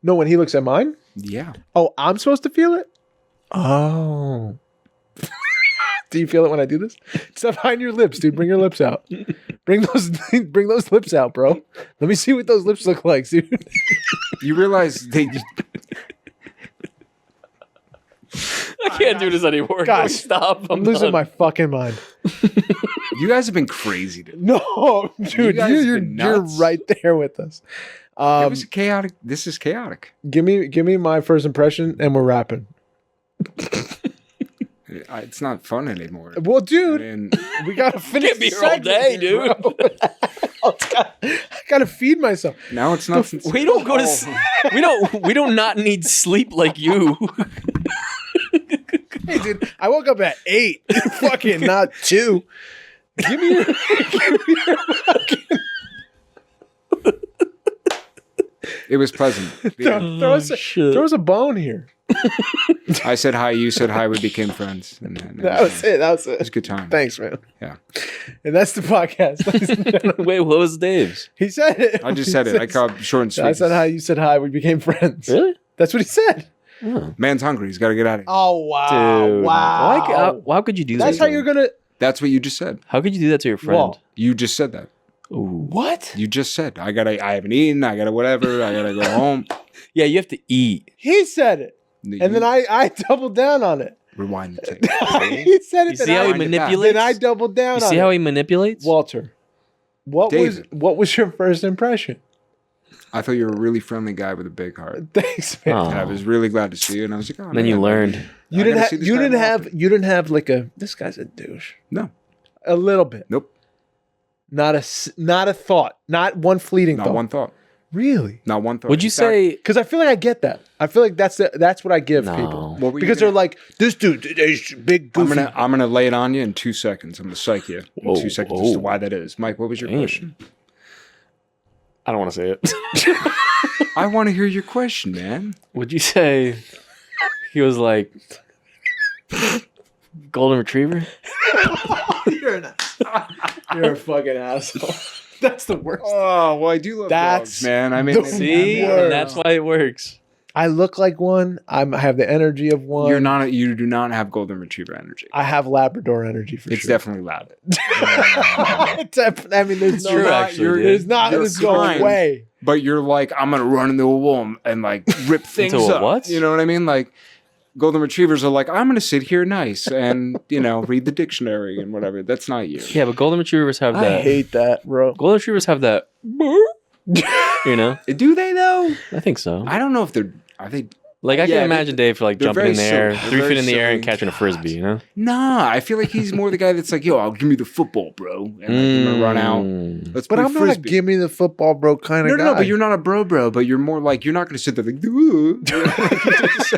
No, when he looks at mine. Yeah. Oh, I'm supposed to feel it? Oh. Do you feel it when I do this? Step behind your lips, dude. Bring your lips out. Bring those lips out, bro. Let me see what those lips look like, dude. You realize they. I can't do this anymore. Guys, Stop. I'm losing my fucking mind. You guys have been crazy. Today. No, dude, guys you're been nuts. right there with us. It was chaotic. This is chaotic. Give me my first impression, and we're wrapping. It's not fun anymore. Well, dude, And we gotta finish. Can't be the here all segment day, here, dude. bro. I gotta feed myself. now it's not. We don't go to. We don't not need sleep like you. Hey, dude, I woke up at 8. Fucking not 2. Give me your fucking... It was pleasant. throw us a bone here. I said hi. You said hi. We became friends. And That was it. That was It was it. a good time. Thanks, man. Yeah. And that's the podcast. Ladies and gentlemen. Wait, what was Dave's? He said it. I just said it. I called it short and sweet. I said hi. You said hi. We became friends. Really? That's what he said. Oh. Man's hungry. He's got to get out of here. Oh wow! Dude. Wow. Why could you do that? That's how you're gonna. That's what you just said. How could you do that to your friend? Well, You just said that. Ooh. what? You just said I haven't eaten. I gotta whatever. I gotta go home. Yeah, you have to eat. He said it, and then I doubled down on it. rewind the tape. He said it. You then see how he Wind it back. manipulates? Then I doubled down You on see it. how he manipulates? Walter, David. what was your first impression? I thought you were a really friendly guy with a big heart. Thanks, man. Oh. And I was really glad to see you. And I was like, oh, Then you man. learned. You I didn't gotta have see this you guy didn't more have often. you didn't have like a this guy's a douche. No. A little bit. Nope. Not a thought. Not one fleeting Not thought. one thought. Really? Not one thought. Would you In fact, say Because I feel like I get that. I feel like that's what I give No. people. what were you Because gonna- they're like, this dude, he's big I'm goofy. gonna lay it on you in 2 seconds. I'm gonna psych you in Whoa, 2 seconds as to whoa. why that is. Mike, what was your Damn. question? I don't want to say it. I want to hear your question, man. would you say he was like golden retriever? You're a fucking asshole. That's the worst. Oh well, I do love That's dogs, man. I mean, the- maybe- See, Word. and that's why it works. I look like one. I have the energy of one. you're not. You do not have golden retriever energy. I have Labrador energy for It's sure. definitely loud. I mean, there's true, no, actually, dude. there's not. You're There's no kind. way. But you're like, I'm gonna run into a wall and like rip things Into a up. what? You know what I mean? Like golden retrievers are like, I'm gonna sit here nice and read the dictionary and whatever. That's not you. Yeah, but golden retrievers have I that. hate that, bro. Golden retrievers have that. You know, Do they though? I think so. I don't know if they're. Are they? Like I Yeah, can imagine Dave for like they're jumping in the very air, silly. 3 They're feet in the very air, and silly. catching a frisbee. You know. Nah, I feel like he's more the guy that's like, yo, I'll give me the football, bro, and like, I'm gonna run out. Mm. Let's But play I'm not a frisbee. give me the football, bro kind of No, guy. but you're not a bro, but you're more like you're not gonna sit there like, "Ooh." It's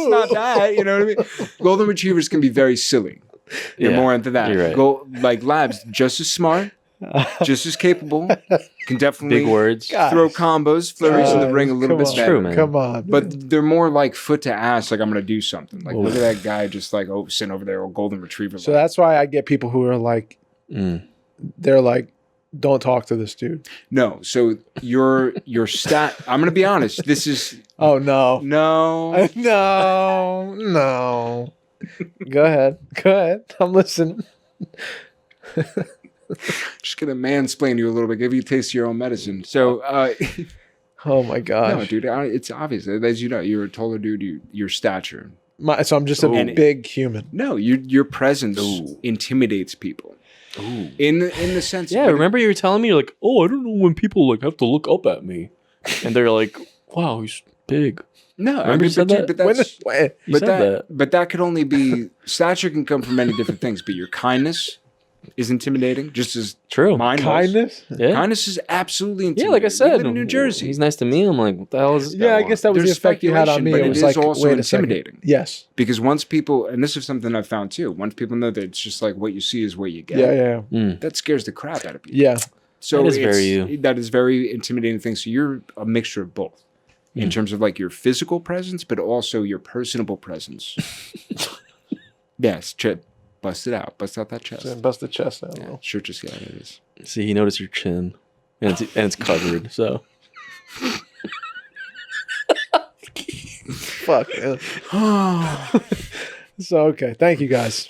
not that, you know what I mean? Golden retrievers can be very silly. They're Yeah, more into that. you're right. Like labs, just as smart, just as capable, can definitely Big words. God. throw combos, flurries in the Guys, ring a little come bit on. better. True, man. Come on, man. But they're more like foot to ass, like I'm gonna do something. Like Whoa. look at that guy just like sitting over there, a golden retriever. So that's why I get people who are like, Mm. they're like, don't talk to this dude. no. So your stat. I'm gonna be honest. This is Oh no, no. no. Go ahead. I'm listening. Just gonna mansplain you a little bit, give you a taste of your own medicine. So, Oh my no, gosh. dude, it's obvious. As you know, you're a taller dude. Your stature. So I'm just a Ooh. big human. No, your presence intimidates people. Ooh. In the sense. Yeah, but- remember you were telling me you're like, oh, I don't know when people like have to look up at me, and they're like, wow, he's big. No, Remember you said that? but When, that's. when? You But said that. but that could only be stature can come from many different things. But your kindness is intimidating, just as True. mine was. Kindness? Yeah. Kindness is absolutely Yeah, intimidating. like I We said, live in New Jersey. He's nice to me. I'm like, what the hell is this guy Yeah, I want? guess that was There's the effect you had on me. speculation, but It was it is like, also wait a second. intimidating. Yes. Because once people, and this is something I've found too, once people know that it's just like what you see is what you get. Yeah. Mm. That scares the crap out of people. Yeah. So That is it's- very you. That is very intimidating thing. So you're a mixture of both. In terms of like your physical presence, but also your personable presence. Yes, Chip, bust it out. Bust out that chest. Bust the chest out. Yeah, sure, just yeah, it is. See, he noticed your chin, and it's covered. So Fuck. Man. So okay, thank you guys.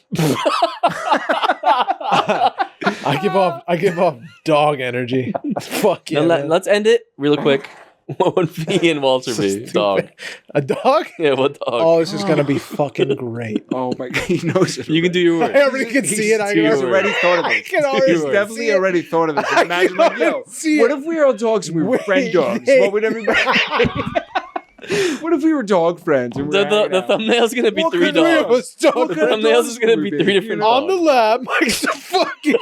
I give off dog energy. Fuck yeah. now man. let's end it real quick. What would me and Walter So be? stupid. Dog. A dog? Yeah, what dog? Oh, this is gonna be fucking great. Oh my god, he knows it. You can do your I work. already can see it. I He's He's can already thought of I it. can already He's see definitely it. already thought of it. I Imagine can like, yo, already see what it. if we were all dogs and we were friend dogs? What would everybody? What if we were dog friends? And we were The hanging out? thumbnail's gonna be What 3 could we have dogs. done? The thumbnails is gonna be 3 different On the dogs. lab, Mike's the fucking.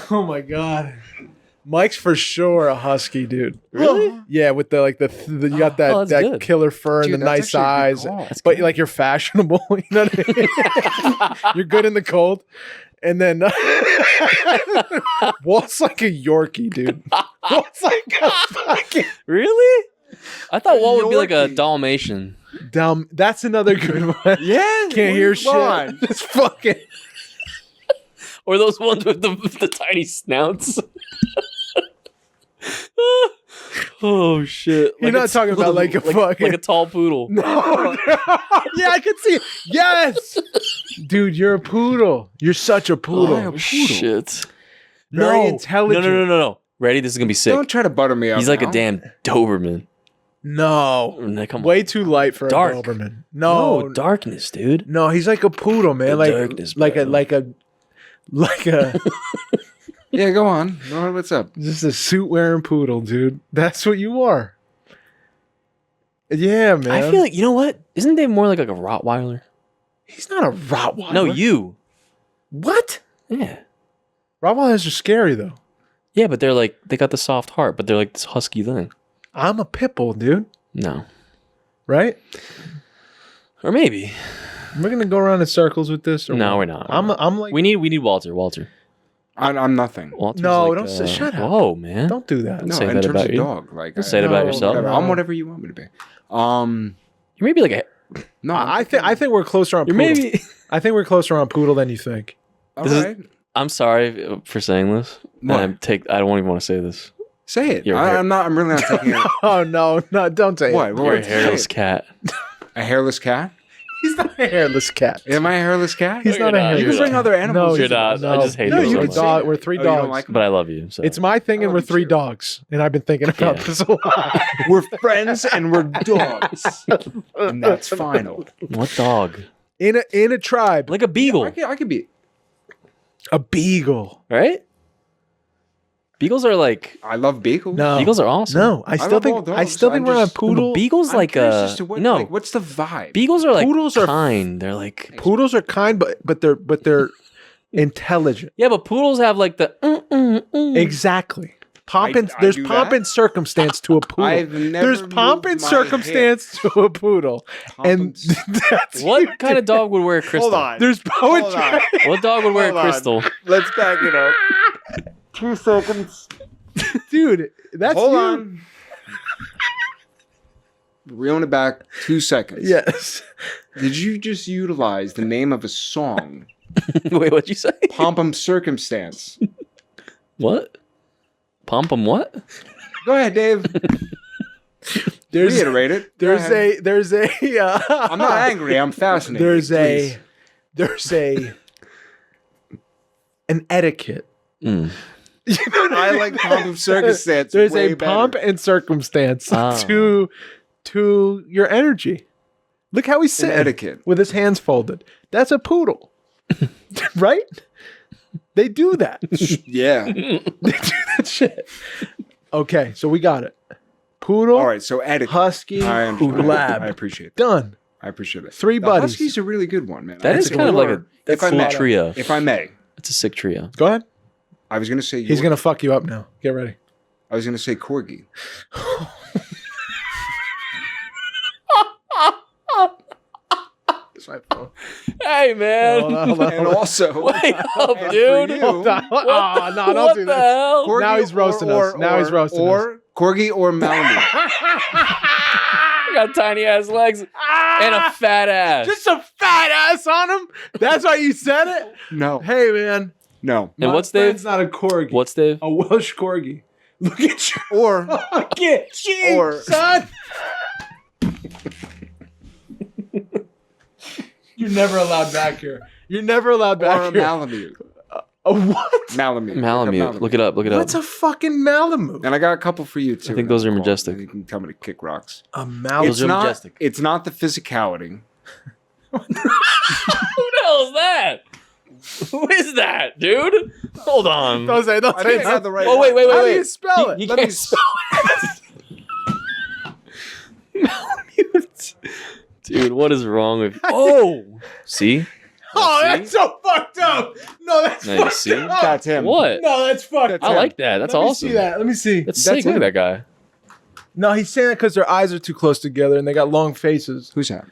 Oh my god, Mike's for sure a husky, dude. Really? Yeah, with the you got that that's that good. killer fur and Dude, the that's nice actually a eyes, good call. but like you're fashionable. You know what I mean? You're good in the cold, and then Walt's like a Yorkie, dude. Walt's like a fucking Really? I thought Walt would be like a Yorkie. Dalmatian. dumb. That's another good one. Yeah, Can't hear shit. It's fucking. Or those ones with the tiny snouts. Oh shit! You're not talking about like a fucking like a tall poodle. No. Yeah, I can see it. Yes, dude, you're a poodle. You're such a poodle. Oh shit! Very intelligent. No. Ready? This is gonna be sick. Don't try to butter me up. He's like now. a damn Doberman. No, Come on. way too light for Dark. a Doberman. No, No, darkness, dude. no, he's like a poodle, man. The Like darkness, like bro. like a Yeah, go on. What's up? just a suit wearing poodle, dude. That's what you are. Yeah, man. I feel like you know what? Isn't Dave more like a Rottweiler? he's not a Rottweiler. No, you. What? Yeah. Rottweilers are scary though. Yeah, but they're like they got the soft heart, but they're like this husky thing. I'm a pit bull, dude. No. Right? Or maybe. We're gonna go around in circles with this. Or No, what? we're not. I'm like. We need Walter. Walter. I'm nothing. Walter's No, like, don't say- shut up. Whoa, man. Don't do that. No, say in that terms about of you. dog, like Don't say it about No, yourself. whatever. no. I'm whatever you want me to be. You're maybe like a. No, I think we're closer on You're poodle. maybe. I think we're closer on poodle than you think. All This is- right. I'm sorry for saying this. What? I don't even want to say this. Say it. You're I'm not. I'm really not taking it. Oh no, don't say What? it. You're a What? hairless cat. A hairless cat? He's not a hairless cat. Am I a hairless cat? He's No, not a you're not. hairless You can You're bring cat. other animals. You're not. I just hate No, you you so can much. dog. We're three Oh, you don't dogs. like 'em? But I love you. So. It's my thing, and I we're love you three too. dogs. And I've been thinking about Yeah. this a lot. We're friends and we're dogs, and that's final. What dog? In a tribe, Like a beagle, I could be. a beagle. right? Beagles are like. I love beagles. No, Beagles are awesome. no. I I still love all think dogs. we're I'm on just- poodle. Beagles I'm like curious a as to what, no. like, what's the vibe? Beagles are like Poodles are- kind. They're like Poodles are kind, but they're intelligent. yeah, but poodles have like the Exactly. Pomp and I there's do pomp that? and circumstance to a poodle. I've never There's pomp and moved my circumstance to a poodle, Pomp and and that's What kind of dog would wear a crystal? Hold on. There's poetry. Hold on. What dog would wear a Hold on. crystal? Let's back it up. 2 seconds. Dude. That's Hold you. on. Reeling it back 2 seconds. Yes. Did you just utilize the name of a song? Wait, what'd you say? Pompum Circumstance. What? Pompum what? Go ahead, Dave. There's Reiterate it. Go ahead. there's a I'm not angry. I'm fascinated. there's an etiquette. Mm. I like Pompum Circumstance. There's way a pomp better. and circumstance Ah. to your energy. Look how he's An sitting etiquette. with his hands folded. That's a poodle, right? They do that. Yeah. They do that shit. Okay, so we got it. Poodle, All right. So etiquette. husky, I understand. lab. I appreciate it. Done. I appreciate it. 3 The buddies. Husky's a really good one, man. That is kind of like a If I cool may. trio. If I may, It's a sick trio. Go ahead. I was gonna say He's gonna fuck you up now. Get ready. I was gonna say corgi. It's my phone. Hey man, Hold on, hold on, And hold on. also, wait up, and dude. for you, Hold on. What Oh, the- no, don't what do the that. hell? corgi Now he's roasting us. Now he's roasting or corgi or Malamute. I got tiny ass legs and a fat ass. Just a fat ass on him. That's why you said it. No, Hey man, no. And my what's friend's Dave? not a corgi. What's Dave? A Welsh corgi. Look at you. Or Fucking cheek, Or- son. You're never allowed back here. You're never allowed or a back here. Malamute. A what? Malamute. Malamute. Look it up. Look it up. What's a fucking Malamute? And I got a couple for you too. I think those are Paul. majestic. You can tell me to kick rocks. A Malamute. Those are majestic. It's not the physicality. Who the hell is that? Who is that, dude? Hold on. Don't say. Don't I say think I that. had the right. Oh wait, one. wait, How do wait, you wait. spell it? You Let me can't spell it. Malamute. Dude, what is wrong with? Oh, see. Oh, See? that's so fucked up. No, No, that's Now you fucked see? up. That's him. What? No, that's fucked. I like that. That's Let me awesome. see that. Let me see. That's That's sick. Look at him. that guy. No, he's saying that because their eyes are too close together and they got long faces. Who's that?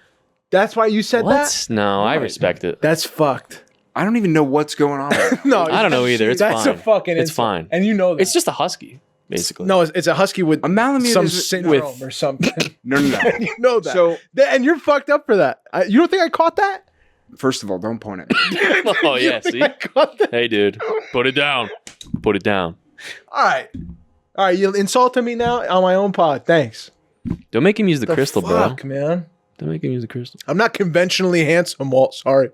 That's why you said that? What? No, I respect it. That's fucked. I don't even know what's going on. No, I don't know either. It's that's fine. a fucking It's insult. fine. And you know that. It's just a husky, basically. No, it's a husky with A Malamute some is syndrome or something. no. You know that. So And you're fucked up for that. You don't think I caught that? first of all, don't point at me. Oh You yeah. don't think See. I caught that? Hey, dude, put it down. Put it down. All right. You insulted me now on my own pod. Thanks. Don't make him use the The crystal, fuck, bro. man. Don't make him use the crystal. I'm not conventionally handsome, Walt. Sorry.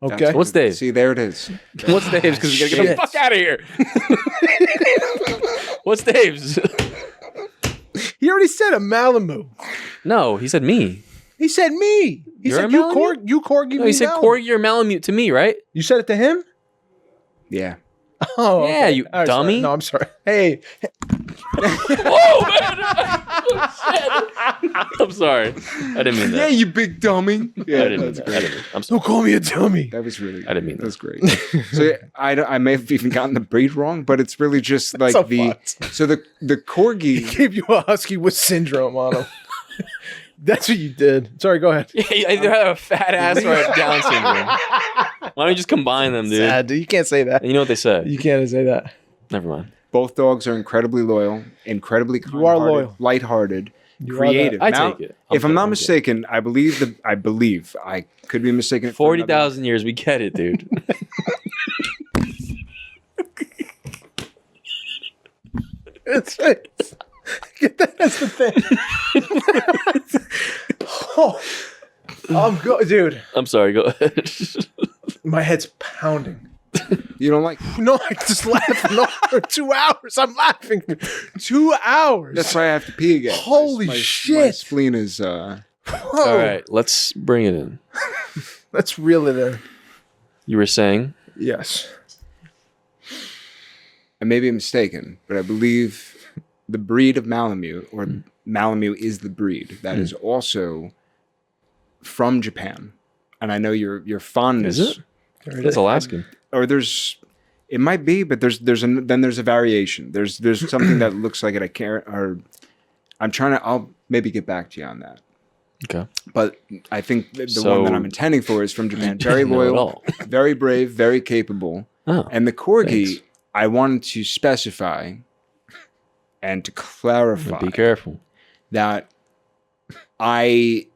Okay. That's- What's Dave? See, there it is. What's Dave's? Because we gotta get the Shit. fuck out of here. What's Dave's? He already said a Malamu. No, he said me. He said me. He You're said a you Malamute? corgi. No, me he said Malamute. Corgi or Malamute to me, right? You said it to him? Yeah. Oh, Yeah, you All right, sorry. dummy. No, I'm sorry. Hey, Whoa, man! I'm sorry. I didn't mean Yeah, that. you big dummy. Yeah, I didn't mean that's that. great. I didn't. I'm sorry. don't call me a dummy. That was really. I didn't mean that. That's great. So I may have even gotten the breed wrong, but it's really just like a the. fuss. So the corgi. Gave you a husky with syndrome on him. That's what you did. Sorry, go ahead. Yeah, you either have a fat ass or a Down syndrome. Why don't you just combine them, dude? Sad, dude. You can't say that. And you know what they say? You can't say that. Never mind. Both dogs are incredibly loyal, incredibly You are kind-hearted, loyal. lighthearted, You are creative. I Now, take it. If I'm not good. mistaken, I believe I could be mistaken. for 40,000 years, we get it, dude. It's get that as the thing. Oh, I'm good, dude. I'm sorry, go ahead. My head's pounding. You don't like. No, I just laughed for 2 hours. I'm laughing for 2 hours. That's why I have to pee again. Holy My shit. spleen is. Whoa. All right, let's bring it in. Let's reel it in. You were saying? Yes. I may be mistaken, but I believe the breed of Malamute, or Malamute is the breed that is also from Japan, and I know your fondness. Is it? There it That's is. Alaskan. Or it might be, but then there's a variation. There's something that looks like it. I can't. Or I'll maybe get back to you on that. Okay. But I think the one that I'm intending for is from Japan. Very Not at loyal, all. very brave, very capable. Oh, And the corgi, thanks. I wanted to specify and to clarify be careful. that I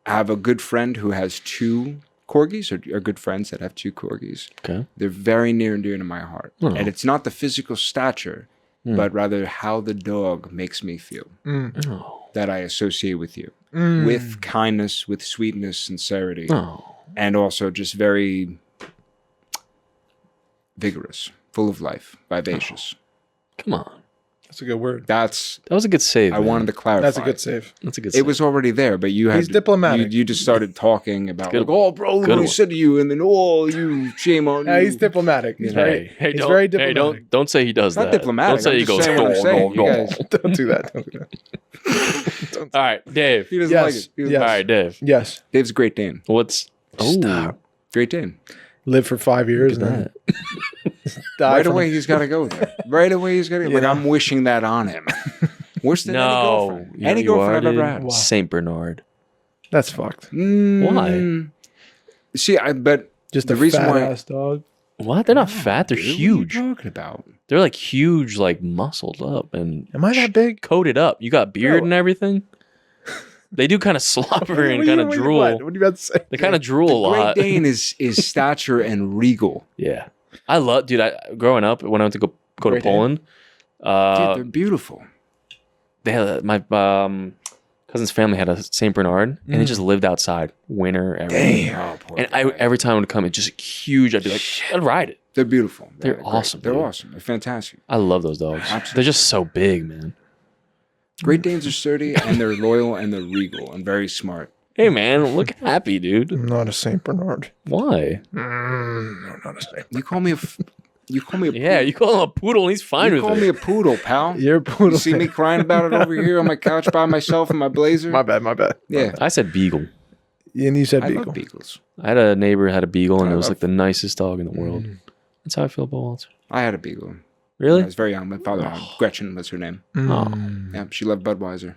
have a good friend who has 2 corgis, or good friends that have 2 corgis. Okay. They're very near and dear to my heart. Oh. And it's not the physical stature, but rather how the dog makes me feel Oh. that I associate with you. With kindness, with sweetness, sincerity, Oh. and also just very vigorous, full of life, vivacious. Come on. That's a good word. That's, That was a good save. I man. wanted to clarify. That's a good save. That's a good It save. was already there, but you had He's diplomatic. You just started talking about, Good like, oh, bro, Good what I one. said to you, and then, oh, you, shame on Yeah, you. he's diplomatic. He's very, Hey, he's don't, very hey, diplomatic. don't say he does Not that. diplomatic, Don't say I'm he just goes, saying what I'm no, saying. no, You no. guys- Don't do that. Don't do that. All right, Dave. He doesn't Yes, like it. He doesn't yes. All right, Dave. Yes. Dave's a Great Dane. What's... Stop. Great Dane. Live for 5 years and then die Right from away, he's got to go there. Right away, he's got to go. Like, know? I'm wishing that on him. Worse than any No. girlfriend. You know Any what you girlfriend are, I've ever dude? had. Saint Bernard. That's fucked. Mm. See, but Just the a reason fat why- ass dog. What? They're not fat. They're Dude, huge. What are you talking about? They're like huge, like muscled up and Am I that big? coated up. You got beard No. and everything. They do kind of slobber and What kind are of you- drool. What are you about to say? They kind of drool a Great lot. Dane is stature and regal. Yeah, I love, dude. Growing up when I went to go to Great Dane. Poland, Dude, they're beautiful. they had my cousin's family had a Saint Bernard, and it just lived outside winter. Everything. Oh, poor And guy. every time it would come, it's just huge. I'd be like, I'd ride it. They're beautiful. They're great. awesome, They're dude. awesome. They're fantastic. I love those dogs. Absolutely. They're just so big, man. Great Danes are sturdy and they're loyal and they're regal and very smart. Hey, man, look happy, dude. I'm not a Saint Bernard. Why? I'm not a Saint. You call me a Yeah, you call him a poodle, and he's fine you with call it. me a poodle, pal. You're a poodle. You see me crying about it over here on my couch by myself in my blazer? My bad. Yeah. I said beagle. And you said I beagle. love beagles. I had a neighbor who had a beagle, and I it was love- like the nicest dog in the world. That's how I feel about Walter. I had a beagle. Really? I was very young. My father had Gretchen was her name. Mm. Yeah, she loved Budweiser.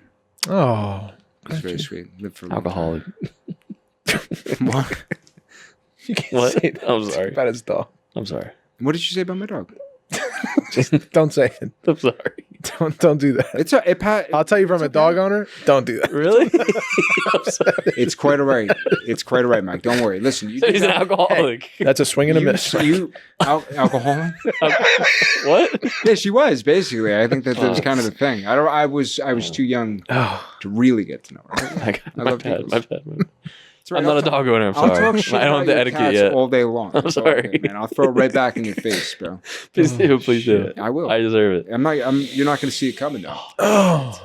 Oh. It was very sweet. Lived for a long Alcoholic. time. What? You can't What? say that I'm sorry. about his dog. I'm sorry. What did you say about my dog? Don't say it. I'm sorry. Don't do that. I'll tell you from a dog owner, don't do that. Really? I'm sorry. It's quite all right. It's quite all right, Mike. Don't worry. Listen, you He's an alcoholic. That's a swing and a miss. Alcoholic? What? Yeah, she was basically. I think that was kind of the thing. I was too young to really get to know her. My bad. My bad. It's right. I'm not a dog owner. I'm I'll sorry. talk shit I don't have about the your etiquette cats yet. all day long. I'm It's all sorry. good, man. I'll throw it right back in your face, bro. Please do. Please do it. I will. I deserve it. You're not going to see it coming, though. Oh.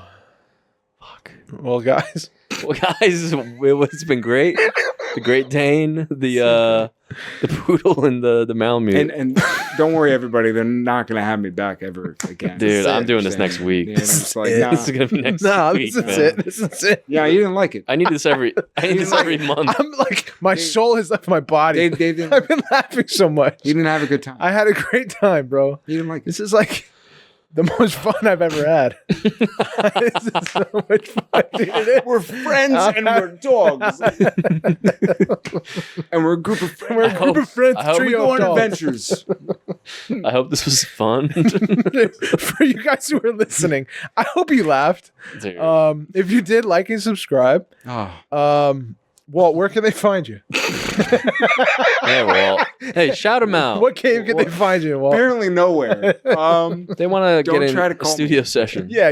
Fuck. Well, guys. Well, guys, it's been great. The Great Dane, the poodle, and the Malamute. And don't worry, everybody. They're not going to have me back ever again. Dude, I'm doing this next week. Yeah, it's like, This is gonna be next week. This is man. it. This is it. yeah, you didn't like it. I need this every month. I'm like, my soul has left my body. They didn't, I've been laughing so much. you didn't have a good time. I had a great time, bro. You didn't like it. This is like the most fun I've ever had. This is so much fun, dude. It is. We're friends and we're dogs. And we're a group of friends. We're a group of friends, I hope we trio Go of on dogs. adventures. I hope this was fun. For you guys who are listening, I hope you laughed. Dude. If you did, like and subscribe. Oh. Walt, where can they find you? Yeah, well, hey, shout them out. What cave can they find you in, Walt? Apparently nowhere. They want to Don't get in try to a call studio session. Yeah.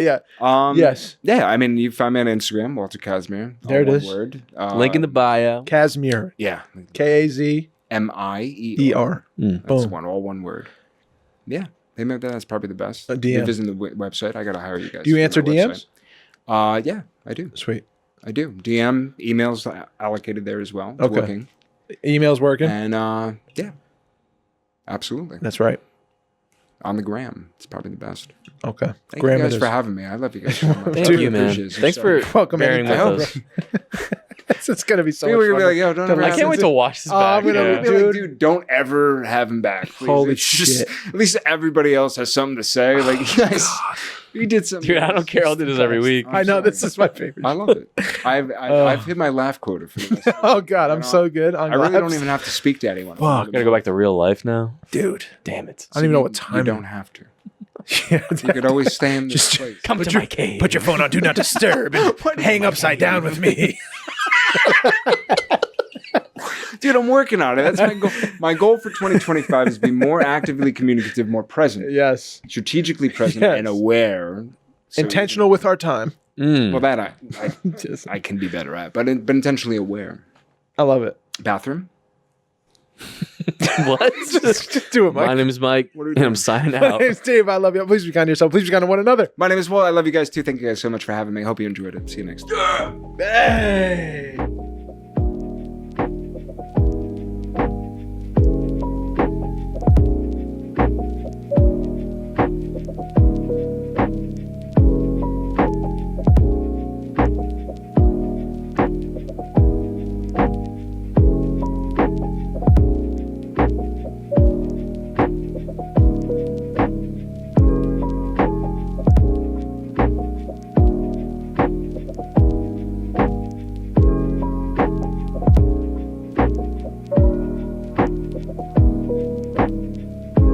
Yes. Yeah, I mean, you find me on Instagram, Walter Kazmier. There it one is. Word. Link in the bio. Kazmier. Yeah. Kazmer. Mier. That's Boom. all one word. Yeah. Maybe that's probably the best. A DM. You're visiting the website. I got to hire you guys. Do you for answer the DMs? website. Yeah, I do. Sweet. I do. DM, emails allocated there as well. It's Okay. working. Email's working. And yeah, absolutely. That's right. On the gram. It's probably the best. Okay. Thank Graham you guys it for is. having me. I love you guys so much. Thank I you, man. appreciate it. Thanks for Welcome bearing with anytime. us. It's going to be so People much are fun. gonna be like, yo, don't ever I have can't him wait to watch this Oh, back. I'm gonna yeah. Be like, dude, don't ever have him back. Please. Holy It's just, shit. at least everybody else has something to say. Like, you guys, you did something. Dude, I don't care. I'll do this every week. I'm I know sorry. this is my favorite. I love it. I've hit my laugh quota for the rest of Oh God, I'm so good. I really don't even have to speak to anyone. Fuck. Gotta go back to real life now. dude. Damn it. I don't even know what time. You don't have to. Yeah, You could always stay in this place. Come to my cave. put your phone on do not disturb and hang upside down with me. Dude, I'm working on it. That's my goal. My goal for 2025 is to be more actively communicative, more present, Yes. strategically present, Yes. and aware. So- Intentional with our time. Well, that Just, I can be better at, but intentionally aware. I love it. Bathroom. What? Just do it, My Mike. name is Mike, What are we and doing? I'm signing My out. name's Dave. I love you. Please be kind to yourself. Please be kind to one another. My name is Will. I love you guys too. Thank you guys so much for having me. Hope you enjoyed it. See you next time. Hey.